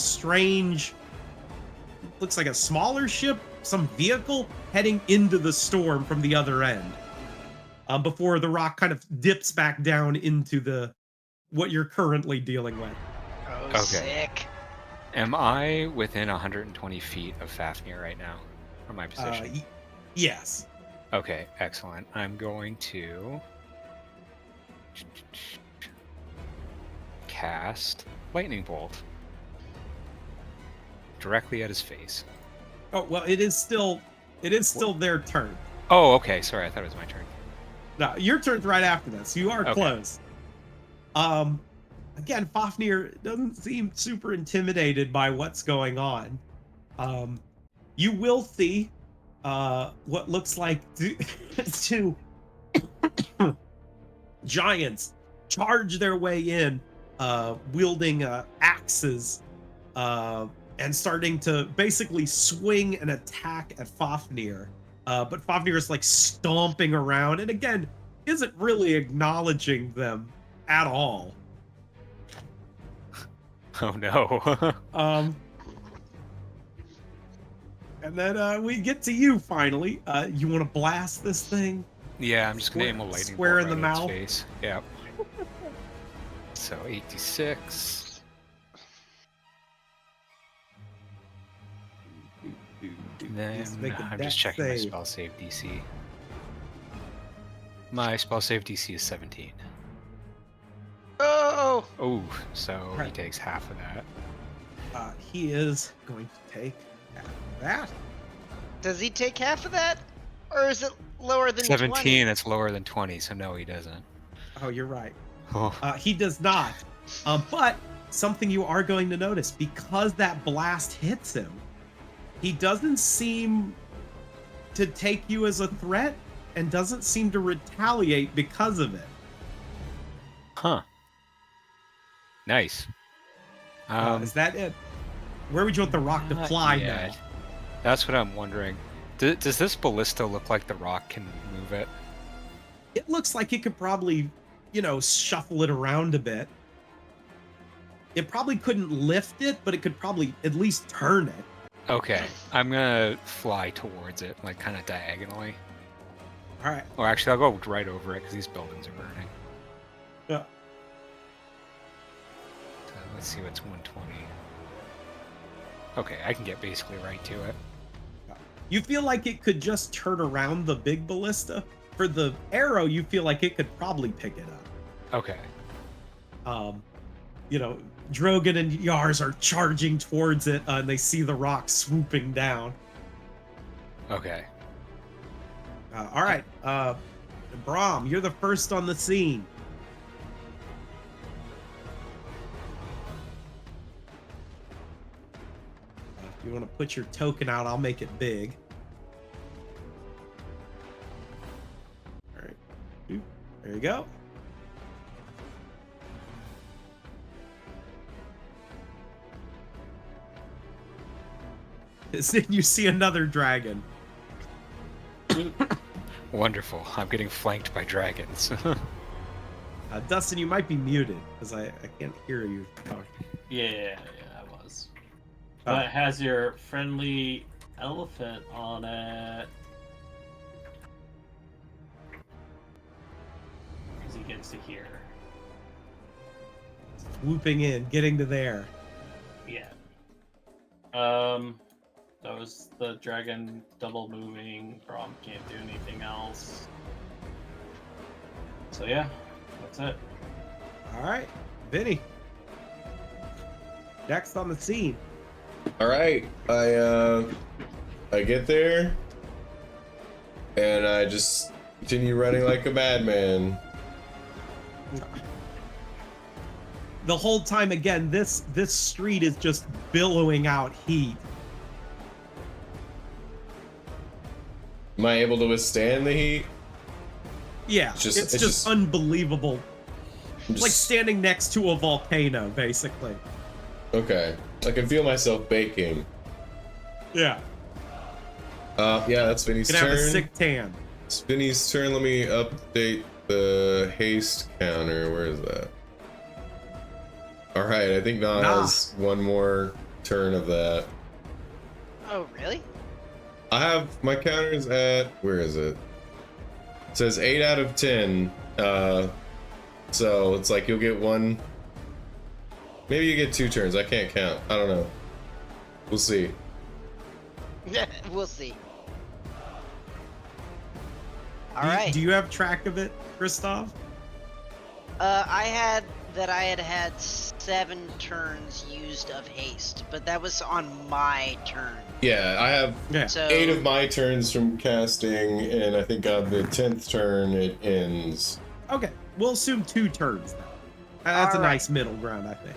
smaller ship, some vehicle heading into the storm from the other end, before the rock kind of dips back down into what you're currently dealing with. Oh, Okay. sick. Am I within 120 feet of Fafnir right now from my position? Yes. Okay, excellent. I'm going to cast Lightning Bolt directly at his face. Oh, well, it is still their turn. Oh, okay. Sorry, I thought it was my turn. No, your turn's right after this. You are Okay. close. Again, Fafnir doesn't seem super intimidated by what's going on. You will see what looks like two giants charge their way in, wielding axes, and starting to basically swing and attack at Fafnir. But Fafnir is like stomping around and again isn't really acknowledging them at all. Oh no. And then we get to you finally. You want to blast this thing? Yeah, I'm just gonna aim a lightning Square bolt in the right at its mouth. face. Yep. So 86. And Just make then a I'm dex just checking my save. spell save DC. My spell save DC is 17. Oh! Oh, so he Right. takes half of that. He is going to take half of that. Does he take half of that? Or is it lower than 17, 20? it's lower than 20, so no, he doesn't. Oh, you're right. Oh, He does not. But something you are going to notice, because that blast hits him, he doesn't seem to take you as a threat and doesn't seem to retaliate because of it. huh. Nice. Is that it? Where would you want the rock to not fly yet. now? That's what I'm wondering. Does this ballista look like the rock can move it? It looks like it could probably, shuffle it around a bit. It probably couldn't lift it, but it could probably at least turn it. Okay, I'm gonna fly towards it, like kind of diagonally. All right. Or actually, I'll go right over it because these buildings are burning. Yeah. So let's see what's 120. Okay, I can get basically right to it. You feel like it could just turn around the big ballista. For the arrow, you feel like it could probably pick it up. Okay. Drogon and Yars are charging towards it, and they see the rock swooping down. Okay. All right, Brahm, you're the first on the scene. If you want to put your token out, I'll make it big. All right. There you go. Then you see another dragon. Wonderful. I'm getting flanked by dragons. Dustin, you might be muted because I can't hear you talking. Yeah, I was. Oh. But it has your friendly elephant on it. Because he gets to hear. Swooping in, getting to there. Yeah. That was the dragon double moving. Brom can't do anything else. So yeah, that's it. All right, Vinny. Next on the scene. All right, I get there, and I just continue running like a madman. The whole time, again, this street is just billowing out heat. Am I able to withstand the heat? Yeah, It's just- it's it's just just- unbelievable. I'm Like just- standing next to a volcano, basically. Okay, I can feel myself baking. Yeah, Yeah, that's Vinny's you can have a turn. sick tan. It's Vinny's turn. Let me update the haste counter. Where is that? All right, I think Nah has one more turn of that. Oh, really? I have my counters at, where is it? It says 8 out of 10. So it's like you'll get one. Maybe you get 2 turns. I can't count. I don't know. We'll see. We'll see. All Do you- right. Do you have track of it, Christoph? I had 7 turns used of haste, but that was on my turn. Yeah, I have Yeah. So 8 of my turns from casting, and I think on the 10th turn it ends. Okay, we'll assume 2 turns then. That's a All right. nice middle ground, I think.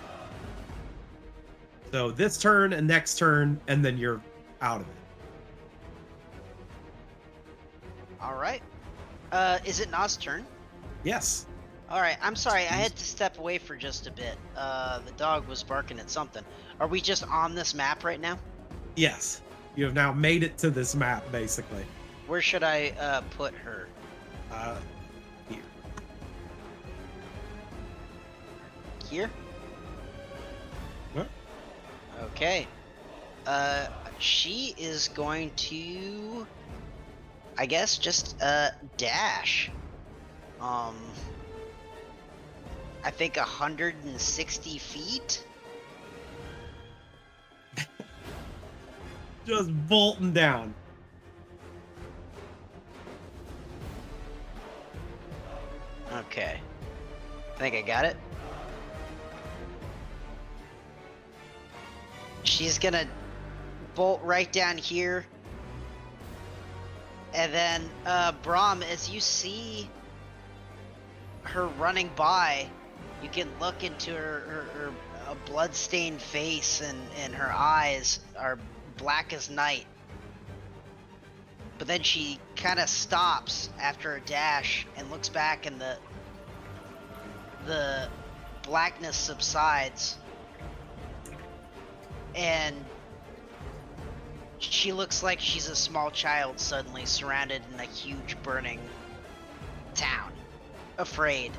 So this turn and next turn, and then you're out of it. all right. Is it Na's turn? Yes. All right. I'm sorry. I had to step away for just a bit. The dog was barking at something. Are we just on this map right now? Yes. You have now made it to this map, basically. Where should I put her? Here. Here? What? Okay. She is going to, I guess, just dash. I think 160 feet. Just bolting down. Okay. I think I got it. She's gonna bolt right down here. And then, Brahm, as you see her running by, you can look into her a blood-stained face, and her eyes are black as night. But then she kind of stops after a dash and looks back, and the blackness subsides. And she looks like she's a small child suddenly surrounded in a huge burning town, afraid.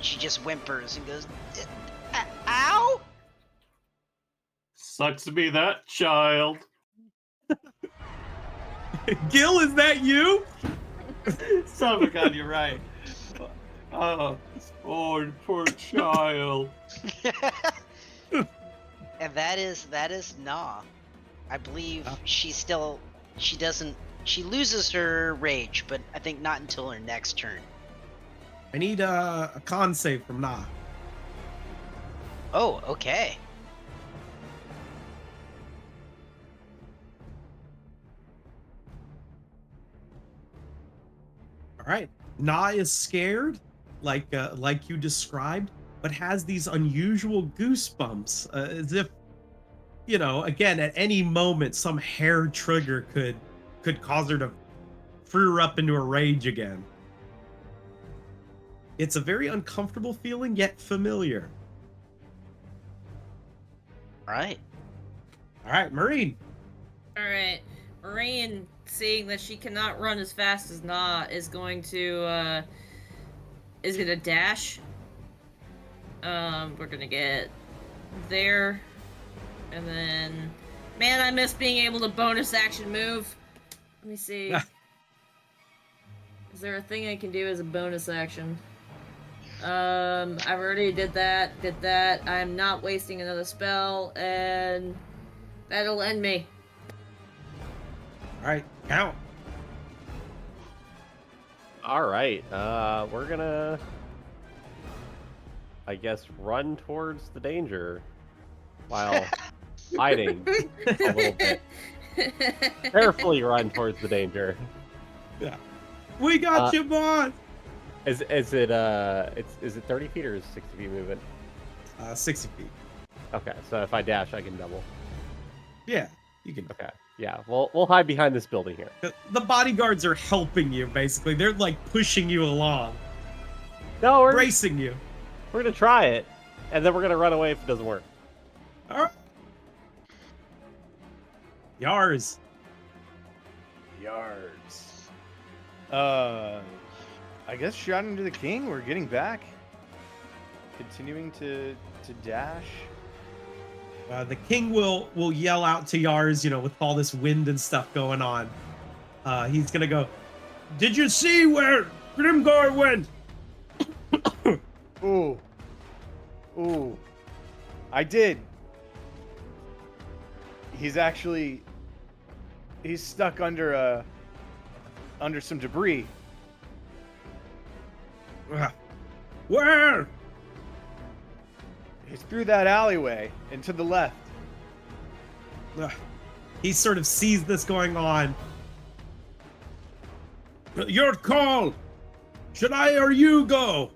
She just whimpers and goes, "Ow!" Sucks to be that child. Gil, is that you? Son of a gun, you're right. Oh, poor child. And that is Nah. I believe she loses her rage, but I think not until her next turn. I need a con save from Na. Oh, okay. All right. Na is scared, like you described, but has these unusual goosebumps, as if, you know, again, at any moment, some hair trigger could cause her to freer up into a rage again. It's a very uncomfortable feeling, yet familiar. Right. All right, Marine. All right, Marine, seeing that she cannot run as fast as Na, is going to dash. We're gonna get there, and then, man, I miss being able to bonus action move. Let me see. Is there a thing I can do as a bonus action? I've already did that. I'm not wasting another spell, and that'll end me. All right, count. All right. We're gonna, I guess, run towards the danger while hiding a little bit. Carefully run towards the danger. Yeah. We got you, boss. Is it 30 feet or is it 60 feet movement? 60 feet. Okay, so if I dash, I can double. Yeah, you can. Okay, yeah. We'll hide behind this building here. The bodyguards are helping you, basically. They're like pushing you along, No, we're bracing you. gonna try it, and then we're gonna run away if it doesn't work. All right. Yars. Yards. I guess shot into the king. We're getting back. Continuing to dash. The king will yell out to Yars, with all this wind and stuff going on. He's gonna go, "Did you see where Grimgar went?" Ooh. I did. He's stuck under some debris. Where? He's through that alleyway and to the left. He sort of sees this going on. Your call. Should I or you go?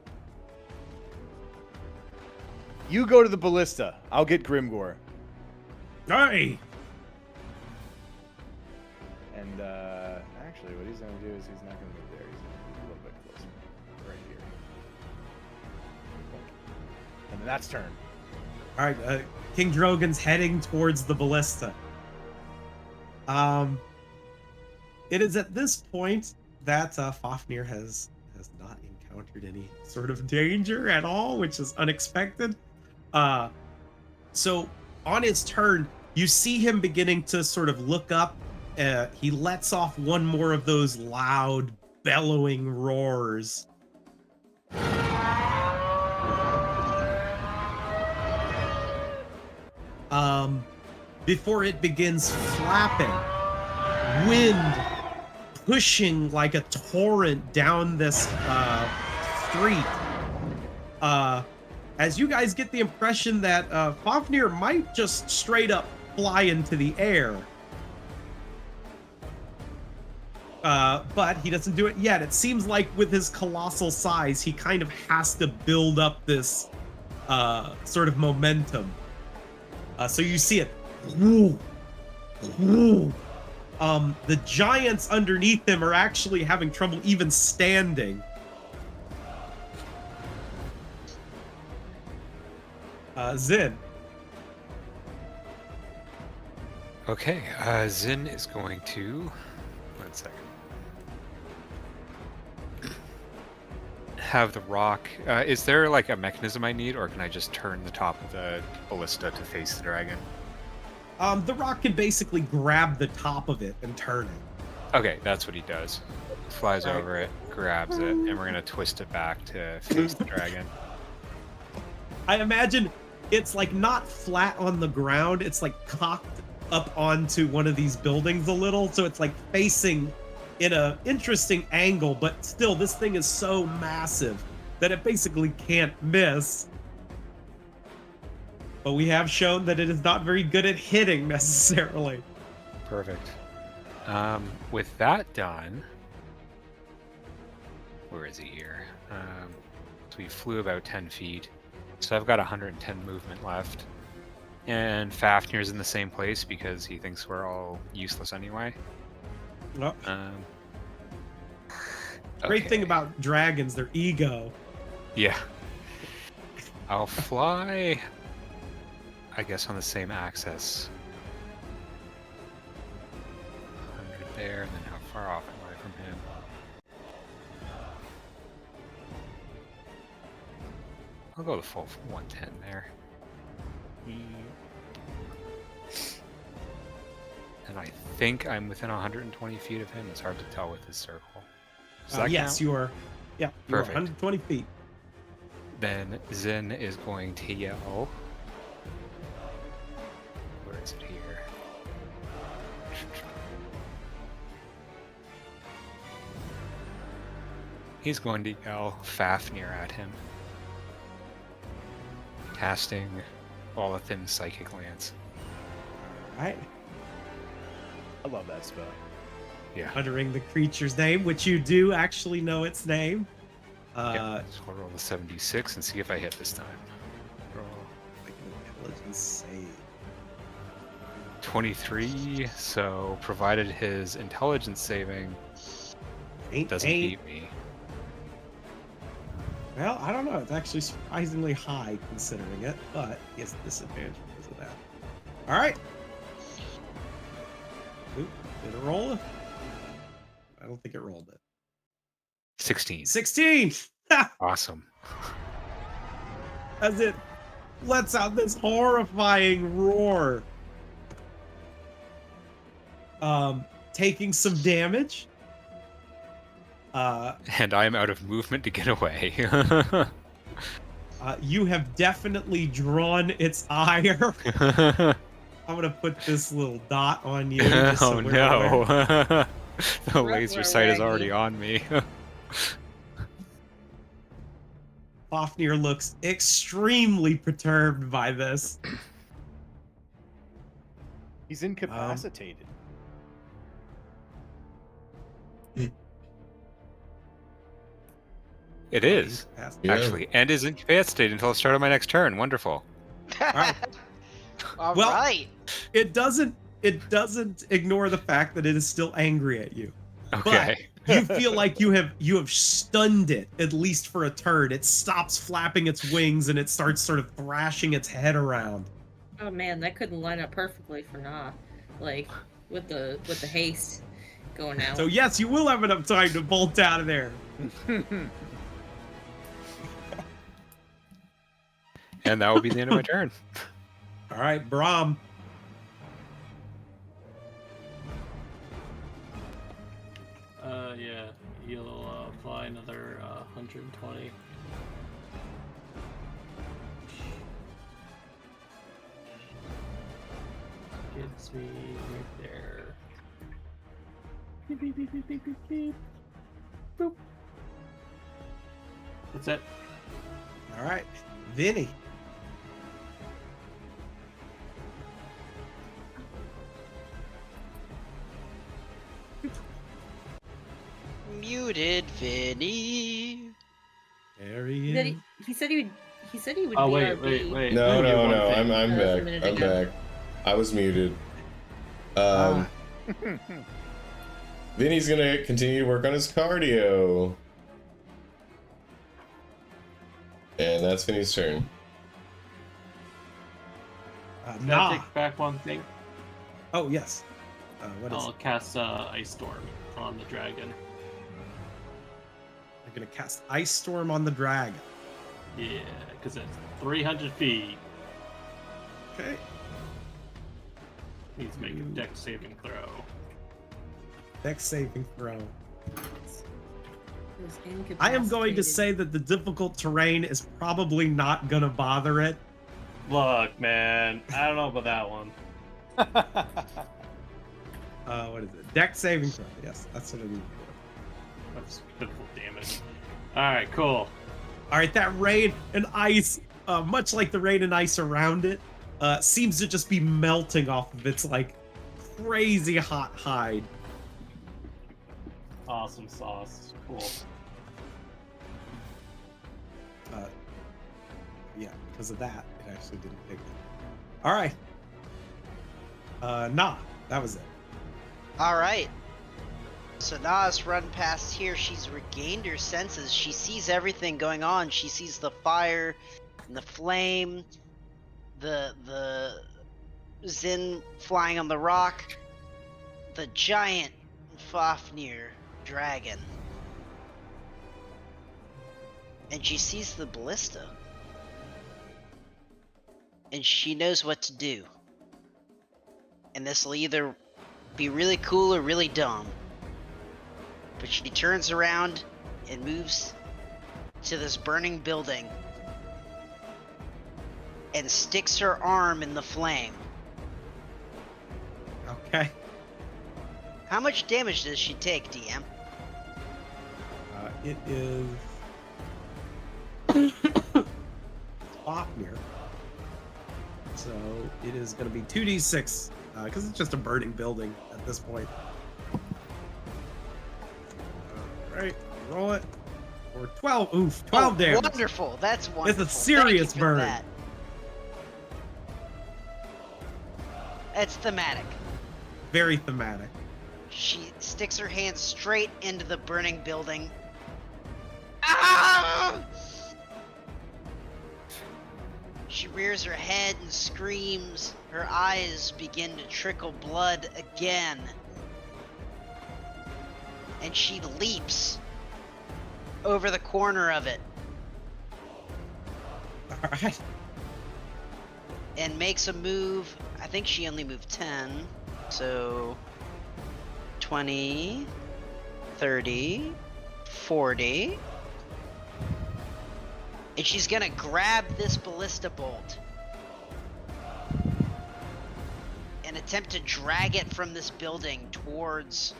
You go to the ballista. I'll get Grimgor. Aye. And actually, what he's gonna do is he's not gonna move there. He's gonna move a little bit closer, right here. And then that's turn. All right, King Drogon's heading towards the ballista. It is at this point that Fafnir has not encountered any sort of danger at all, which is unexpected. So on his turn, you see him beginning to sort of look up. He lets off one more of those loud, bellowing roars. Before it begins flapping, wind pushing like a torrent down this street. As you guys get the impression that Fafnir might just straight up fly into the air. But he doesn't do it yet. It seems like with his colossal size, he kind of has to build up this sort of momentum. So you see it. The giants underneath him are actually having trouble even standing. Zin. Okay, Zin is going to... One second. Have the rock... is there like a mechanism I need, or can I just turn the top of the ballista to face the dragon? The rock can basically grab the top of it and turn it. Okay, that's what he does. Flies over it, grabs it, and we're gonna twist it back to face the dragon. I imagine it's like not flat on the ground, it's like cocked up onto one of these buildings a little, so it's like facing in a interesting angle, but still this thing is so massive that it basically can't miss. But we have shown that it is not very good at hitting necessarily. Perfect. With that done, where is he here? So we flew about 10 feet. So I've got 110 movement left. And Fafnir's in the same place because he thinks we're all useless anyway. Great Okay. thing about dragons, their ego Yeah. I'll fly, I guess, on the same axis. 100 there, and then how far off am I from him? I'll go the full 110 there. And I think I'm within 120 feet of him. It's hard to tell with this circle. Does that Yes, count? you are. Yeah, you are Perfect. 120 feet. Then Zen is going to yell. Where is it here? He's going to yell Fafnir at him, casting Olathin Psychic Lance. All right. I love that spell. Yeah. Uttering the creature's name, which you do actually know its name. So I'll roll the 76 and see if I hit this time. Roll Make an intelligence save. 23. So provided his intelligence saving doesn't beat me. Well, I don't know. It's actually surprisingly high considering it, but he has disadvantage because of that. All right. Oop, did it roll? I don't think it rolled it. 16. 16! Awesome. As it lets out this horrifying roar. Taking some damage. And I am out of movement to get away. You have definitely drawn its ire. I'm gonna put this little dot on you. Just so Oh we're aware. no. The laser sight is already on me. Fafnir looks extremely perturbed by this. He's incapacitated. It is, Yeah. actually, and is incapacitated until the start of my next turn. Wonderful. Right. All Well- right. It doesn't ignore the fact that it is still angry at you. Okay. You feel like you have stunned it, at least for a turn. It stops flapping its wings and it starts sort of thrashing its head around. Oh man, that couldn't line up perfectly for Nah. Like with the haste going out. So yes, you will have enough time to bolt out of there. And that will be the end of my turn. All right, Brahm. Yeah, he'll fly another 120. Gets me right there. Beep, beep, beep, beep, beep, beep, beep. Boop. That's it. All right, Vinny. Muted Vinny. There he Did is. he said he would Oh be wait, wait, wait. No, Let me do no, one no. thing. I'm That was a back. minute I'm ago. back. I was muted. Ah. Vinny's gonna continue to work on his cardio. And that's Vinny's turn. Can I Nah. take back one thing? Oh yes. What is I'll it? cast Ice Storm on the dragon. I'm gonna cast Ice Storm on the dragon. Yeah, because it's 300 feet. Okay. Needs to make a dex saving throw. Dex saving throw. He was I am going to incapacitated. say that the difficult terrain is probably not gonna bother it. Look, man, I don't know about that one. What is it? Dex saving throw. Yes, that's what I need. That's pitiful damage. Alright, cool. All right, that rain and ice, much like the rain and ice around it, seems to just be melting off of its like crazy hot hide. Awesome sauce. Cool. Yeah, because of that, it actually didn't take it. All right. Nah, that was it. All right. So Na's run past here. She's regained her senses. She sees everything going on. She sees the fire and the flame, the Zin flying on the rock, the giant Fafnir dragon. And she sees the ballista. And she knows what to do. And this will either be really cool or really dumb. But she turns around and moves to this burning building and sticks her arm in the flame. Okay. How much damage does she take, DM? It is Fafnir. So it is going to be 2d6 because it's just a burning building at this point. All right, roll it. Or 12. Oof, 12 damage. Wonderful. That's wonderful. It's a serious Thank you for burn. that. It's thematic. Very thematic. She sticks her hand straight into the burning building. Ah! She rears her head and screams. Her eyes begin to trickle blood again. And she leaps over the corner of it All right. and makes a move. I think she only moved 10. So 20, 30, 40. And she's gonna grab this ballista bolt and attempt to drag it from this building towards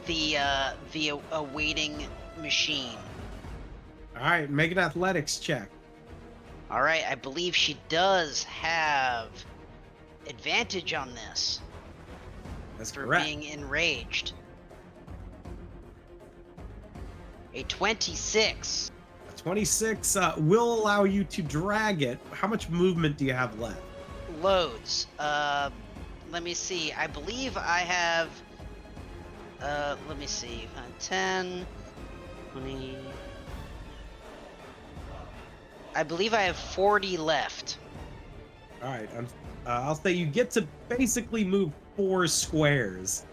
the awaiting machine. All right, make an athletics check. All right, I believe she does have advantage on this That's for correct. being enraged. A 26. A 26 will allow you to drag it. How much movement do you have left? Loads. Let me see. I believe I have. Let me see. 10, 20. I believe I have 40 left. All right, I'll say you get to basically move 4 squares.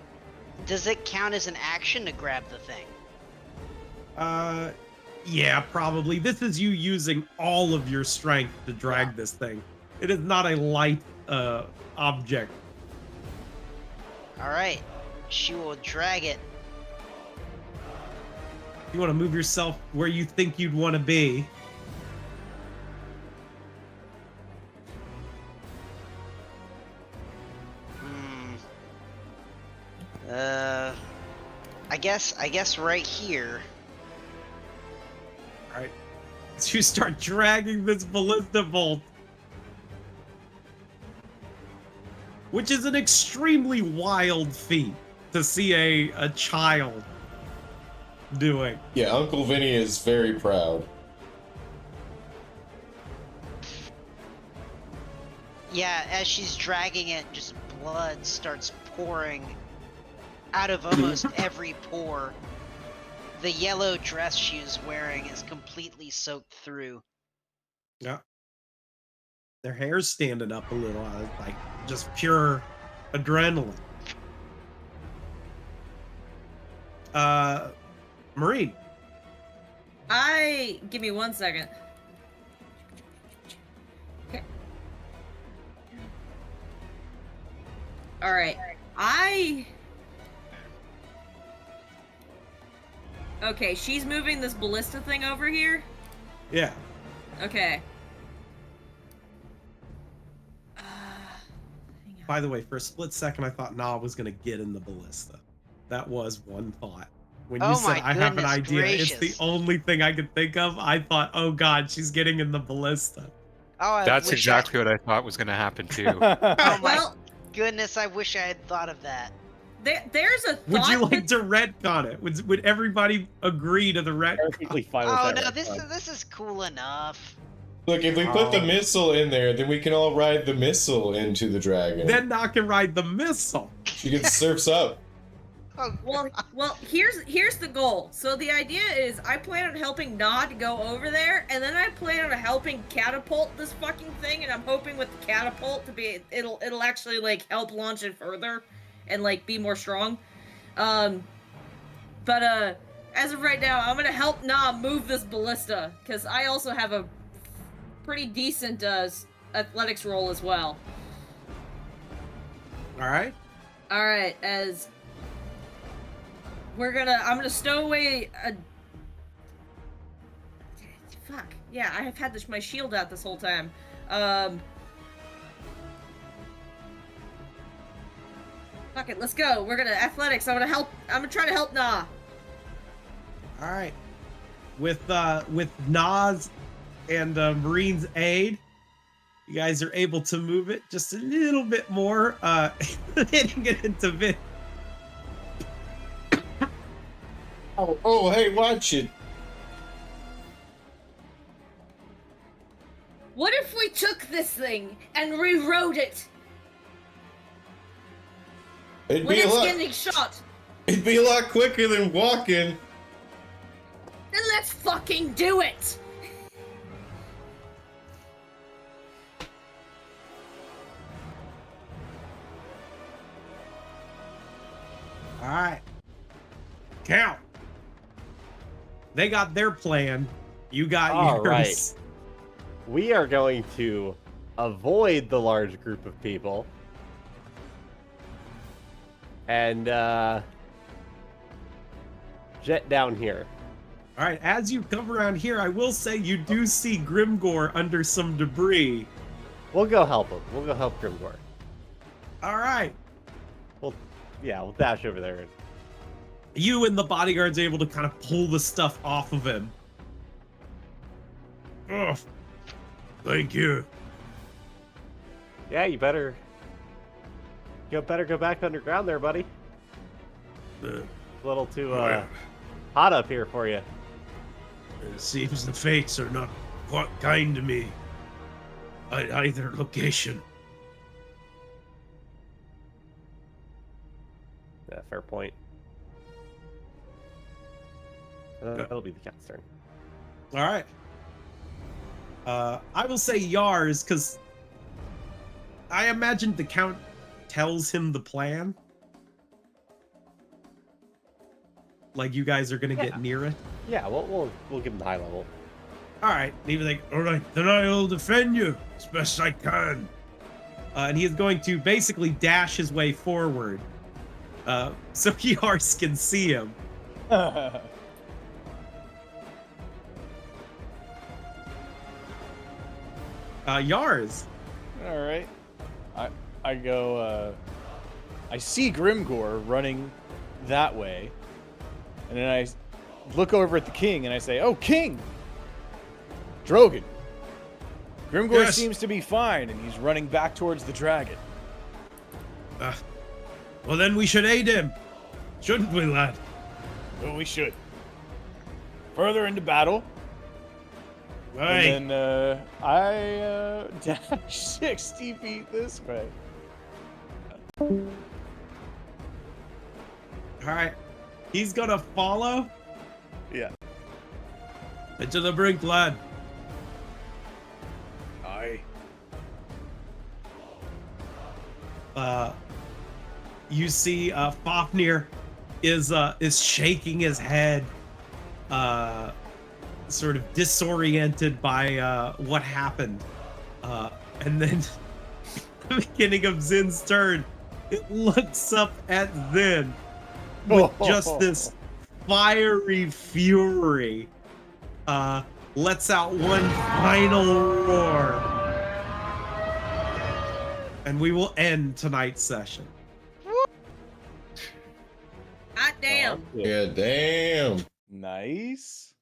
Does it count as an action to grab the thing? Yeah, probably. This is you using all of your strength to drag this thing. It is not a light object. All right. She will drag it. You want to move yourself where you think you'd want to be. I guess right here. All right. So you start dragging this ballista bolt, which is an extremely wild feat to see a child doing. Yeah, Uncle Vinny is very proud. Yeah, as she's dragging it, just blood starts pouring out of almost every pore. The yellow dress she is wearing is completely soaked through. Yeah. Their hair's standing up a little, like just pure adrenaline. Marine. Give me 1 second. Okay. All right. Okay, she's moving this ballista thing over here. Yeah. Okay. By the way, for a split second, I thought Na was gonna get in the ballista. That was one thought. When you Oh said my I have an goodness idea, it's gracious. the only thing I could think of. I thought, oh god, she's getting in the ballista. Oh, I That's wish exactly what I thought was going to happen too. Oh my Well, goodness, I wish I had thought of that. there's a thought. Would you like that- to retcon it? Would everybody agree to the retcon? Perfectly fine with Oh that. no, retcon. this is cool enough. Look, if we put the missile in there, then we can all ride the missile into the dragon. Then I can ride the missile. She gets surfs up. Oh, Well, here's the goal. So the idea is, I plan on helping Nod go over there, and then I plan on helping catapult this fucking thing, and I'm hoping with the catapult to be it'll actually like help launch it further, and like be more strong. But as of right now, I'm gonna help Nod move this ballista, because I also have a pretty decent athletics roll as well. All right. All right, as I'm gonna stow away a. Fuck. Yeah, I have had my shield out this whole time. Fuck it, let's go. We're gonna athletics. I'm gonna try to help Na. All right. With Nas and Marine's aid, you guys are able to move it just a little bit more, hitting it into Vin. Oh, hey, watch it. What if we took this thing and rewrote it It'd when be it's getting shot? It'd be a lot quicker than walking. Then let's fucking do it! All right. Count. They got their plan. You got All yours. right. We are going to avoid the large group of people. And jet down here. All right. As you come around here, I will say you do see Grimgor under some debris. We'll go help him. We'll go help Grimgor. All right. We'll dash over there. You and the bodyguard's able to kind of pull the stuff off of him. Oh, thank you. Yeah, you better go back underground there, buddy. Uh, A little too Right. hot up here for you. It seems the fates are not quite kind to me at either location. Yeah, fair point. That'll be the cat's turn. All right. I will say Yars, because I imagine the Count tells him the plan. Like you guys are gonna get near it. Yeah, we'll give him the high level. All right. And he was like, all right, then I'll defend you as best I can. And he is going to basically dash his way forward. So Yars can see him. Yars. All right. I go. I see Grimgor running that way, and then I look over at the king and I say, "Oh, King, Drogon. Grimgor Yes. seems to be fine, and he's running back towards the dragon." Well, then we should aid him, shouldn't we, lad? Well, we should. Further into battle. Right. And then I dash 60 feet this way. All right. He's gonna follow Yeah. into the brink, lad. Aye. You see, Fafnir is shaking his head, sort of disoriented by what happened, and then the beginning of Zin's turn, it looks up at Zin with just this fiery fury, lets out one final roar, and we will end tonight's session. Hot damn. Yeah, damn. Nice.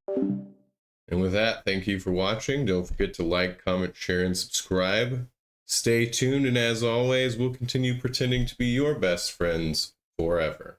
And with that, thank you for watching. Don't forget to like, comment, share, and subscribe. Stay tuned, and as always, we'll continue pretending to be your best friends forever.